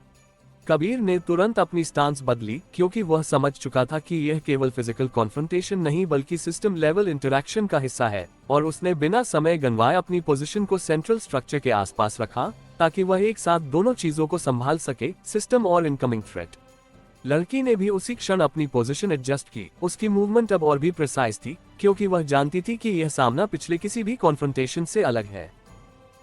कबीर ने तुरंत अपनी स्टांस बदली, क्योंकि वह समझ चुका था कि यह केवल फिजिकल कॉन्फ्रंटेशन नहीं बल्कि सिस्टम लेवल इंटरैक्शन का हिस्सा है। और उसने बिना समय गंवाए अपनी पोजीशन को सेंट्रल स्ट्रक्चर के आसपास रखा, ताकि वह एक साथ दोनों चीजों को संभाल सके, सिस्टम और इनकमिंग थ्रेट। लड़की ने भी उसी क्षण अपनी पोजीशन एडजस्ट की। उसकी मूवमेंट अब और भी प्रिसाइज थी, क्योंकि वह जानती थी कि यह सामना पिछले किसी भी कॉन्फ्रंटेशन से अलग है।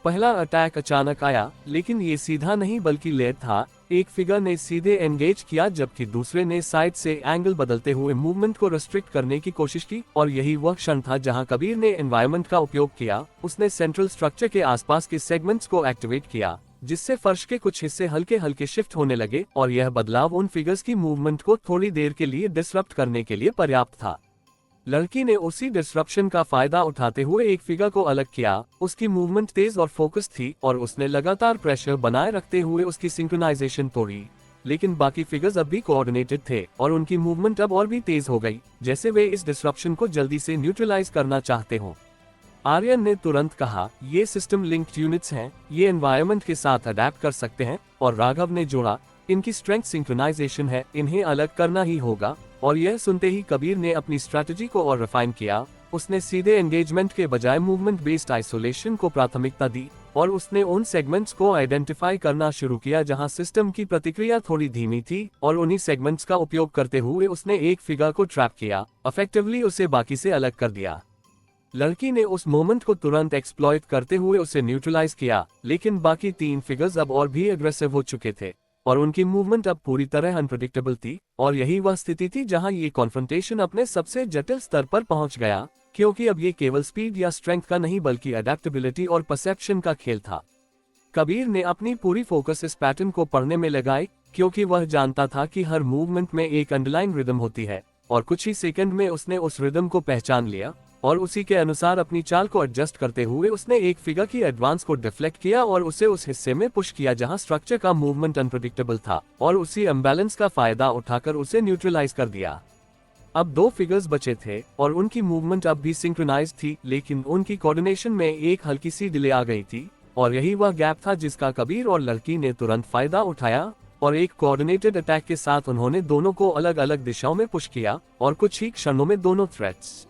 पहला अटैक अचानक आया, लेकिन ये सीधा नहीं बल्कि लेयर था। एक फिगर ने सीधे एंगेज किया, जबकि दूसरे ने साइड से एंगल बदलते हुए मूवमेंट को रेस्ट्रिक्ट करने की कोशिश की। और यही वह क्षण था जहां कबीर ने एनवायरनमेंट का उपयोग किया। उसने सेंट्रल स्ट्रक्चर के आसपास के सेगमेंट्स को एक्टिवेट किया, जिससे फर्श के कुछ हिस्से हल्के हल्के शिफ्ट होने लगे। और यह बदलाव उन फिगर्स की मूवमेंट को थोड़ी देर के लिए डिसरप्ट करने के लिए पर्याप्त था। लड़की ने उसी डिसरप्शन का फायदा उठाते हुए एक फिगर को अलग किया। उसकी मूवमेंट तेज और फोकस थी, और उसने लगातार प्रेशर बनाए रखते हुए उसकी सिंक्रोनाइजेशन तोड़ी। लेकिन बाकी फिगर्स अब भी कोऑर्डिनेटेड थे, और उनकी मूवमेंट अब और भी तेज हो गई, जैसे वे इस डिसरप्शन को जल्दी से न्यूट्रलाइज करना चाहते हो। आर्यन ने तुरंत कहा, ये सिस्टम लिंक्ड यूनिट्स हैं, ये एनवायरनमेंट के साथ अडेप्ट कर सकते हैं। और राघव ने जोड़ा, इनकी स्ट्रेंथ सिंक्रोनाइजेशन है, इन्हें अलग करना ही होगा। और यह सुनते ही कबीर ने अपनी स्ट्रैटेजी को और रिफाइन किया। उसने सीधे एंगेजमेंट के बजाय मूवमेंट बेस्ड आइसोलेशन को प्राथमिकता दी, और उसने उन सेगमेंट्स को आइडेंटिफाई करना शुरू किया जहां सिस्टम की प्रतिक्रिया थोड़ी धीमी थी, और उन्हीं सेगमेंट्स का उपयोग करते हुए उसने एक फिगर को ट्रैप किया, इफेक्टिवली उसे बाकी से अलग कर दिया। लड़की ने उस मोमेंट को तुरंत एक्सप्लॉइट करते हुए उसे न्यूट्रलाइज किया, लेकिन बाकी 3 फिगर्स अब और भी एग्रेसिव हो चुके थे, और उनकी मूवमेंट अब पूरी तरह अनप्रेडिक्टेबल थी, और यही वह स्थिति थी जहां ये कॉन्फ्रंटेशन अपने सबसे जटिल स्तर पर पहुंच गया, क्योंकि अब ये केवल स्पीड या स्ट्रेंथ का नहीं बल्कि अडेप्टेबिलिटी और परसेप्शन का खेल था। कबीर ने अपनी पूरी फोकस इस पैटर्न को पढ़ने में लगाई, क्योंकि वह जानता था कि हर मूवमेंट में एक अंडरलाइन रिदम होती है, और कुछ ही सेकंड में उसने उस रिदम को पहचान लिया, और उसी के अनुसार अपनी चाल को एडजस्ट करते हुए उसने एक फिगर की एडवांस को डिफ्लेक्ट किया और उसे उस हिस्से में पुश किया जहां स्ट्रक्चर का मूवमेंट अनप्रेडिक्टेबल था, और उसी इम्बैलेंस का फायदा उठाकर उसे न्यूट्रलाइज कर दिया। अब 2 फिगर्स बचे थे, और उनकी मूवमेंट अब भी सिंक्रोनाइज थी, लेकिन उनकी कोऑर्डिनेशन में एक हल्की सी डिले आ गई थी, और यही वह गैप था जिसका कबीर और लड़की ने तुरंत फायदा उठाया, और एक कोऑर्डिनेटेड अटैक के साथ उन्होंने दोनों को अलग अलग दिशाओं में पुश किया, और कुछ ही क्षणों में दोनों थ्रेट्स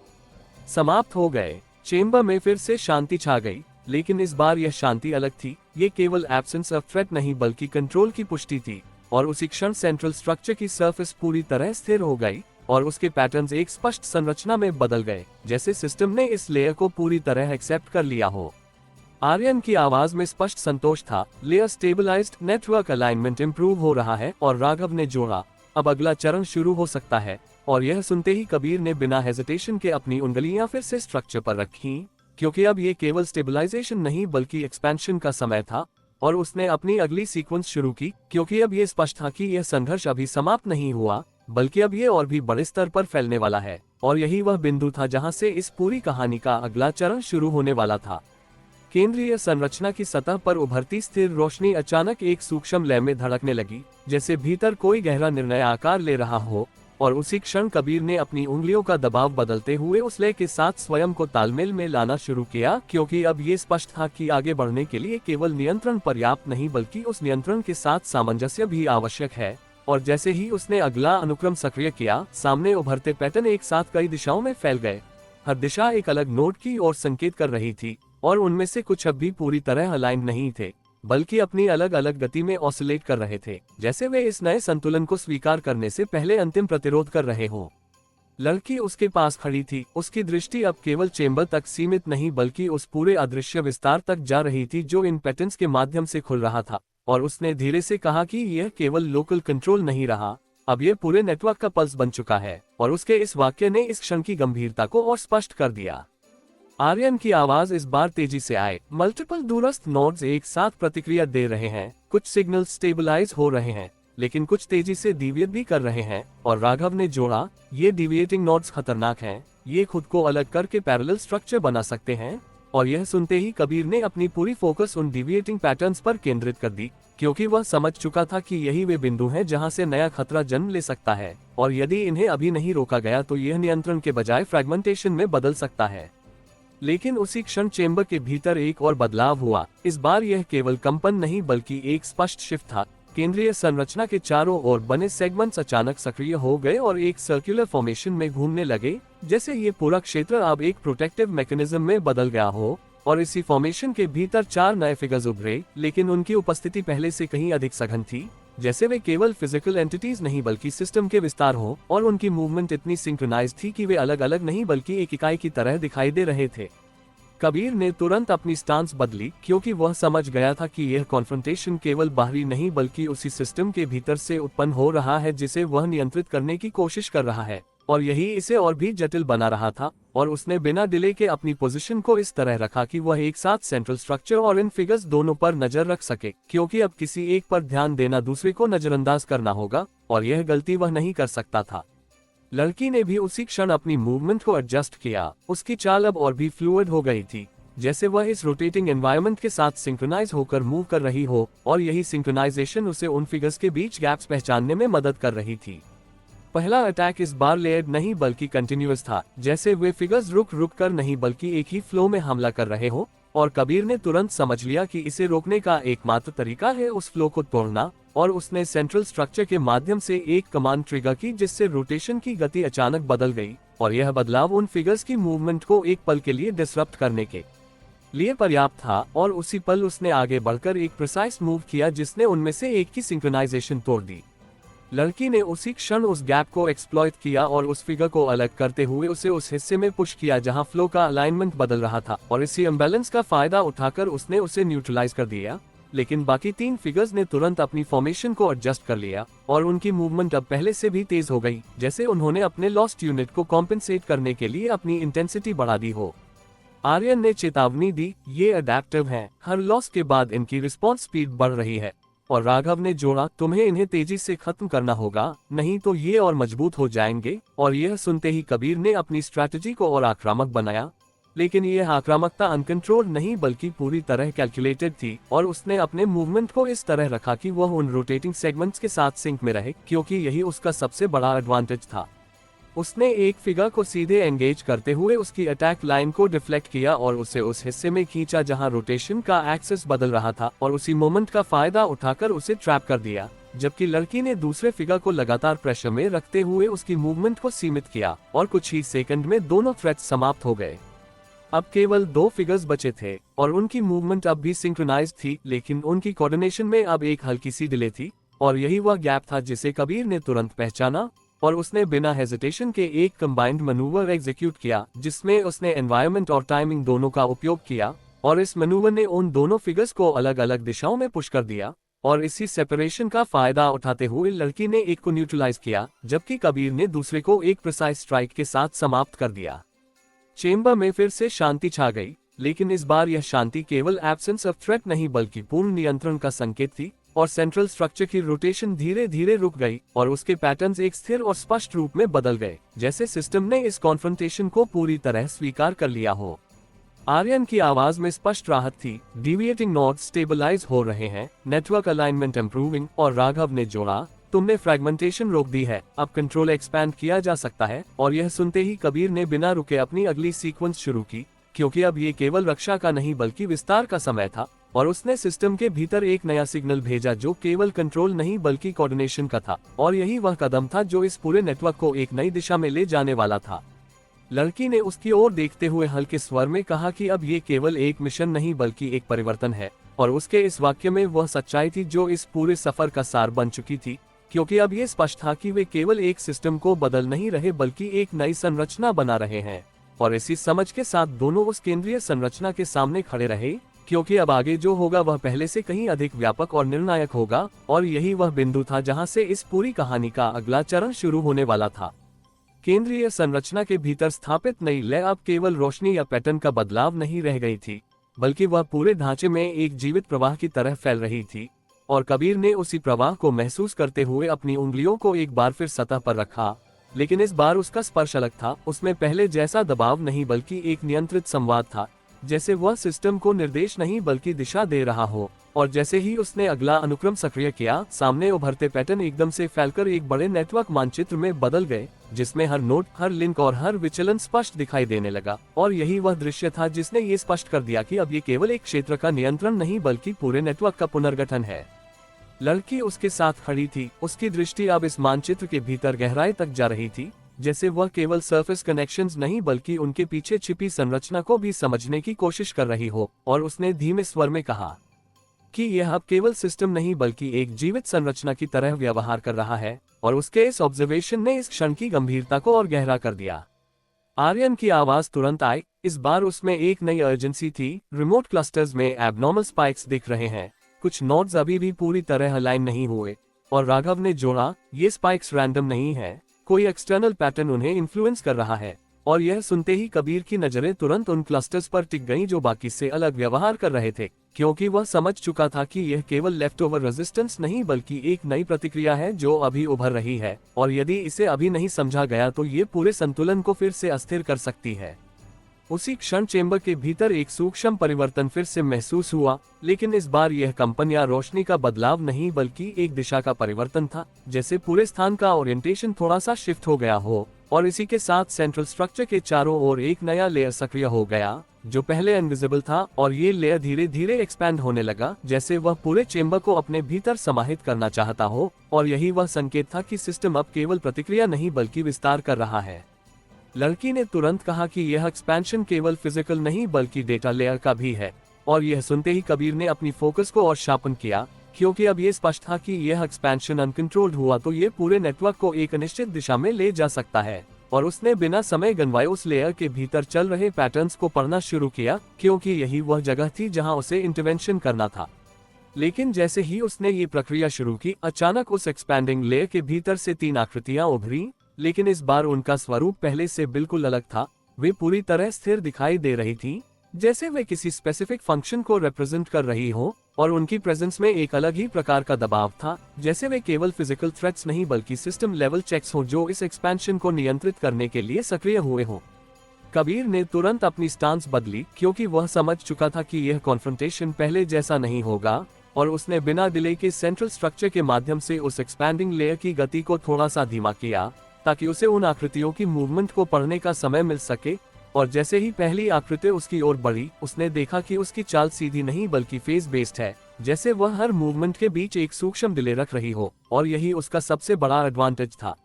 समाप्त हो गए। चेंबर में फिर से शांति छा गई, लेकिन इस बार यह शांति अलग थी। ये केवल एब्सेंस ऑफ थ्रेट नहीं बल्कि कंट्रोल की पुष्टि थी, और उसी क्षण सेंट्रल स्ट्रक्चर की सरफेस पूरी तरह स्थिर हो गई, और उसके पैटर्न्स एक स्पष्ट संरचना में बदल गए, जैसे सिस्टम ने इस लेयर को पूरी तरह एक्सेप्ट कर लिया हो। आर्यन की आवाज में स्पष्ट संतोष था। Layer stabilised, network alignment improve हो रहा है। और राघव ने जोड़ा, अब अगला चरण शुरू हो सकता है। और यह सुनते ही कबीर ने बिना हेजिटेशन के अपनी उंगलियां फिर से स्ट्रक्चर पर रखी, क्योंकि अब ये केवल स्टेबलाइजेशन नहीं बल्कि एक्सपेंशन का समय था। और उसने अपनी अगली सीक्वेंस शुरू की, क्योंकि अब ये स्पष्ट था कि यह संघर्ष अभी समाप्त नहीं हुआ, बल्कि अब ये और भी बड़े स्तर पर फैलने वाला है। और यही वह बिंदु था जहां से इस पूरी कहानी का अगला चरण शुरू होने वाला था। केंद्रीय संरचना की सतह पर उभरती स्थिर रोशनी अचानक एक सूक्ष्म लय में धड़कने लगी, जैसे भीतर कोई गहरा निर्णय आकार ले रहा हो। और उसी क्षण कबीर ने अपनी उंगलियों का दबाव बदलते हुए उस लय के साथ स्वयं को तालमेल में लाना शुरू किया, क्योंकि अब ये स्पष्ट था कि आगे बढ़ने के लिए केवल नियंत्रण पर्याप्त नहीं बल्कि उस नियंत्रण के साथ सामंजस्य भी आवश्यक है। और जैसे ही उसने अगला अनुक्रम सक्रिय किया, सामने उभरते पैटर्न एक साथ कई दिशाओं में फैल गए। हर दिशा एक अलग नोड की ओर संकेत कर रही थी, और उनमें से कुछ अब भी पूरी तरह अलाइन नहीं थे, बल्कि अपनी अलग अलग गति में ऑसिलेट कर रहे थे, जैसे वे इस नए संतुलन को स्वीकार करने से पहले अंतिम प्रतिरोध कर रहे हों। लड़की उसके पास खड़ी थी। उसकी दृष्टि अब केवल चेंबर तक सीमित नहीं बल्कि उस पूरे अदृश्य विस्तार तक जा रही थी जो इन पैटर्न्स के माध्यम से खुल रहा था। और उसने धीरे से कहा कि यह केवल लोकल कंट्रोल नहीं रहा, अब यह पूरे नेटवर्क का पल्स बन चुका है। और उसके इस वाक्य ने इस क्षण की गंभीरता को और स्पष्ट कर दिया। आर्यन की आवाज इस बार तेजी से आए। मल्टीपल दूरस्थ नोड्स एक साथ प्रतिक्रिया दे रहे हैं, कुछ सिग्नल स्टेबलाइज हो रहे हैं, लेकिन कुछ तेजी से डिविएट भी कर रहे हैं। और राघव ने जोड़ा, ये डिविएटिंग नोड्स खतरनाक हैं, ये खुद को अलग करके पैरेलल स्ट्रक्चर बना सकते हैं। और यह सुनते ही कबीर ने अपनी पूरी फोकस उन डिविएटिंग पैटर्न्स पर केंद्रित कर दी, क्योंकि वह समझ चुका था कि यही वे बिंदु हैं जहां से नया खतरा जन्म ले सकता है। और यदि इन्हें अभी नहीं रोका गया तो यह नियंत्रण के बजाय फ्रैगमेंटेशन में बदल सकता है। लेकिन उसी क्षण चेंबर के भीतर एक और बदलाव हुआ। इस बार यह केवल कंपन नहीं बल्कि एक स्पष्ट शिफ्ट था। केंद्रीय संरचना के चारों ओर बने सेगमेंट्स अचानक सक्रिय हो गए और एक सर्कुलर फॉर्मेशन में घूमने लगे, जैसे ये पूरा क्षेत्र अब एक प्रोटेक्टिव मैकेनिज्म में बदल गया हो। और इसी फॉर्मेशन के भीतर 4 नए फिगर्स उभरे, लेकिन उनकी उपस्थिति पहले से कहीं अधिक सघन थी, जैसे वे केवल फिजिकल एंटिटीज नहीं बल्कि सिस्टम के विस्तार हो। और उनकी मूवमेंट इतनी सिंक्रोनाइज थी कि वे अलग अलग नहीं बल्कि एक इकाई की तरह दिखाई दे रहे थे। कबीर ने तुरंत अपनी स्टांस बदली, क्योंकि वह समझ गया था कि यह कॉन्फ्रंटेशन केवल बाहरी नहीं बल्कि उसी सिस्टम के भीतर से उत्पन्न हो रहा है जिसे वह नियंत्रित करने की कोशिश कर रहा है। और यही इसे और भी जटिल बना रहा था। और उसने बिना डिले के अपनी पोजीशन को इस तरह रखा कि वह एक साथ सेंट्रल स्ट्रक्चर और इन फिगर्स दोनों पर नजर रख सके, क्योंकि अब किसी एक पर ध्यान देना दूसरे को नजरअंदाज करना होगा, और यह गलती वह नहीं कर सकता था। लड़की ने भी उसी क्षण अपनी मूवमेंट को एडजस्ट किया। उसकी चाल अब और भी फ्लूइड हो गई थी, जैसे वह इस रोटेटिंग एनवायरनमेंट के साथ सिंक्रोनाइज होकर मूव कर रही हो। और यही सिंक्रोनाइजेशन उसे उन फिगर्स के बीच गैप्स पहचानने में मदद कर रही थी। पहला अटैक इस बार लेयर्ड नहीं बल्कि कंटिन्यूअस था, जैसे वे फिगर्स रुक रुक कर नहीं बल्कि एक ही फ्लो में हमला कर रहे हो। और कबीर ने तुरंत समझ लिया कि इसे रोकने का एकमात्र तरीका है उस फ्लो को तोड़ना। और उसने सेंट्रल स्ट्रक्चर के माध्यम से एक कमांड ट्रिगर की, जिससे रोटेशन की गति अचानक बदल गई। और यह बदलाव उन फिगर्स की मूवमेंट को एक पल के लिए डिसरप्ट करने के लिए पर्याप्त था, और उसी पल उसने आगे बढ़कर एक प्रिसाइज मूव किया जिसने उनमें से एक की सिंक्रोनाइजेशन तोड़ दी। लड़की ने उसी क्षण उस गैप को एक्सप्लॉइट किया और उस फिगर को अलग करते हुए उसे उस हिस्से में पुश किया जहां फ्लो का अलाइनमेंट बदल रहा था, और इसी इम्बैलेंस का फायदा उठाकर उसने उसे न्यूट्रलाइज कर दिया। लेकिन बाकी 3 फिगर्स ने तुरंत अपनी फॉर्मेशन को एडजस्ट कर लिया और उनकी मूवमेंट अब पहले से भी तेज हो गई, जैसे उन्होंने अपने लॉस्ट यूनिट को कॉम्पेंसेट करने के लिए अपनी इंटेंसिटी बढ़ा दी हो। आर्यन ने चेतावनी दी, ये अडेप्टिव हैं, हर लॉस के बाद इनकी रिस्पॉन्स स्पीड बढ़ रही है। और राघव ने जोड़ा, तुम्हें इन्हें तेजी से खत्म करना होगा, नहीं तो ये और मजबूत हो जाएंगे। और यह सुनते ही कबीर ने अपनी स्ट्रैटेजी को और आक्रामक बनाया। लेकिन यह आक्रामकता अनकंट्रोल्ड नहीं बल्कि पूरी तरह कैलकुलेटेड थी, और उसने अपने मूवमेंट को इस तरह रखा कि वह उन रोटेटिंग सेगमेंट्स के साथ सिंक में रहे, क्योंकि यही उसका सबसे बड़ा एडवांटेज था। उसने एक फिगर को सीधे एंगेज करते हुए उसकी अटैक लाइन को डिफ्लेक्ट किया और उसे उस हिस्से में खींचा जहां रोटेशन का एक्सेस बदल रहा था, और उसी मोमेंट का फायदा उठाकर उसे ट्रैप कर दिया। जबकि लड़की ने दूसरे फिगर को लगातार प्रेशर में रखते हुए उसकी मूवमेंट को सीमित किया, और कुछ ही सेकंड में दोनों थ्रेट्स समाप्त हो गए। अब केवल 2 फिगर्स बचे थे, और उनकी मूवमेंट अब भी सिंक्रोनाइज थी, लेकिन उनकी कोऑर्डिनेशन में अब एक हल्की सी डिले थी। और यही वह गैप था जिसे कबीर ने तुरंत पहचाना, और उसने बिना हेजिटेशन के एक कंबाइंड मैनूवर एग्जीक्यूट किया जिसमें उसने एनवायरनमेंट और टाइमिंग दोनों का उपयोग किया, और इस मैनूवर ने उन दोनों फिगर्स को अलग अलग दिशाओं में पुश कर दिया। और इसी सेपरेशन का फायदा उठाते हुए लड़की ने एक को न्यूट्रलाइज किया, जबकि कबीर ने दूसरे को एक प्रिसाइज स्ट्राइक के साथ समाप्त कर दिया। चेंबर में फिर से शांति छा गई, लेकिन इस बार यह शांति केवल एब्सेंस ऑफ थ्रेट नहीं बल्कि पूर्ण नियंत्रण का संकेत थी। और सेंट्रल स्ट्रक्चर की रोटेशन धीरे धीरे रुक गई, और उसके पैटर्न्स एक स्थिर और स्पष्ट रूप में बदल गए, जैसे सिस्टम ने इस कॉन्फ्रंटेशन को पूरी तरह स्वीकार कर लिया हो। आर्यन की आवाज में स्पष्ट राहत थी, डिविएटिंग नोड्स स्टेबलाइज हो रहे हैं, नेटवर्क अलाइनमेंट इंप्रूविंग। और राघव ने जोड़ा, तुमने फ्रैगमेंटेशन रोक दी है, अब कंट्रोल एक्सपैंड किया जा सकता है। और यह सुनते ही कबीर ने बिना रुके अपनी अगली सीक्वेंस शुरू की, क्योंकि अब ये केवल रक्षा का नहीं बल्कि विस्तार का समय था। और उसने सिस्टम के भीतर एक नया सिग्नल भेजा जो केवल कंट्रोल नहीं बल्कि कोऑर्डिनेशन का था, और यही वह कदम था जो इस पूरे नेटवर्क को एक नई दिशा में ले जाने वाला था। लड़की ने उसकी ओर देखते हुए हल्के स्वर में कहा कि अब ये केवल एक मिशन नहीं बल्कि एक परिवर्तन है। और उसके इस वाक्य में वह सच्चाई थी जो इस पूरे सफर का सार बन चुकी थी, क्योंकि अब ये स्पष्ट था कि वे केवल एक सिस्टम को बदल नहीं रहे बल्कि एक नई संरचना बना रहे हैं। और इसी समझ के साथ दोनों उस केंद्रीय संरचना के सामने खड़े रहे, क्योंकि अब आगे जो होगा वह पहले से कहीं अधिक व्यापक और निर्णायक होगा। और यही वह बिंदु था जहां से इस पूरी कहानी का अगला चरण शुरू होने वाला था। केंद्रीय संरचना के भीतर स्थापित नई लय अब केवल रोशनी या पैटर्न का बदलाव नहीं रह गई थी, बल्कि वह पूरे ढांचे में एक जीवित प्रवाह की तरह फैल रही थी। और कबीर ने उसी प्रवाह को महसूस करते हुए अपनी उंगलियों को एक बार फिर सतह पर रखा, लेकिन इस बार उसका स्पर्श अलग था। उसमें पहले जैसा दबाव नहीं बल्कि एक नियंत्रित संवाद था, जैसे वह सिस्टम को निर्देश नहीं बल्कि दिशा दे रहा हो। और जैसे ही उसने अगला अनुक्रम सक्रिय किया, सामने उभरते पैटर्न एकदम से फैलकर एक बड़े नेटवर्क मानचित्र में बदल गए, जिसमें हर नोड, हर लिंक और हर विचलन स्पष्ट दिखाई देने लगा। और यही वह दृश्य था जिसने ये स्पष्ट कर दिया कि अब ये केवल एक क्षेत्र का नियंत्रण नहीं बल्कि पूरे नेटवर्क का पुनर्गठन है। लड़की उसके साथ खड़ी थी, उसकी दृष्टि अब इस मानचित्र के भीतर गहराई तक जा रही थी, जैसे वह केवल सरफेस कनेक्शंस नहीं बल्कि उनके पीछे छिपी संरचना को भी समझने की कोशिश कर रही हो। और उसने धीमे स्वर में कहा कि यह अब केवल सिस्टम नहीं बल्कि एक जीवित संरचना की तरह व्यवहार कर रहा है। और उसके इस ऑब्जर्वेशन ने इस क्षण की गंभीरता को और गहरा कर दिया। आर्यन की आवाज तुरंत आई, इस बार उसमें एक नई अर्जेंसी थी। रिमोट क्लस्टर्स में एबनॉर्मल स्पाइक्स दिख रहे हैं, कुछ नोड्स अभी भी पूरी तरह अलाइन नहीं हुए। और राघव ने जोड़ा, ये स्पाइक्स रैंडम नहीं है, कोई एक्सटर्नल पैटर्न उन्हें इन्फ्लुएंस कर रहा है। और यह सुनते ही कबीर की नजरें तुरंत उन क्लस्टर्स पर टिक गईं जो बाकी से अलग व्यवहार कर रहे थे, क्योंकि वह समझ चुका था कि यह केवल लेफ्ट ओवर रेजिस्टेंस नहीं बल्कि एक नई प्रतिक्रिया है जो अभी उभर रही है। और यदि इसे अभी नहीं समझा गया तो ये पूरे संतुलन को फिर से अस्थिर कर सकती है। उसी क्षण चेंबर के भीतर एक सूक्ष्म परिवर्तन फिर से महसूस हुआ, लेकिन इस बार यह कंपन या रोशनी का बदलाव नहीं बल्कि एक दिशा का परिवर्तन था, जैसे पूरे स्थान का ओरिएंटेशन थोड़ा सा शिफ्ट हो गया हो। और इसी के साथ सेंट्रल स्ट्रक्चर के चारों ओर एक नया लेयर सक्रिय हो गया जो पहले इनविजिबल था, और ये लेयर धीरे धीरे एक्सपैंड होने लगा, जैसे वह पूरे चेंबर को अपने भीतर समाहित करना चाहता हो। और यही वह संकेत था कि सिस्टम अब केवल प्रतिक्रिया नहीं बल्कि विस्तार कर रहा है। लड़की ने तुरंत कहा कि यह एक्सपेंशन केवल फिजिकल नहीं बल्कि डेटा लेयर का भी है, और यह सुनते ही कबीर ने अपनी फोकस को और शार्पन किया, क्योंकि अब यह स्पष्ट था कि यह एक्सपेंशन अनकंट्रोल्ड हुआ तो ये पूरे नेटवर्क को एक अनिश्चित दिशा में ले जा सकता है। और उसने बिना समय गंवाए उस लेयर के भीतर चल रहे पैटर्न्स को पढ़ना शुरू किया, क्योंकि यही वह जगह थी जहां उसे इंटरवेंशन करना था। लेकिन जैसे ही उसने ये प्रक्रिया शुरू की, अचानक उस एक्सपैंडिंग लेयर के भीतर से 3 आकृतियां उभरी, लेकिन इस बार उनका स्वरूप पहले से बिल्कुल अलग था। वे पूरी तरह स्थिर दिखाई दे रही थी, जैसे वे किसी स्पेसिफिक फंक्शन को रिप्रेजेंट कर रही हो, और उनकी प्रेजेंस में एक अलग ही प्रकार का दबाव था, जैसे वे केवल फिजिकल थ्रेट्स नहीं बल्कि सिस्टम लेवल चेक्स हो जो इस एक्सपेंशन को नियंत्रित करने के लिए सक्रिय हुए हों। कबीर ने तुरंत अपनी स्टांस बदली, क्योंकि वह समझ चुका था कि यह कॉन्फ्रंटेशन पहले जैसा नहीं होगा, और उसने बिना डिले के सेंट्रल स्ट्रक्चर के माध्यम से उस एक्सपैंडिंग लेयर की गति को थोड़ा सा धीमा किया, ताकि उसे उन आकृतियों की मूवमेंट को पढ़ने का समय मिल सके। और जैसे ही पहली आकृति उसकी ओर बढ़ी, उसने देखा कि उसकी चाल सीधी नहीं बल्कि फेज बेस्ड है, जैसे वह हर मूवमेंट के बीच एक सूक्ष्म डिले रख रही हो, और यही उसका सबसे बड़ा एडवांटेज था।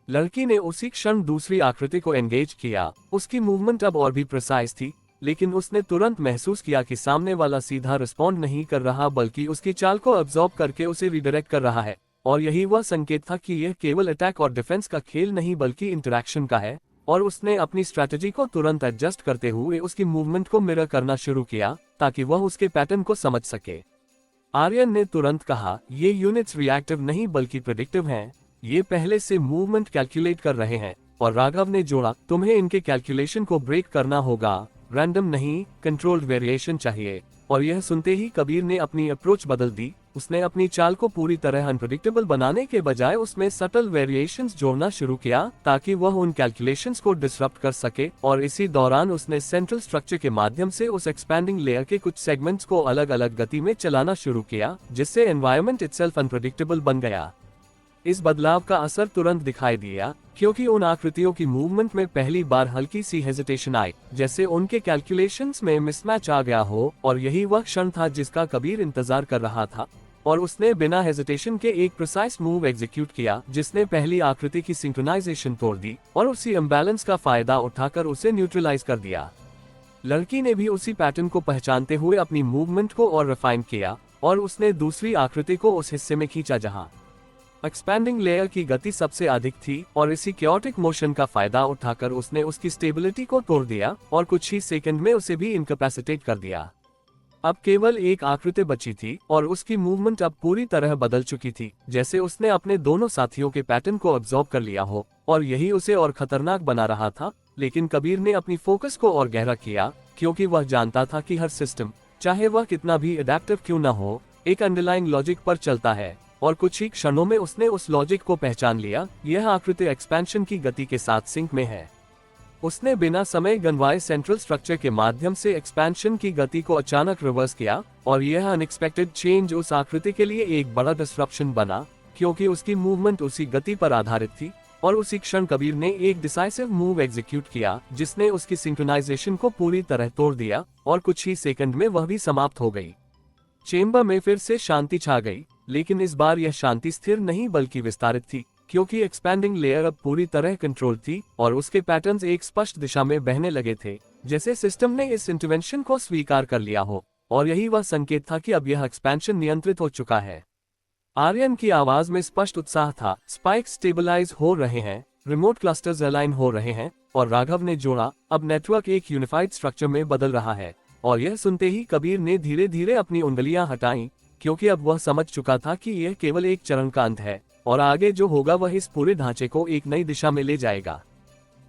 लड़की ने उसी क्षण दूसरी आकृति को एंगेज किया। उसकी मूवमेंट अब और भी प्रिसाइज थी, लेकिन उसने तुरंत महसूस किया कि सामने वाला सीधा रिस्पॉन्ड नहीं कर रहा बल्कि उसकी चाल को अब्सॉर्ब करके उसे रिडायरेक्ट कर रहा है। और यही वह संकेत था कि यह केवल अटैक और डिफेंस का खेल नहीं बल्कि इंटरैक्शन का है। और उसने अपनी स्ट्रैटेजी को तुरंत एडजस्ट करते हुए उसकी मूवमेंट को मिरर करना शुरू किया, ताकि वह उसके पैटर्न को समझ सके। आर्यन ने तुरंत कहा, ये यूनिट्स रिएक्टिव नहीं बल्कि प्रेडिक्टिव हैं। ये पहले से मूवमेंट कैलकुलेट कर रहे हैं। और राघव ने जोड़ा, तुम्हें इनके कैलकुलेशन को ब्रेक करना होगा, रैंडम नहीं, कंट्रोल्ड वेरिएशन चाहिए। और यह सुनते ही कबीर ने अपनी अप्रोच बदल दी। उसने अपनी चाल को पूरी तरह अनप्रेडिक्टेबल बनाने के बजाय उसमें सटल वेरिएशंस जोड़ना शुरू किया, ताकि वह उन कैलकुलेशंस को डिसरप्ट कर सके। और इसी दौरान उसने सेंट्रल स्ट्रक्चर के माध्यम से उस एक्सपैंडिंग लेयर के कुछ सेगमेंट्स को अलग अलग गति में चलाना शुरू किया, जिससे एनवायरनमेंट इटसेल्फ अनप्रेडिक्टेबल बन गया। इस बदलाव का असर तुरंत दिखाई दिया, क्योंकि उन आकृतियों की मूवमेंट में पहली बार हल्की सी हेजिटेशन आई, जैसे उनके कैलकुलेशंस में मिसमैच आ गया हो। और यही वह क्षण था जिसका कबीर इंतजार कर रहा था। और उसने बिना हेजिटेशन के एक प्रिसाइज मूव एग्जीक्यूट किया, जिसने पहली आकृति की सिंक्रोनाइजेशन तोड़ दी और उसी इम्बैलेंस का फायदा उठाकर उसे न्यूट्रलाइज कर दिया। लड़की ने भी उसी पैटर्न को पहचानते हुए अपनी मूवमेंट को और रिफाइन किया, और उसने दूसरी आकृति को उस हिस्से में खींचा जहां एक्सपैंडिंग लेयर की गति सबसे अधिक थी। और इसी क्योटिक मोशन का फायदा उठाकर उसने उसकी स्टेबिलिटी को तोड़ दिया और कुछ ही सेकंड में उसे भी इनकैपेसिटेट कर दिया। अब केवल एक आकृति बची थी, और उसकी मूवमेंट अब पूरी तरह बदल चुकी थी, जैसे उसने अपने दोनों साथियों के पैटर्न को अब्सॉर्ब कर लिया हो। और यही उसे और खतरनाक बना रहा था। लेकिन कबीर ने अपनी फोकस को और गहरा किया, क्योंकि वह जानता था कि हर सिस्टम, चाहे वह कितना भी एडेप्टिव क्यों न हो, एक अंडरलाइंग लॉजिक पर चलता है। और कुछ ही क्षणों में उसने उस लॉजिक को पहचान लिया। यह आकृति एक्सपेंशन की गति के साथ सिंक में है। उसने बिना समय गंवाए सेंट्रल स्ट्रक्चर के माध्यम से एक्सपेंशन की गति को अचानक रिवर्स किया, और यह अनएक्सपेक्टेड चेंज उस आकृति के लिए एक बड़ा डिसरप्शन बना, क्योंकि उसकी मूवमेंट उसी गति पर आधारित थी। और उसी क्षण कबीर ने एक डिसाइसिव मूव एग्जीक्यूट किया, जिसने उसकी सिंक्रोनाइजेशन को पूरी तरह तोड़ दिया, और कुछ ही सेकंड में वह भी समाप्त हो गई। चेंबर में फिर से शांति छा गई, लेकिन इस बार यह शांति स्थिर नहीं बल्कि विस्तारित थी, क्योंकि एक्सपैंडिंग लेयर अब पूरी तरह कंट्रोल थी, और उसके पैटर्न्स एक स्पष्ट दिशा में बहने लगे थे, जैसे सिस्टम ने इस इंटरवेंशन को स्वीकार कर लिया हो। और यही वह संकेत था कि अब यह एक्सपेंशन नियंत्रित हो चुका है। आर्यन की आवाज में स्पष्ट उत्साह था। स्पाइक्स स्टेबलाइज हो रहे हैं, रिमोट क्लस्टर्स अलाइन हो रहे हैं। और राघव ने जोड़ा, अब नेटवर्क एक यूनिफाइड स्ट्रक्चर में बदल रहा है। और यह सुनते ही कबीर ने धीरे धीरे अपनी उंगलियां हटाईं, क्योंकि अब वह समझ चुका था कि यह केवल एक चरण का अंत है, और आगे जो होगा वह इस पूरे ढांचे को एक नई दिशा में ले जाएगा।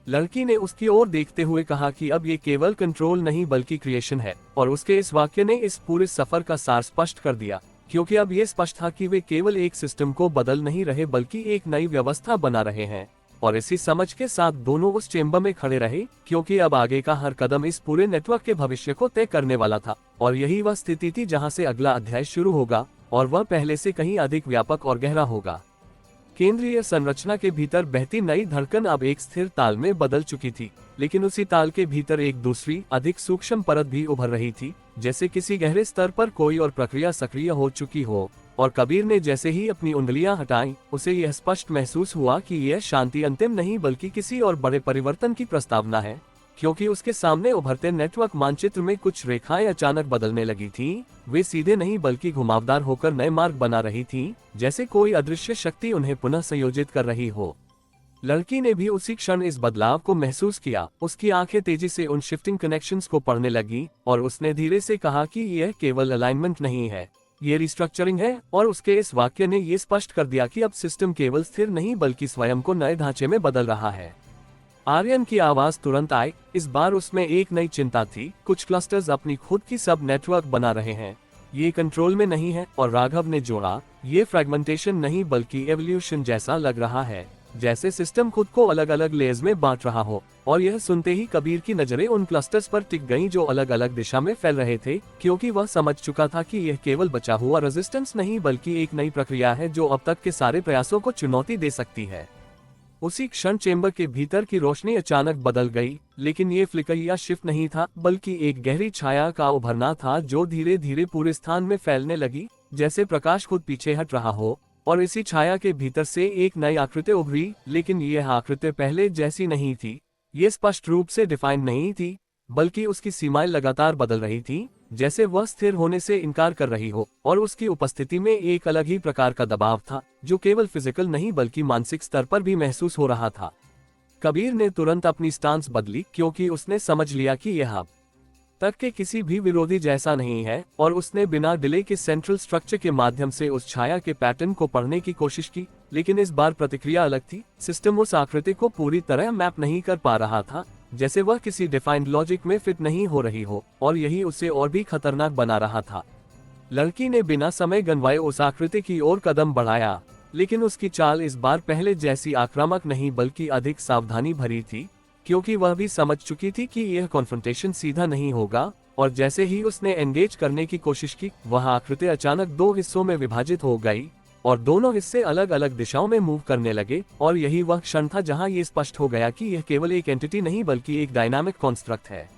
लड़की ने उसकी ओर देखते हुए कहा कि अब ये केवल कंट्रोल नहीं बल्कि क्रिएशन है। और उसके इस वाक्य ने इस पूरे सफर का सार स्पष्ट कर दिया, क्योंकि अब यह स्पष्ट था कि वे केवल एक सिस्टम को बदल नहीं रहे बल्कि एक नई व्यवस्था बना रहे हैं। और इसी समझ के साथ दोनों उस चेंबर में खड़े रहे, क्योंकि अब आगे का हर कदम इस पूरे नेटवर्क के भविष्य को तय करने वाला था। और यही वह स्थिति थी जहां से अगला अध्याय शुरू होगा, और वह पहले से कहीं अधिक व्यापक और गहरा होगा। केंद्रीय संरचना के भीतर बहती नई धड़कन अब एक स्थिर ताल में बदल चुकी थी, लेकिन उसी ताल के भीतर एक दूसरी अधिक सूक्ष्म परत भी उभर रही थी, जैसे किसी गहरे स्तर पर कोई और प्रक्रिया सक्रिय हो चुकी हो। और कबीर ने जैसे ही अपनी उंगलियां हटाई, उसे यह स्पष्ट महसूस हुआ कि यह शांति अंतिम नहीं बल्कि किसी और बड़े परिवर्तन की प्रस्तावना है, क्योंकि उसके सामने उभरते नेटवर्क मानचित्र में कुछ रेखाएं अचानक बदलने लगी थीं। वे सीधे नहीं बल्कि घुमावदार होकर नए मार्ग बना रही थीं, जैसे कोई अदृश्य शक्ति उन्हें पुनः संयोजित कर रही हो। लड़की ने भी उसी क्षण इस बदलाव को महसूस किया। उसकी आंखें तेजी से उन शिफ्टिंग कनेक्शंस को पढ़ने लगी और उसने धीरे से कहा कि यह केवल अलाइनमेंट नहीं है, ये रिस्ट्रक्चरिंग है। और उसके इस वाक्य ने यह स्पष्ट कर दिया कि अब सिस्टम केवल स्थिर नहीं बल्कि स्वयं को नए ढांचे में बदल रहा है। आर्यन की आवाज तुरंत आई। इस बार उसमें एक नई चिंता थी। कुछ क्लस्टर्स अपनी खुद की सब नेटवर्क बना रहे हैं, ये कंट्रोल में नहीं है। और राघव ने जोड़ा, ये फ्रेगमेंटेशन नहीं बल्कि एवोल्यूशन जैसा लग रहा है, जैसे सिस्टम खुद को अलग अलग लेयर्स में बांट रहा हो। और यह सुनते ही कबीर की नजरें उन क्लस्टर्स पर टिक गईं जो अलग अलग दिशा में फैल रहे थे, क्योंकि वह समझ चुका था कि यह केवल बचा हुआ रेजिस्टेंस नहीं बल्कि एक नई प्रक्रिया है जो अब तक के सारे प्रयासों को चुनौती दे सकती है। उसी क्षण चेंबर के भीतर की रोशनी अचानक बदल गई, लेकिन ये फ्लिकर या शिफ्ट नहीं था बल्कि एक गहरी छाया का उभरना था जो धीरे धीरे पूरे स्थान में फैलने लगी, जैसे प्रकाश खुद पीछे हट रहा हो। और इसी छाया के भीतर से एक नई आकृति उभरी, लेकिन यह आकृति पहले जैसी नहीं थी। ये स्पष्ट रूप से डिफाइंड नहीं थी, बल्कि उसकी सीमाएं लगातार बदल रही थी, जैसे वह स्थिर होने से इनकार कर रही हो। और उसकी उपस्थिति में एक अलग ही प्रकार का दबाव था, जो केवल फिजिकल नहीं बल्कि मानसिक स्तर पर भी महसूस हो रहा था। कबीर ने तुरंत अपनी स्टांस बदली, क्योंकि उसने समझ लिया कि यह अब तक के किसी भी विरोधी जैसा नहीं है। और उसने बिना डिले के सेंट्रल स्ट्रक्चर के माध्यम से उस छाया के पैटर्न को पढ़ने की कोशिश की, लेकिन इस बार प्रतिक्रिया अलग थी। सिस्टम उस आकृति को पूरी तरह मैप नहीं कर पा रहा था, जैसे वह किसी डिफाइंड लॉजिक में फिट नहीं हो रही हो। और यही उसे और भी खतरनाक बना रहा था। लड़की ने बिना समय गंवाए उस आकृति की ओर कदम बढ़ाया, लेकिन उसकी चाल इस बार पहले जैसी आक्रामक नहीं बल्कि अधिक सावधानी भरी थी, क्योंकि वह भी समझ चुकी थी कि यह कॉन्फ्रंटेशन सीधा नहीं होगा। और जैसे ही उसने एंगेज करने की कोशिश की, वह आकृति अचानक दो हिस्सों में विभाजित हो गई और दोनों हिस्से अलग अलग दिशाओं में मूव करने लगे। और यही वह क्षण था जहां यह स्पष्ट हो गया कि यह केवल एक एंटिटी नहीं बल्कि एक डायनामिक कॉन्स्ट्रक्ट है।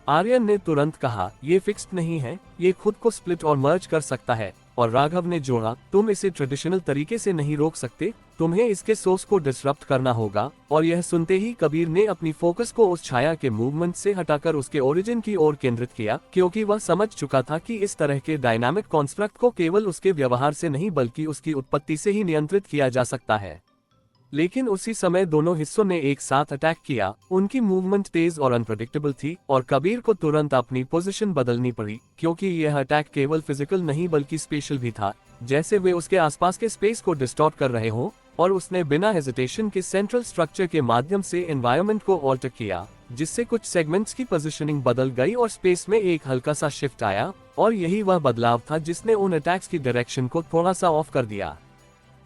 आर्यन ने तुरंत कहा, यह फिक्स्ड नहीं है, ये खुद को स्प्लिट और मर्ज कर सकता है। और राघव ने जोड़ा, तुम इसे ट्रेडिशनल तरीके से नहीं रोक सकते, तुम्हें इसके सोर्स को डिसरप्ट करना होगा। और यह सुनते ही कबीर ने अपनी फोकस को उस छाया के मूवमेंट से हटाकर उसके ओरिजिन की ओर केंद्रित किया, क्योंकि वह समझ चुका था कि इस तरह के डायनामिक कॉन्स्ट्रक्ट को केवल उसके व्यवहार से नहीं बल्कि उसकी उत्पत्ति से ही नियंत्रित किया जा सकता है। लेकिन उसी समय दोनों हिस्सों ने एक साथ अटैक किया। उनकी मूवमेंट तेज और अनप्रेडिक्टेबल थी और कबीर को तुरंत अपनी पोजीशन बदलनी पड़ी, क्योंकि यह अटैक केवल फिजिकल नहीं बल्कि स्पेशल भी था, जैसे वे उसके आसपास के स्पेस को डिस्टॉर्ट कर रहे हो। और उसने बिना हेजिटेशन के सेंट्रल स्ट्रक्चर के माध्यम से एनवायरनमेंट को ऑल्टर किया, जिससे कुछ सेगमेंट्स की पोजीशनिंग बदल गई और स्पेस में एक हल्का सा शिफ्ट आया। और यही वह बदलाव था जिसने उन अटैक्स की डायरेक्शन को थोड़ा सा ऑफ कर दिया।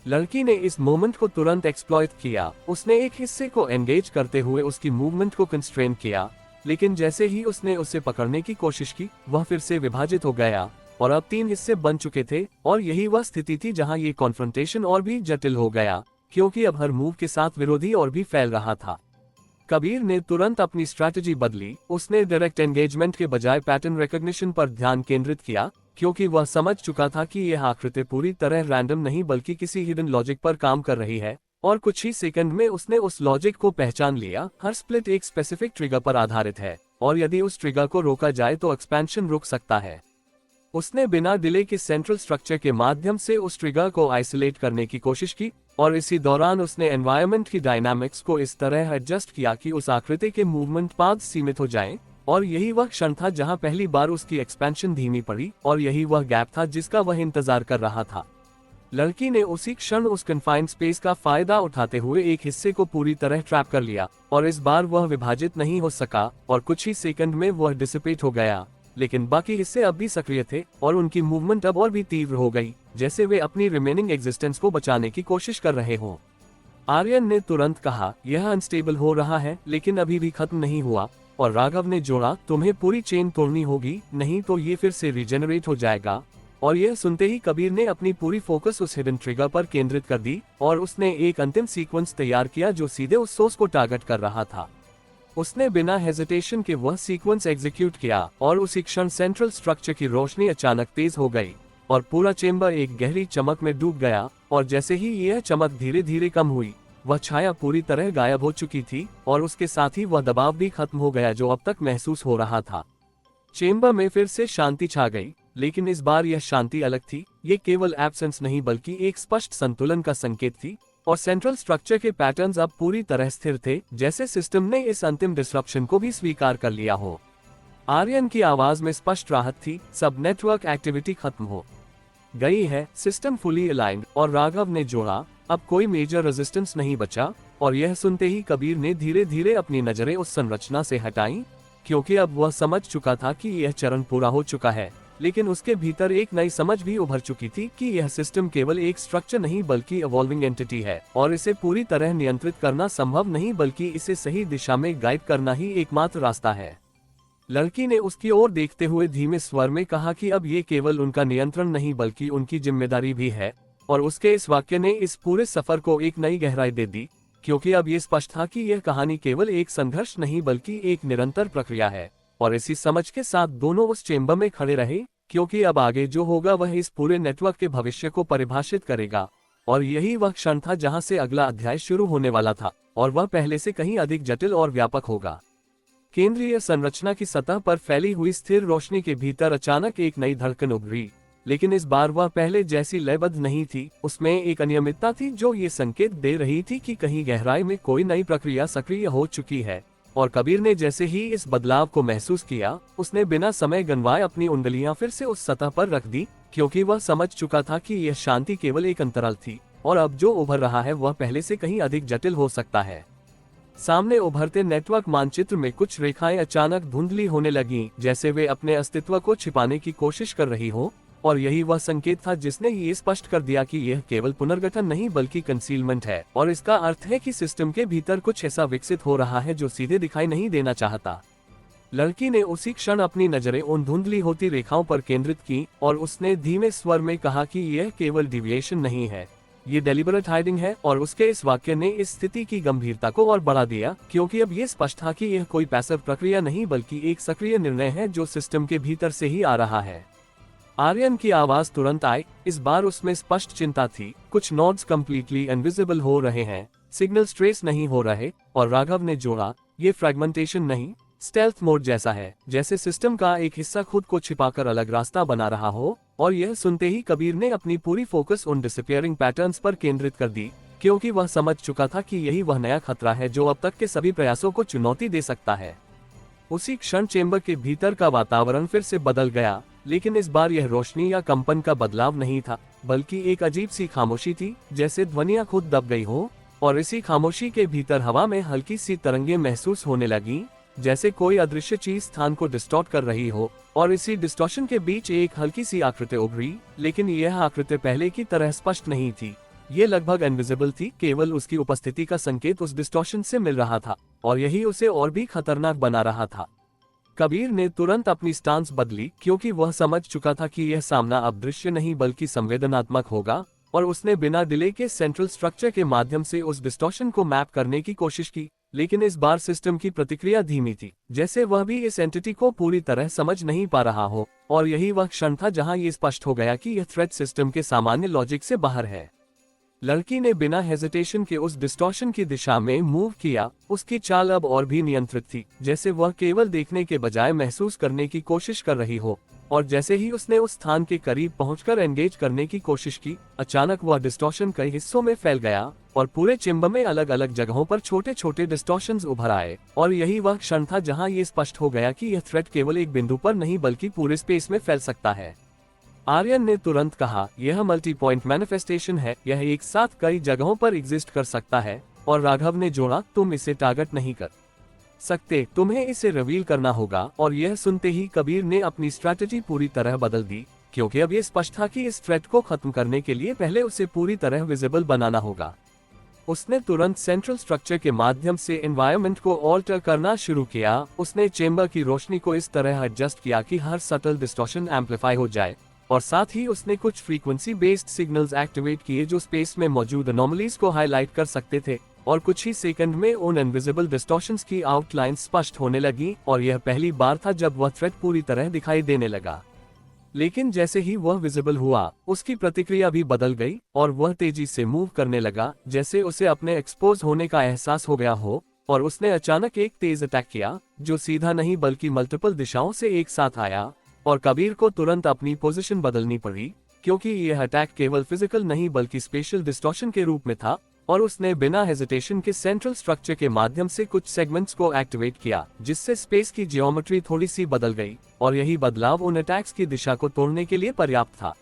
लड़की ने इस मोमेंट को तुरंत एक्सप्लॉइट किया। उसने एक हिस्से को एंगेज करते हुए उसकी मूवमेंट को कंस्ट्रेन किया, लेकिन जैसे ही उसने उसे पकड़ने की कोशिश की, वह फिर से विभाजित हो गया और अब 3 हिस्से बन चुके थे। और यही वह स्थिति थी जहां ये कॉन्फ्रंटेशन और भी जटिल हो गया, क्योंकि अब हर मूव के साथ विरोधी और भी फैल रहा था। कबीर ने तुरंत अपनी स्ट्रैटेजी बदली। उसने डायरेक्ट एंगेजमेंट के बजाय पैटर्न रिकॉग्निशन पर ध्यान केंद्रित किया, क्योंकि वह समझ चुका था कि यह आकृति पूरी तरह रैंडम नहीं बल्कि किसी हिडन लॉजिक पर काम कर रही है। और कुछ ही सेकंड में उसने उस लॉजिक को पहचान लिया। हर स्प्लिट एक स्पेसिफिक ट्रिगर पर आधारित है, और यदि उस ट्रिगर को रोका जाए तो एक्सपेंशन रुक सकता है। उसने बिना डिले के सेंट्रल स्ट्रक्चर के माध्यम से उस ट्रिगर को आइसोलेट करने की कोशिश की, और इसी दौरान उसने एनवायरनमेंट की डायनामिक्स को इस तरह एडजस्ट किया कि उस आकृति के मूवमेंट पाथ सीमित हो जाएं। और यही वह क्षण था जहां पहली बार उसकी एक्सपेंशन धीमी पड़ी, और यही वह गैप था जिसका वह इंतजार कर रहा था। लड़की ने उसी क्षण उस कन्फाइंड स्पेस का फायदा उठाते हुए एक हिस्से को पूरी तरह ट्रैप कर लिया, और इस बार वह विभाजित नहीं हो सका और कुछ ही सेकंड में वह डिसिपेट हो गया। लेकिन बाकी हिस्से अब भी सक्रिय थे और उनकी मूवमेंट अब और भी तीव्र हो गई, जैसे वे अपनी रिमेनिंग एग्जिस्टेंस को बचाने की कोशिश कर रहे हों। आर्यन ने तुरंत कहा, यह अनस्टेबल हो रहा है लेकिन अभी भी खत्म नहीं हुआ। और राघव ने जोड़ा, तुम्हें पूरी चेन तोड़नी होगी, नहीं तो ये फिर से रिजेनरेट हो जाएगा। और यह सुनते ही कबीर ने अपनी पूरी फोकस उस हिडन ट्रिगर पर केंद्रित कर दी, और उसने एक अंतिम सीक्वेंस तैयार किया जो सीधे उस सोर्स को टारगेट कर रहा था। उसने बिना हेजिटेशन के वह सीक्वेंस एग्जीक्यूट किया, और उसी क्षण सेंट्रल स्ट्रक्चर की रोशनी अचानक तेज हो गई। और पूरा चेंबर एक गहरी चमक में डूब गया, और जैसे ही यह चमक धीरे धीरे कम हुई, वह छाया पूरी तरह गायब हो चुकी थी और उसके साथ ही वह दबाव भी खत्म हो गया जो अब तक महसूस हो रहा था। चेंबर में फिर से शांति छा गई, लेकिन इस बार यह शांति अलग थी। ये केवल एब्सेंस नहीं बल्कि एक स्पष्ट संतुलन का संकेत थी, और सेंट्रल स्ट्रक्चर के पैटर्न्स अब पूरी तरह स्थिर थे, जैसे सिस्टम ने इस अंतिम डिसरप्शन को भी स्वीकार कर लिया हो। आर्यन की आवाज में स्पष्ट राहत थी, सब नेटवर्क एक्टिविटी खत्म हो गई है, सिस्टम फुली अलाइंड। और राघव ने जोड़ा, अब कोई मेजर रेजिस्टेंस नहीं बचा। और यह सुनते ही कबीर ने धीरे धीरे अपनी नजरें उस संरचना से हटाई, क्योंकि अब वह समझ चुका था कि यह चरण पूरा हो चुका है। लेकिन उसके भीतर एक नई समझ भी उभर चुकी थी कि यह सिस्टम केवल एक स्ट्रक्चर नहीं बल्कि इवॉल्विंग एंटिटी है, और इसे पूरी तरह नियंत्रित करना संभव नहीं बल्कि इसे सही दिशा में गाइड करना ही एकमात्र रास्ता है। लड़की ने उसकी ओर देखते हुए धीमे स्वर में कहा कि अब ये केवल उनका नियंत्रण नहीं बल्कि उनकी जिम्मेदारी भी है। और उसके इस वाक्य ने इस पूरे सफर को एक नई गहराई दे दी, क्योंकि अब ये स्पष्ट था कि यह कहानी केवल एक संघर्ष नहीं बल्कि एक निरंतर प्रक्रिया है। और इसी समझ के साथ दोनों उस चेंबर में खड़े रहे, क्योंकि अब आगे जो होगा वह इस पूरे नेटवर्क के भविष्य को परिभाषित करेगा। और यही वह क्षण था जहां से अगला अध्याय शुरू होने वाला था, और वह पहले से कहीं अधिक जटिल और व्यापक होगा। केंद्रीय संरचना की सतह पर फैली हुई स्थिर रोशनी के भीतर अचानक एक नई धड़कन उभरी, लेकिन इस बार वह पहले जैसी लयबद्ध नहीं थी। उसमें एक अनियमितता थी जो ये संकेत दे रही थी कि कहीं गहराई में कोई नई प्रक्रिया सक्रिय हो चुकी है। और कबीर ने जैसे ही इस बदलाव को महसूस किया, उसने बिना समय गंवाए अपनी उंगलियां फिर से उस सतह पर रख दी, क्योंकि वह समझ चुका था कि यह शांति केवल एक अंतराल थी, और अब जो उभर रहा है वह पहले से कहीं अधिक जटिल हो सकता है। सामने उभरते नेटवर्क मानचित्र में कुछ रेखाएं अचानक धुंधली होने लगीं, जैसे वे अपने अस्तित्व को छिपाने की कोशिश कर रही हो। और यही वह संकेत था जिसने ये स्पष्ट कर दिया कि यह केवल पुनर्गठन नहीं बल्कि कंसीलमेंट है, और इसका अर्थ है कि सिस्टम के भीतर कुछ ऐसा विकसित हो रहा है जो सीधे दिखाई नहीं देना चाहता। लड़की ने उसी क्षण अपनी नजरें उन धुंधली होती रेखाओं पर केंद्रित की, और उसने धीमे स्वर में कहा कि यह केवल डिविएशन नहीं है, ये डेलिबरेट हाइडिंग है। और उसके इस वाक्य ने इस स्थिति की गंभीरता को और बढ़ा दिया, क्योंकि अब यह स्पष्ट था कि यह कोई पैसिव प्रक्रिया नहीं बल्कि एक सक्रिय निर्णय है जो सिस्टम के भीतर से ही आ रहा है। आर्यन की आवाज तुरंत आई, इस बार उसमें स्पष्ट चिंता थी। कुछ नोड्स कंप्लीटली इनविजिबल हो रहे हैं, सिग्नल्स ट्रेस नहीं हो रहे। और राघव ने जोड़ा, ये फ्रेगमेंटेशन नहीं, स्टेल्थ मोड जैसा है, जैसे सिस्टम का एक हिस्सा खुद को छिपाकर अलग रास्ता बना रहा हो। और यह सुनते ही कबीर ने अपनी पूरी फोकस उन डिसअपीयरिंग पैटर्न्स पर केंद्रित कर दी, क्योंकि वह समझ चुका था कि यही वह नया खतरा है जो अब तक के सभी प्रयासों को चुनौती दे सकता है। उसी क्षण चेंबर के भीतर का वातावरण फिर से बदल गया, लेकिन इस बार यह रोशनी या कंपन का बदलाव नहीं था, बल्कि एक अजीब सी खामोशी थी, जैसे ध्वनियां खुद दब गई हो। और इसी खामोशी के भीतर हवा में हल्की सी तरंगें महसूस होने लगी, जैसे कोई अदृश्य चीज स्थान को डिस्टॉर्ट कर रही हो। और इसी डिस्टॉर्शन के बीच एक हल्की सी आकृति उभरी, लेकिन यह आकृति पहले की तरह स्पष्ट नहीं थी। ये लगभग इनविजिबल थी, केवल उसकी उपस्थिति का संकेत उस डिस्टॉर्शन से मिल रहा था, और यही उसे और भी खतरनाक बना रहा था। कबीर ने तुरंत अपनी स्टांस बदली, क्योंकि वह समझ चुका था कि यह सामना अब दृश्य नहीं बल्कि संवेदनात्मक होगा। और उसने बिना डिले के सेंट्रल स्ट्रक्चर के माध्यम से उस डिस्टॉर्शन को मैप करने की कोशिश की, लेकिन इस बार सिस्टम की प्रतिक्रिया धीमी थी, जैसे वह भी इस एंटिटी को पूरी तरह समझ नहीं पा रहा हो। और यही वह क्षण था जहां ये स्पष्ट हो गया कि यह थ्रेट सिस्टम के सामान्य लॉजिक से बाहर है। लड़की ने बिना हेजिटेशन के उस डिस्टॉर्शन की दिशा में मूव किया। उसकी चाल अब और भी नियंत्रित थी, जैसे वह केवल देखने के बजाय महसूस करने की कोशिश कर रही हो। और जैसे ही उसने उस स्थान के करीब पहुंचकर एंगेज करने की कोशिश की, अचानक वह डिस्टॉर्शन कई हिस्सों में फैल गया, और पूरे चेंबर में अलग अलग जगहों पर छोटे छोटे डिस्टॉर्शंस उभर आए। और यही वह क्षण था जहां ये स्पष्ट हो गया कि यह थ्रेट केवल एक बिंदु पर नहीं बल्कि पूरे स्पेस में फैल सकता है। आर्यन ने तुरंत कहा, यह मल्टी पॉइंट मैनिफेस्टेशन है, यह एक साथ कई जगहों पर एग्जिस्ट कर सकता है। और राघव ने जोड़ा, तुम इसे टारगेट नहीं कर सकते, तुम्हें इसे रिवील करना होगा। और यह सुनते ही कबीर ने अपनी स्ट्रैटेजी पूरी तरह बदल दी, क्योंकि अब यह स्पष्ट था कि इस थ्रेट को खत्म करने के लिए पहले उसे पूरी तरह विजिबल बनाना होगा। उसने तुरंत सेंट्रल स्ट्रक्चर के माध्यम से एनवायरनमेंट को ऑल्टर करना शुरू किया। उसने चेंबर की रोशनी को इस तरह एडजस्ट किया कि हर सटल डिस्टॉर्शन एम्पलीफाई हो जाए, और साथ ही उसने कुछ फ्रीक्वेंसी बेस्ड सिग्नल्स एक्टिवेट किए जो स्पेस में मौजूद अनोमलीज को हाईलाइट कर सकते थे। और कुछ ही सेकंड में उन इनविजिबल डिस्टॉर्शंस की आउटलाइन स्पष्ट होने लगी, और यह पहली बार था जब वह थ्रेट पूरी तरह दिखाई देने लगा। लेकिन जैसे ही वह विजिबल हुआ, उसकी प्रतिक्रिया भी बदल गई और वह तेजी से मूव करने लगा, जैसे उसे अपने एक्सपोज होने का एहसास हो गया हो। और उसने अचानक एक तेज अटैक किया, जो सीधा नहीं बल्कि मल्टीपल दिशाओं से एक साथ आया। और कबीर को तुरंत अपनी पोजीशन बदलनी पड़ी, क्योंकि यह अटैक केवल फिजिकल नहीं बल्कि स्पेशल डिस्टॉर्शन के रूप में था। और उसने बिना हेजिटेशन के सेंट्रल स्ट्रक्चर के माध्यम से कुछ सेगमेंट्स को एक्टिवेट किया, जिससे स्पेस की जियोमेट्री थोड़ी सी बदल गई। और यही बदलाव उन अटैक्स की दिशा को तोड़ने के लिए पर्याप्त था।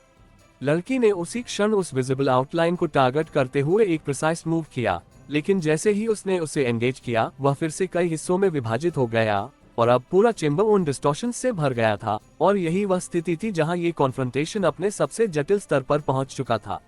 लड़की ने उसी क्षण उस विजिबल आउटलाइन को टारगेट करते हुए एक प्रिसाइज मूव किया, लेकिन जैसे ही उसने उसे एंगेज किया, वह फिर से कई हिस्सों में विभाजित हो गया और अब पूरा चेंबर उन डिस्टॉर्शन से भर गया था। और यही वह स्थिति थी जहां ये कॉन्फ्रंटेशन अपने सबसे जटिल स्तर पर पहुंच चुका था।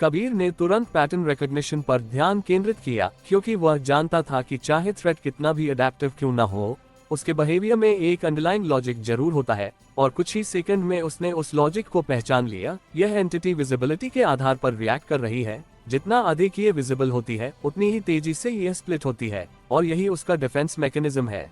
कबीर ने तुरंत पैटर्न रिकॉग्निशन पर ध्यान केंद्रित किया, क्योंकि वह जानता था कि चाहे थ्रेट कितना भी अडेप्टिव क्यों न हो, उसके बिहेवियर में एक अंडरलाइन लॉजिक जरूर होता है। और कुछ ही सेकंड में उसने उस लॉजिक को पहचान लिया। यह एंटिटी विजिबिलिटी के आधार पर रिएक्ट कर रही है। जितना अधिक ये विजिबल होती है, उतनी ही तेजी से यह स्प्लिट होती है, और यही उसका डिफेंस मैकेनिज्म है।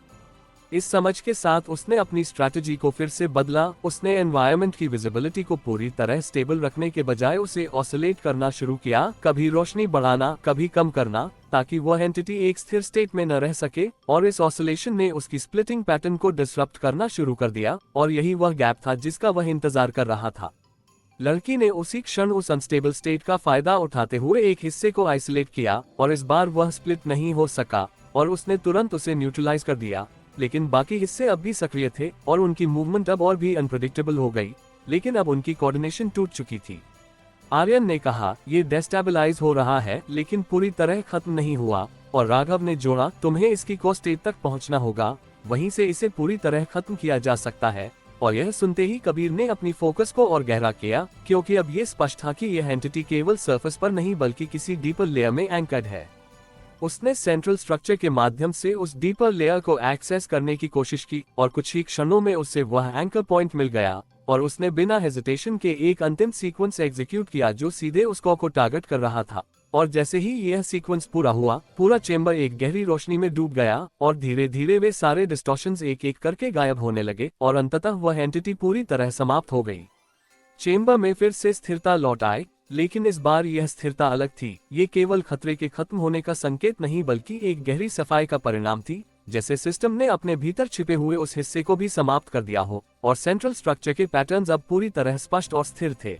इस समझ के साथ उसने अपनी स्ट्रैटेजी को फिर से बदला। उसने एनवायरनमेंट की विजिबिलिटी को पूरी तरह स्टेबल रखने के बजाय उसे ऑसिलेट करना शुरू किया, कभी रोशनी बढ़ाना, कभी कम करना, ताकि वह एंटिटी एक स्थिर स्टेट में न रह सके। और इस ऑसिलेशन ने उसकी स्प्लिटिंग पैटर्न को डिसरप्ट करना शुरू कर दिया, और यही वह गैप था जिसका वह इंतजार कर रहा था। लड़की ने उसी क्षण उस अनस्टेबल स्टेट का फायदा उठाते हुए एक हिस्से को आइसोलेट किया, और इस बार वह स्प्लिट नहीं हो सका और उसने तुरंत उसे न्यूट्रलाइज कर दिया। लेकिन बाकी हिस्से अब भी सक्रिय थे और उनकी मूवमेंट अब और भी अनप्रेडिक्टेबल हो गई, लेकिन अब उनकी कोऑर्डिनेशन टूट चुकी थी। आर्यन ने कहा, ये डेस्टेबलाइज हो रहा है लेकिन पूरी तरह खत्म नहीं हुआ। और राघव ने जोड़ा, तुम्हें इसकी को स्टेट तक पहुंचना होगा, वहीं से इसे पूरी तरह खत्म किया जा सकता है। और यह सुनते ही कबीर ने अपनी फोकस को और गहरा किया, क्योंकि अब ये स्पष्ट था कि यह एंटिटी केवल सरफेस पर नहीं बल्कि किसी डीपर लेयर में एंकर्ड है। उसने सेंट्रल स्ट्रक्चर के माध्यम से उस डीपर लेयर को एक्सेस करने की कोशिश की, और कुछ ही क्षणों में उसे वह एंकर पॉइंट मिल गया। और उसने बिना हेजिटेशन के एक अंतिम सीक्वेंस एग्जीक्यूट किया जो सीधे उसको टारगेट कर रहा था। और जैसे ही यह सीक्वेंस पूरा हुआ, पूरा चेंबर एक गहरी रोशनी में डूब गया, और धीरे धीरे वे सारे डिस्टॉर्शंस एक एक करके गायब होने लगे, और अंततः वह एंटिटी पूरी तरह समाप्त हो गई। चेंबर में फिर से स्थिरता लौट आई, लेकिन इस बार यह स्थिरता अलग थी। ये केवल खतरे के खत्म होने का संकेत नहीं बल्कि एक गहरी सफाई का परिणाम थी, जैसे सिस्टम ने अपने भीतर छिपे हुए उस हिस्से को भी समाप्त कर दिया हो, और सेंट्रल स्ट्रक्चर के पैटर्न्स अब पूरी तरह स्पष्ट और स्थिर थे।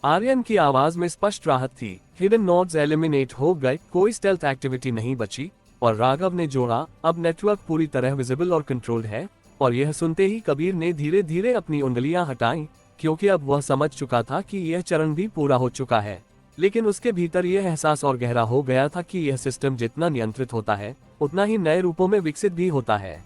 आर्यन की आवाज में स्पष्ट राहत थी। हिडन नोड्स एलिमिनेट हो गए, कोई स्टेल्थ एक्टिविटी नहीं बची। और राघव ने जोड़ा, अब नेटवर्क पूरी तरह विजिबल और कंट्रोल्ड है। और यह सुनते ही कबीर ने धीरे धीरे अपनी उंगलियां हटाई, क्योंकि अब वह समझ चुका था कि यह चरण भी पूरा हो चुका है। लेकिन उसके भीतर यह एहसास और गहरा हो गया था कि यह सिस्टम जितना नियंत्रित होता है, उतना ही नए रूपों में विकसित भी होता है।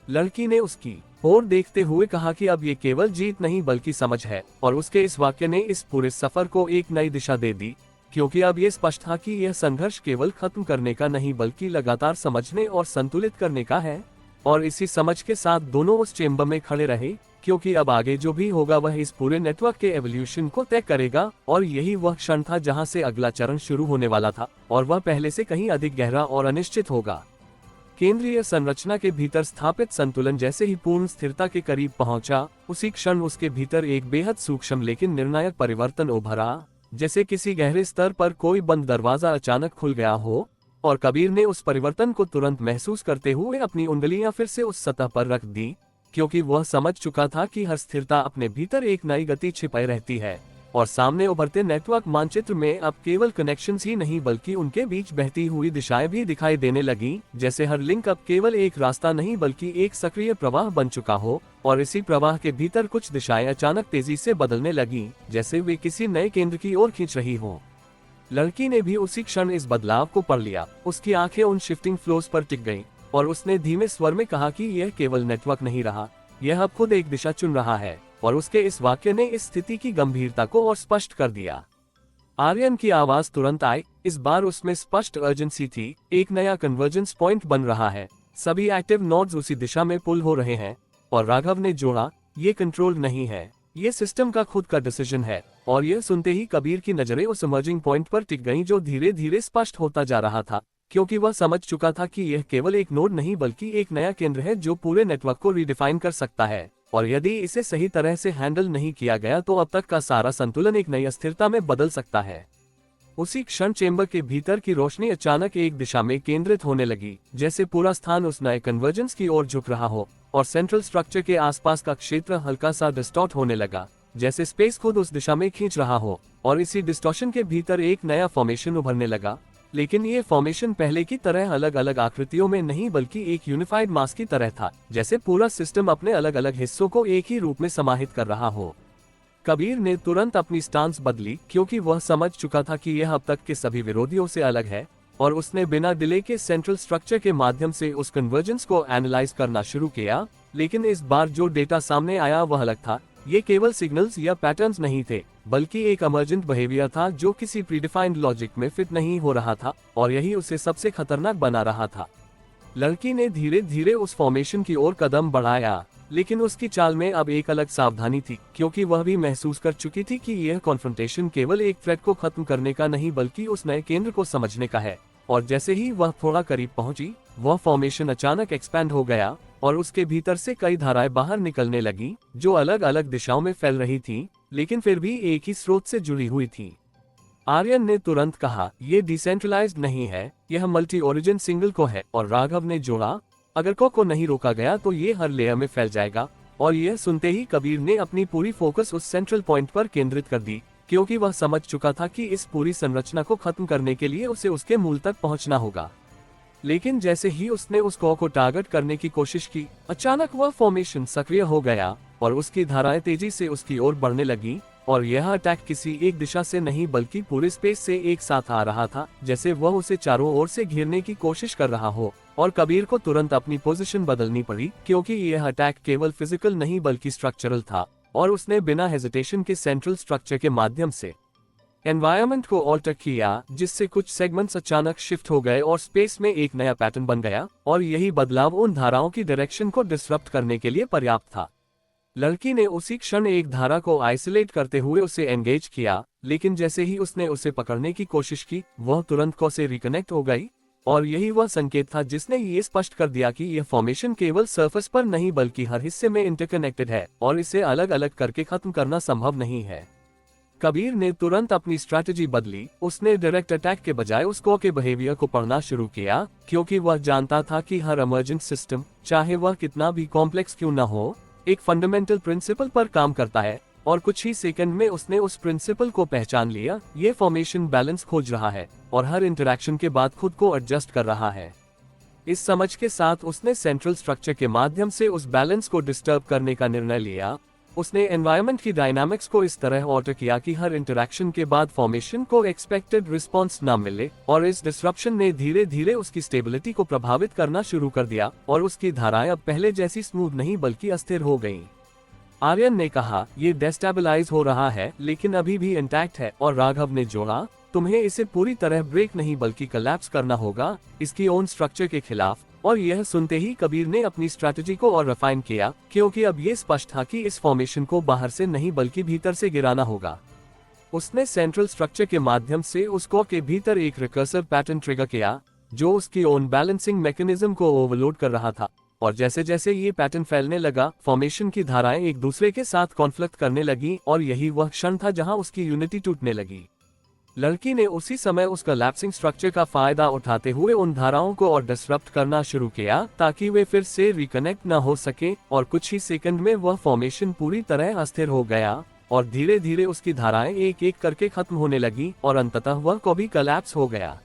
लड़की ने उसकी ओर देखते हुए कहा कि अब ये केवल जीत नहीं बल्कि समझ है। और उसके इस वाक्य ने इस पूरे सफर को एक नई दिशा दे दी, क्योंकि अब यह स्पष्ट था कि यह संघर्ष केवल खत्म करने का नहीं बल्कि लगातार समझने और संतुलित करने का है। और इसी समझ के साथ दोनों उस चेंबर में खड़े रहे, क्योंकि अब आगे जो भी होगा वह इस पूरे नेटवर्क के एवोल्यूशन को तय करेगा। और यही वह क्षण था जहां से अगला चरण शुरू होने वाला था, और वह पहले से कहीं अधिक गहरा और अनिश्चित होगा। केंद्रीय संरचना के भीतर स्थापित संतुलन जैसे ही पूर्ण स्थिरता के करीब पहुंचा, उसी क्षण उसके भीतर एक बेहद सूक्ष्म लेकिन निर्णायक परिवर्तन उभरा, जैसे किसी गहरे स्तर पर कोई बंद दरवाजा अचानक खुल गया हो। और कबीर ने उस परिवर्तन को तुरंत महसूस करते हुए अपनी उंगलियां फिर से उस सतह पर रख दी, क्योंकि वह समझ चुका था कि हर स्थिरता अपने भीतर एक नई गति छिपाई रहती है। और सामने उभरते नेटवर्क मानचित्र में अब केवल कनेक्शंस ही नहीं बल्कि उनके बीच बहती हुई दिशाएं भी दिखाई देने लगी, जैसे हर लिंक अब केवल एक रास्ता नहीं बल्कि एक सक्रिय प्रवाह बन चुका हो। और इसी प्रवाह के भीतर कुछ दिशाएं अचानक तेजी से बदलने लगी, जैसे वे किसी नए केंद्र की ओर खींच रही हो। लड़की ने भी उसी क्षण इस बदलाव को पढ़ लिया। उसकी आंखें उन शिफ्टिंग फ्लोज पर टिक गईं, और उसने धीमे स्वर में कहा कि यह केवल नेटवर्क नहीं रहा, यह अब खुद एक दिशा चुन रहा है। और उसके इस वाक्य ने इस स्थिति की गंभीरता को और स्पष्ट कर दिया। आर्यन की आवाज तुरंत आई, इस बार उसमें स्पष्ट अर्जेंसी थी। एक नया कन्वर्जेंस पॉइंट बन रहा है, सभी एक्टिव नोड्स उसी दिशा में पुल हो रहे हैं। और राघव ने जोड़ा, ये कंट्रोल नहीं है, ये सिस्टम का खुद का डिसीजन है। और यह सुनते ही कबीर की नजरें उस इमर्जिंग पॉइंट पर टिक गईं जो धीरे धीरे स्पष्ट होता जा रहा था, क्योंकि वह समझ चुका था कि यह केवल एक नोड नहीं बल्कि एक नया केंद्र है जो पूरे नेटवर्क को रीडिफाइन कर सकता है। और यदि इसे सही तरह से हैंडल नहीं किया गया तो अब तक का सारा संतुलन एक नई अस्थिरता में बदल सकता है। उसी क्षण चेंबर के भीतर की रोशनी अचानक एक दिशा में केंद्रित होने लगी, जैसे पूरा स्थान उस नए कन्वर्जेंस की ओर झुक रहा हो, और सेंट्रल स्ट्रक्चर के आसपास का क्षेत्र हल्का सा डिस्टॉर्ट होने लगा, जैसे स्पेस खुद उस दिशा में खींच रहा हो। और इसी डिस्टॉर्शन के भीतर एक नया फॉर्मेशन उभरने लगा, लेकिन ये फॉर्मेशन पहले की तरह अलग अलग आकृतियों में नहीं बल्कि एक यूनिफाइड मास की तरह था, जैसे पूरा सिस्टम अपने अलग अलग हिस्सों को एक ही रूप में समाहित कर रहा हो। कबीर ने तुरंत अपनी स्टांस बदली, क्योंकि वह समझ चुका था कि यह अब तक के सभी विरोधियों से अलग है, और उसने बिना डिले के सेंट्रल स्ट्रक्चर के माध्यम से उस कन्वर्जेंस को एनालाइज करना शुरू किया। लेकिन इस बार जो डेटा सामने आया वह अलग था। ये केवल सिग्नल्स या पैटर्न्स नहीं थे, बल्कि एक इमर्जेंट बिहेवियर था जो किसी प्रीडिफाइंड लॉजिक में फिट नहीं हो रहा था, और यही उसे सबसे खतरनाक बना रहा था। लड़की ने धीरे धीरे उस फॉर्मेशन की ओर कदम बढ़ाया, लेकिन उसकी चाल में अब एक अलग सावधानी थी, क्योंकि वह भी महसूस कर चुकी थी कि यह कॉन्फ्रंटेशन केवल एक थ्रेट को खत्म करने का नहीं बल्कि उस नए केंद्र को समझने का है। और जैसे ही वह थोड़ा करीब पहुंची, वह फॉर्मेशन अचानक एक्सपैंड हो गया, और उसके भीतर से कई धाराएं बाहर निकलने लगी, जो अलग अलग दिशाओं में फैल रही थी, लेकिन फिर भी एक ही स्रोत से जुड़ी हुई थी। आर्यन ने तुरंत कहा, यह डिसेंट्रलाइज्ड नहीं है, यह मल्टी ओरिजिन सिंगल को है। और राघव ने जोड़ा, अगर को नहीं रोका गया तो ये हर लेयर में फैल जाएगा। और यह सुनते ही कबीर ने अपनी पूरी फोकस उस सेंट्रल पॉइंट पर केंद्रित कर दी, क्योंकि वह समझ चुका था कि इस पूरी संरचना को खत्म करने के लिए उसे उसके मूल तक पहुंचना होगा। लेकिन जैसे ही उसने उस को टारगेट करने की कोशिश की, अचानक वह फॉर्मेशन सक्रिय हो गया, और उसकी धाराएं तेजी से उसकी ओर बढ़ने लगी। और यह अटैक किसी एक दिशा से नहीं बल्कि पूरे स्पेस से एक साथ आ रहा था, जैसे वह उसे चारों ओर से घेरने की कोशिश कर रहा हो। और कबीर को तुरंत अपनी पोजीशन बदलनी पड़ी, क्योंकि यह अटैक केवल फिजिकल नहीं बल्कि स्ट्रक्चरल था, और उसने बिना हेजिटेशन के सेंट्रल स्ट्रक्चर के माध्यम से एनवायरनमेंट को ऑल्टर किया, जिससे कुछ सेगमेंट्स अचानक शिफ्ट हो गए और स्पेस में एक नया पैटर्न बन गया। और यही बदलाव उन धाराओं की डायरेक्शन को डिसरप्ट करने के लिए पर्याप्त था। लड़की ने उसी क्षण एक धारा को आइसोलेट करते हुए उसे एंगेज किया, लेकिन जैसे ही उसने उसे पकड़ने की कोशिश की, वह तुरंत को से रिकनेक्ट हो गई। और यही वह संकेत था जिसने ये स्पष्ट कर दिया कि यह फॉर्मेशन केवल सरफेस पर नहीं बल्कि हर हिस्से में इंटरकनेक्टेड है, और इसे अलग अलग करके खत्म करना संभव नहीं है। कबीर ने तुरंत अपनी स्ट्रैटेजी बदली। उसने डायरेक्ट अटैक के बजाय उस के बिहेवियर को पढ़ना शुरू किया, क्योंकि वह जानता था कि हर इमर्जेंट सिस्टम, चाहे वह कितना भी कॉम्प्लेक्स क्यों न हो, एक फंडामेंटल प्रिंसिपल पर काम करता है। और कुछ ही सेकंड में उसने उस प्रिंसिपल को पहचान लिया। ये फॉर्मेशन बैलेंस खोज रहा है, और हर इंटरैक्शन के बाद खुद को एडजस्ट कर रहा है। इस समझ के साथ उसने सेंट्रल स्ट्रक्चर के माध्यम से उस बैलेंस को डिस्टर्ब करने का निर्णय लिया। उसने एनवायरनमेंट की डायनामिक्स को इस तरह ऑल्टर किया कि हर इंटरैक्शन के बाद फॉर्मेशन को एक्सपेक्टेड रिस्पॉन्स न मिले, और इस डिसरप्शन ने धीरे धीरे उसकी स्टेबिलिटी को प्रभावित करना शुरू कर दिया, और उसकी धाराएं अब पहले जैसी स्मूथ नहीं बल्कि अस्थिर हो गईं। आर्यन ने कहा, ये डेस्टेबलाइज हो रहा है लेकिन अभी भी इंटैक्ट है। और राघव ने जोड़ा, तुम्हें इसे पूरी तरह ब्रेक नहीं बल्कि कोलैप्स करना होगा, इसकी ओन स्ट्रक्चर के खिलाफ। और यह सुनते ही कबीर ने अपनी स्ट्रैटेजी को और रिफाइन किया, क्योंकि अब ये स्पष्ट था कि इस फॉर्मेशन को बाहर से नहीं बल्कि भीतर से गिराना होगा। उसने सेंट्रल स्ट्रक्चर के माध्यम से उस के भीतर एक रिकर्सिव पैटर्न ट्रिगर किया, जो उसकी ओन बैलेंसिंग मैकेनिज्म को ओवरलोड कर रहा था। और जैसे जैसे ये पैटर्न फैलने लगा, फॉर्मेशन की धाराएं एक दूसरे के साथ कॉन्फ्लिक्ट करने लगी, और यही वह क्षण था जहां उसकी यूनिटी टूटने लगी। लड़की ने उसी समय उस कोलैप्सिंग स्ट्रक्चर का फायदा उठाते हुए उन धाराओं को और डिसरप्ट करना शुरू किया, ताकि वे फिर से रिकनेक्ट न हो सके। और कुछ ही सेकंड में वह फॉर्मेशन पूरी तरह अस्थिर हो गया, और धीरे धीरे उसकी धाराएं एक एक करके खत्म होने लगी, और अंततः वह को भी कोलैप्स हो गया।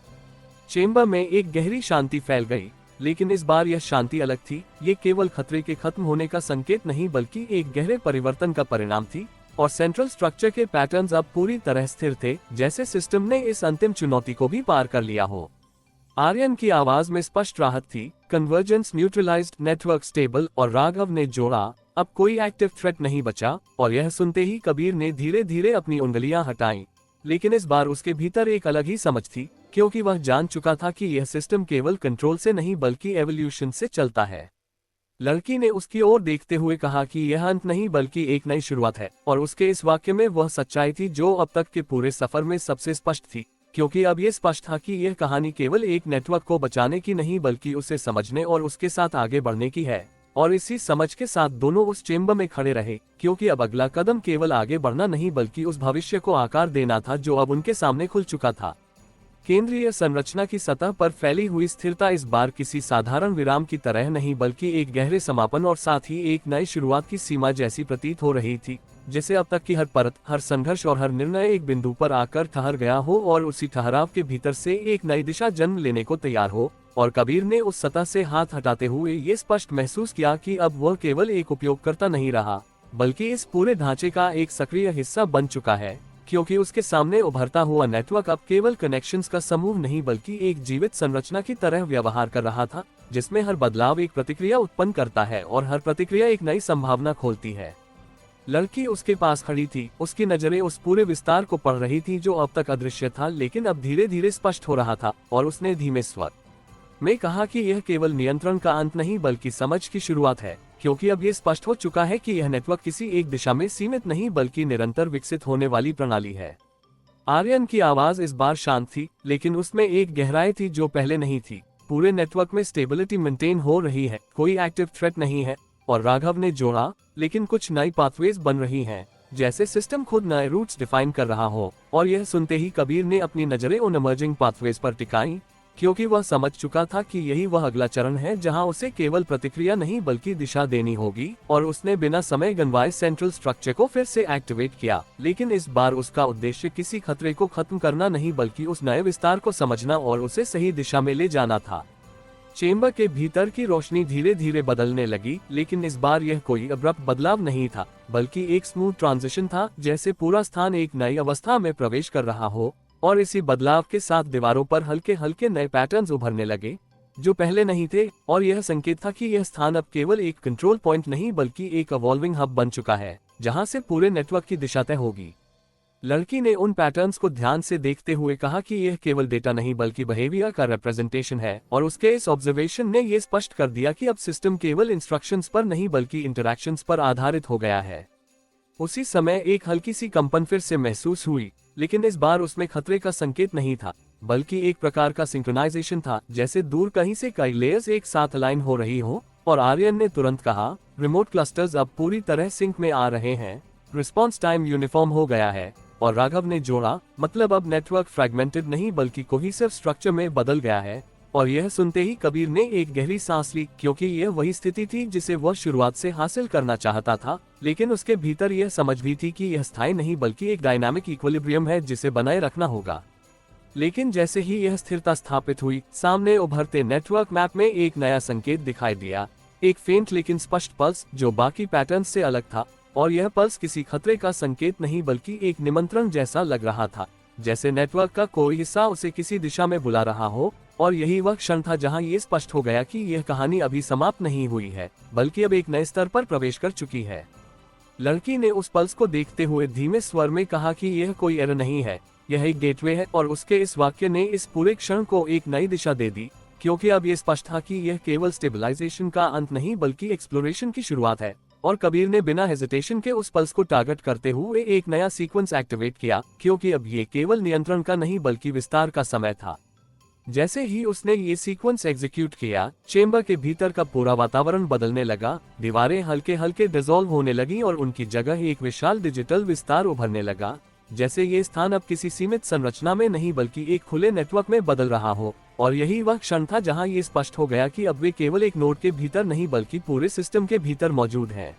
चेंबर में एक गहरी शांति फैल गई, लेकिन इस बार यह शांति अलग थी। ये केवल खतरे के खत्म होने का संकेत नहीं बल्कि एक गहरे परिवर्तन का परिणाम थी। और सेंट्रल स्ट्रक्चर के पैटर्न्स अब पूरी तरह स्थिर थे, जैसे सिस्टम ने इस अंतिम चुनौती को भी पार कर लिया हो। आर्यन की आवाज में स्पष्ट राहत थी, कन्वर्जेंस न्यूट्रलाइज्ड, नेटवर्क स्टेबल। और राघव ने जोड़ा, अब कोई एक्टिव थ्रेट नहीं बचा। और यह सुनते ही कबीर ने धीरे धीरे अपनी उंगलियां हटाईं, लेकिन इस बार उसके भीतर एक अलग ही समझ थी, क्योंकि वह जान चुका था कि यह सिस्टम केवल कंट्रोल से नहीं बल्कि एवोल्यूशन से चलता है। लड़की ने उसकी ओर देखते हुए कहा कि यह अंत नहीं बल्कि एक नई शुरुआत है। और उसके इस वाक्य में वह सच्चाई थी जो अब तक के पूरे सफर में सबसे स्पष्ट थी, क्योंकि अब यह स्पष्ट था कि यह कहानी केवल एक नेटवर्क को बचाने की नहीं बल्कि उसे समझने और उसके साथ आगे बढ़ने की है। और इसी समझ के साथ दोनों उस चेंबर में खड़े रहे, क्योंकि अब अगला कदम केवल आगे बढ़ना नहीं बल्कि उस भविष्य को आकार देना था जो अब उनके सामने खुल चुका था। केंद्रीय संरचना की सतह पर फैली हुई स्थिरता इस बार किसी साधारण विराम की तरह नहीं बल्कि एक गहरे समापन और साथ ही एक नई शुरुआत की सीमा जैसी प्रतीत हो रही थी, जैसे अब तक की हर परत, हर संघर्ष और हर निर्णय एक बिंदु पर आकर ठहर गया हो और उसी ठहराव के भीतर से एक नई दिशा जन्म लेने को तैयार हो। और कबीर ने उस सतह से हाथ हटाते हुए ये स्पष्ट महसूस किया कि अब वह केवल एक उपयोगकर्ता नहीं रहा, बल्कि इस पूरे ढांचे का एक सक्रिय हिस्सा बन चुका है, क्योंकि उसके सामने उभरता हुआ नेटवर्क अब केवल कनेक्शंस का समूह नहीं बल्कि एक जीवित संरचना की तरह व्यवहार कर रहा था, जिसमें हर बदलाव एक प्रतिक्रिया उत्पन्न करता है और हर प्रतिक्रिया एक नई संभावना खोलती है। लड़की उसके पास खड़ी थी, उसकी नजरें उस पूरे विस्तार को पढ़ रही थी जो अब तक अदृश्य था लेकिन अब धीरे धीरे स्पष्ट हो रहा था, और उसने धीमे स्वर में कहा कि यह केवल नियंत्रण का अंत नहीं बल्कि समझ की शुरुआत है, क्योंकि अब यह स्पष्ट हो चुका है कि यह नेटवर्क किसी एक दिशा में सीमित नहीं बल्कि निरंतर विकसित होने वाली प्रणाली है। आर्यन की आवाज इस बार शांत थी, लेकिन उसमें एक गहराई थी जो पहले नहीं थी। पूरे नेटवर्क में स्टेबिलिटी मेंटेन हो रही है, कोई एक्टिव थ्रेट नहीं है। और राघव ने जोड़ा, लेकिन कुछ नई पाथवेज बन रही हैं, जैसे सिस्टम खुद नए रूट्स डिफाइन कर रहा हो। और यह सुनते ही कबीर ने अपनी नजरें उन इमर्जिंग पाथवेज पर टिकाई, क्योंकि वह समझ चुका था कि यही वह अगला चरण है जहां उसे केवल प्रतिक्रिया नहीं बल्कि दिशा देनी होगी। और उसने बिना समय गंवाए सेंट्रल स्ट्रक्चर को फिर से एक्टिवेट किया, लेकिन इस बार उसका उद्देश्य किसी खतरे को खत्म करना नहीं बल्कि उस नए विस्तार को समझना और उसे सही दिशा में ले जाना था। चेंबर के भीतर की रोशनी धीरे धीरे बदलने लगी, लेकिन इस बार यह कोई अब्रप्ट बदलाव नहीं था बल्कि एक स्मूथ ट्रांजिशन था, जैसे पूरा स्थान एक नई अवस्था में प्रवेश कर रहा हो। और इसी बदलाव के साथ दीवारों पर हल्के हल्के नए पैटर्न्स उभरने लगे जो पहले नहीं थे, और यह संकेत था कि यह स्थान अब केवल एक कंट्रोल पॉइंट नहीं बल्कि एक इवॉल्विंग हब बन चुका है, जहां से पूरे नेटवर्क की दिशा तय होगी। लड़की ने उन पैटर्न्स को ध्यान से देखते हुए कहा कि यह केवल डेटा नहीं बल्कि बिहेवियर का रिप्रेजेंटेशन है, और उसके इस ऑब्जर्वेशन ने यह स्पष्ट कर दिया कि अब सिस्टम केवल इंस्ट्रक्शंस पर नहीं बल्कि इंटरैक्शंस पर आधारित हो गया है। उसी समय एक हल्की सी कंपन फिर से महसूस हुई, लेकिन इस बार उसमें खतरे का संकेत नहीं था बल्कि एक प्रकार का सिंक्रोनाइजेशन था, जैसे दूर कहीं से कई लेयर्स एक साथ अलाइन हो रही हो। और आर्यन ने तुरंत कहा, रिमोट क्लस्टर्स अब पूरी तरह सिंक में आ रहे हैं, रिस्पॉन्स टाइम यूनिफॉर्म हो गया है। और राघव ने जोड़ा, मतलब अब नेटवर्क फ्रैगमेंटेड नहीं बल्कि कोहेसिव स्ट्रक्चर में बदल गया है। और यह सुनते ही कबीर ने एक गहरी सांस ली, क्योंकि यह वही स्थिति थी जिसे वह शुरुआत से हासिल करना चाहता था, लेकिन उसके भीतर यह समझ भी थी कि यह स्थायी नहीं बल्कि एक डायनामिक इक्विलिब्रियम है जिसे बनाए रखना होगा। लेकिन जैसे ही यह स्थिरता स्थापित हुई, सामने उभरते नेटवर्क मैप में एक नया संकेत दिखाई दिया, एक फेंट लेकिन स्पष्ट पल्स जो बाकी पैटर्न से अलग था। और यह पल्स किसी खतरे का संकेत नहीं बल्कि एक निमंत्रण जैसा लग रहा था, जैसे नेटवर्क का कोई हिस्सा उसे किसी दिशा में बुला रहा हो। और यही वह क्षण था जहां ये स्पष्ट हो गया कि यह कहानी अभी समाप्त नहीं हुई है बल्कि अब एक नए स्तर पर प्रवेश कर चुकी है। लड़की ने उस पल्स को देखते हुए धीमे स्वर में कहा कि यह कोई एरर नहीं है, यह एक गेटवे है। और उसके इस वाक्य ने इस पूरे क्षण को एक नई दिशा दे दी, क्योंकि अब यह स्पष्ट था कि यह केवल स्टेबलाइजेशन का अंत नहीं बल्कि एक्सप्लोरेशन की शुरुआत है। और कबीर ने बिना हेजिटेशन के उस पल्स को टारगेट करते हुए एक नया सीक्वेंस एक्टिवेट किया, क्योंकि अब ये केवल नियंत्रण का नहीं बल्कि विस्तार का समय था। जैसे ही उसने ये सीक्वेंस एग्जीक्यूट किया, चेंबर के भीतर का पूरा वातावरण बदलने लगा, दीवारें हल्के हल्के डिसॉल्व होने लगी और उनकी जगह एक विशाल डिजिटल विस्तार उभरने लगा, जैसे ये स्थान अब किसी सीमित संरचना में नहीं बल्कि एक खुले नेटवर्क में बदल रहा हो। और यही वह क्षण था जहां ये स्पष्ट हो गया कि अब वे केवल एक नोड के भीतर नहीं बल्कि पूरे सिस्टम के भीतर मौजूद हैं।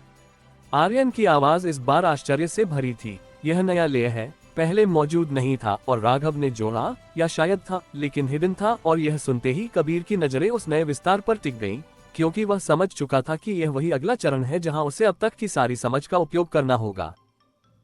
आर्यन की आवाज इस बार आश्चर्य से भरी थी, यह नया लेयर है, पहले मौजूद नहीं था। और राघव ने जोड़ा, या शायद था लेकिन हिडन था। और यह सुनते ही कबीर की नजरें उस नए विस्तार पर टिक गईं, क्योंकि वह समझ चुका था कि यह वही अगला चरण है जहां उसे अब तक की सारी समझ का उपयोग करना होगा।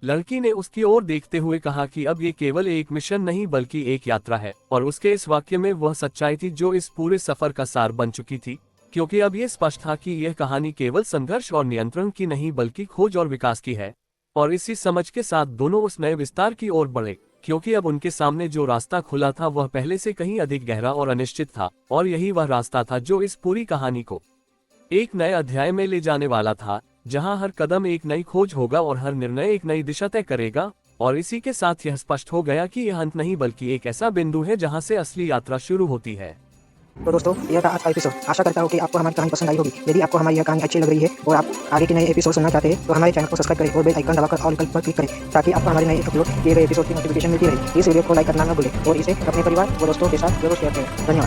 लड़की ने उसकी ओर देखते हुए कहा कि अब ये केवल एक मिशन नहीं बल्कि एक यात्रा है। और उसके इस वाक्य में वह सच्चाई थी जो इस पूरे सफर का सार बन चुकी थी, क्योंकि अब ये स्पष्ट था कि यह कहानी केवल संघर्ष और नियंत्रण की नहीं बल्कि खोज और विकास की है। और इसी समझ के साथ दोनों उस नए विस्तार की ओर बढ़े, क्योंकि अब उनके सामने जो रास्ता खुला था वह पहले से कहीं अधिक गहरा और अनिश्चित था। और यही वह रास्ता था जो इस पूरी कहानी को एक नए अध्याय में ले जाने वाला था, जहां हर कदम एक नई खोज होगा और हर निर्णय एक नई दिशा तय करेगा। और इसी के साथ यह स्पष्ट हो गया कि यह अंत नहीं बल्कि एक ऐसा बिंदु है जहां से असली यात्रा शुरू होती है। तो दोस्तों यह था आज का एपिसोड। आशा करता हूँ कि आपको हमारी कहानी पसंद आई होगी। यदि आपको हमारी यह कहानी अच्छी लग रही है और आप आगे के नए एपिसोड सुनना चाहते हैं तो हमारे चैनल को सब्सक्राइब करें और बेल आइकन दबाकर ऑल विकल्प पर क्लिक करें ताकि आपको हमारे नए अपलोड किए गए एपिसोड की नोटिफिकेशन मिलती रहे। इस वीडियो को लाइक करना न भूलें और इसे अपने परिवार व दोस्तों के साथ जरूर शेयर करें। धन्यवाद।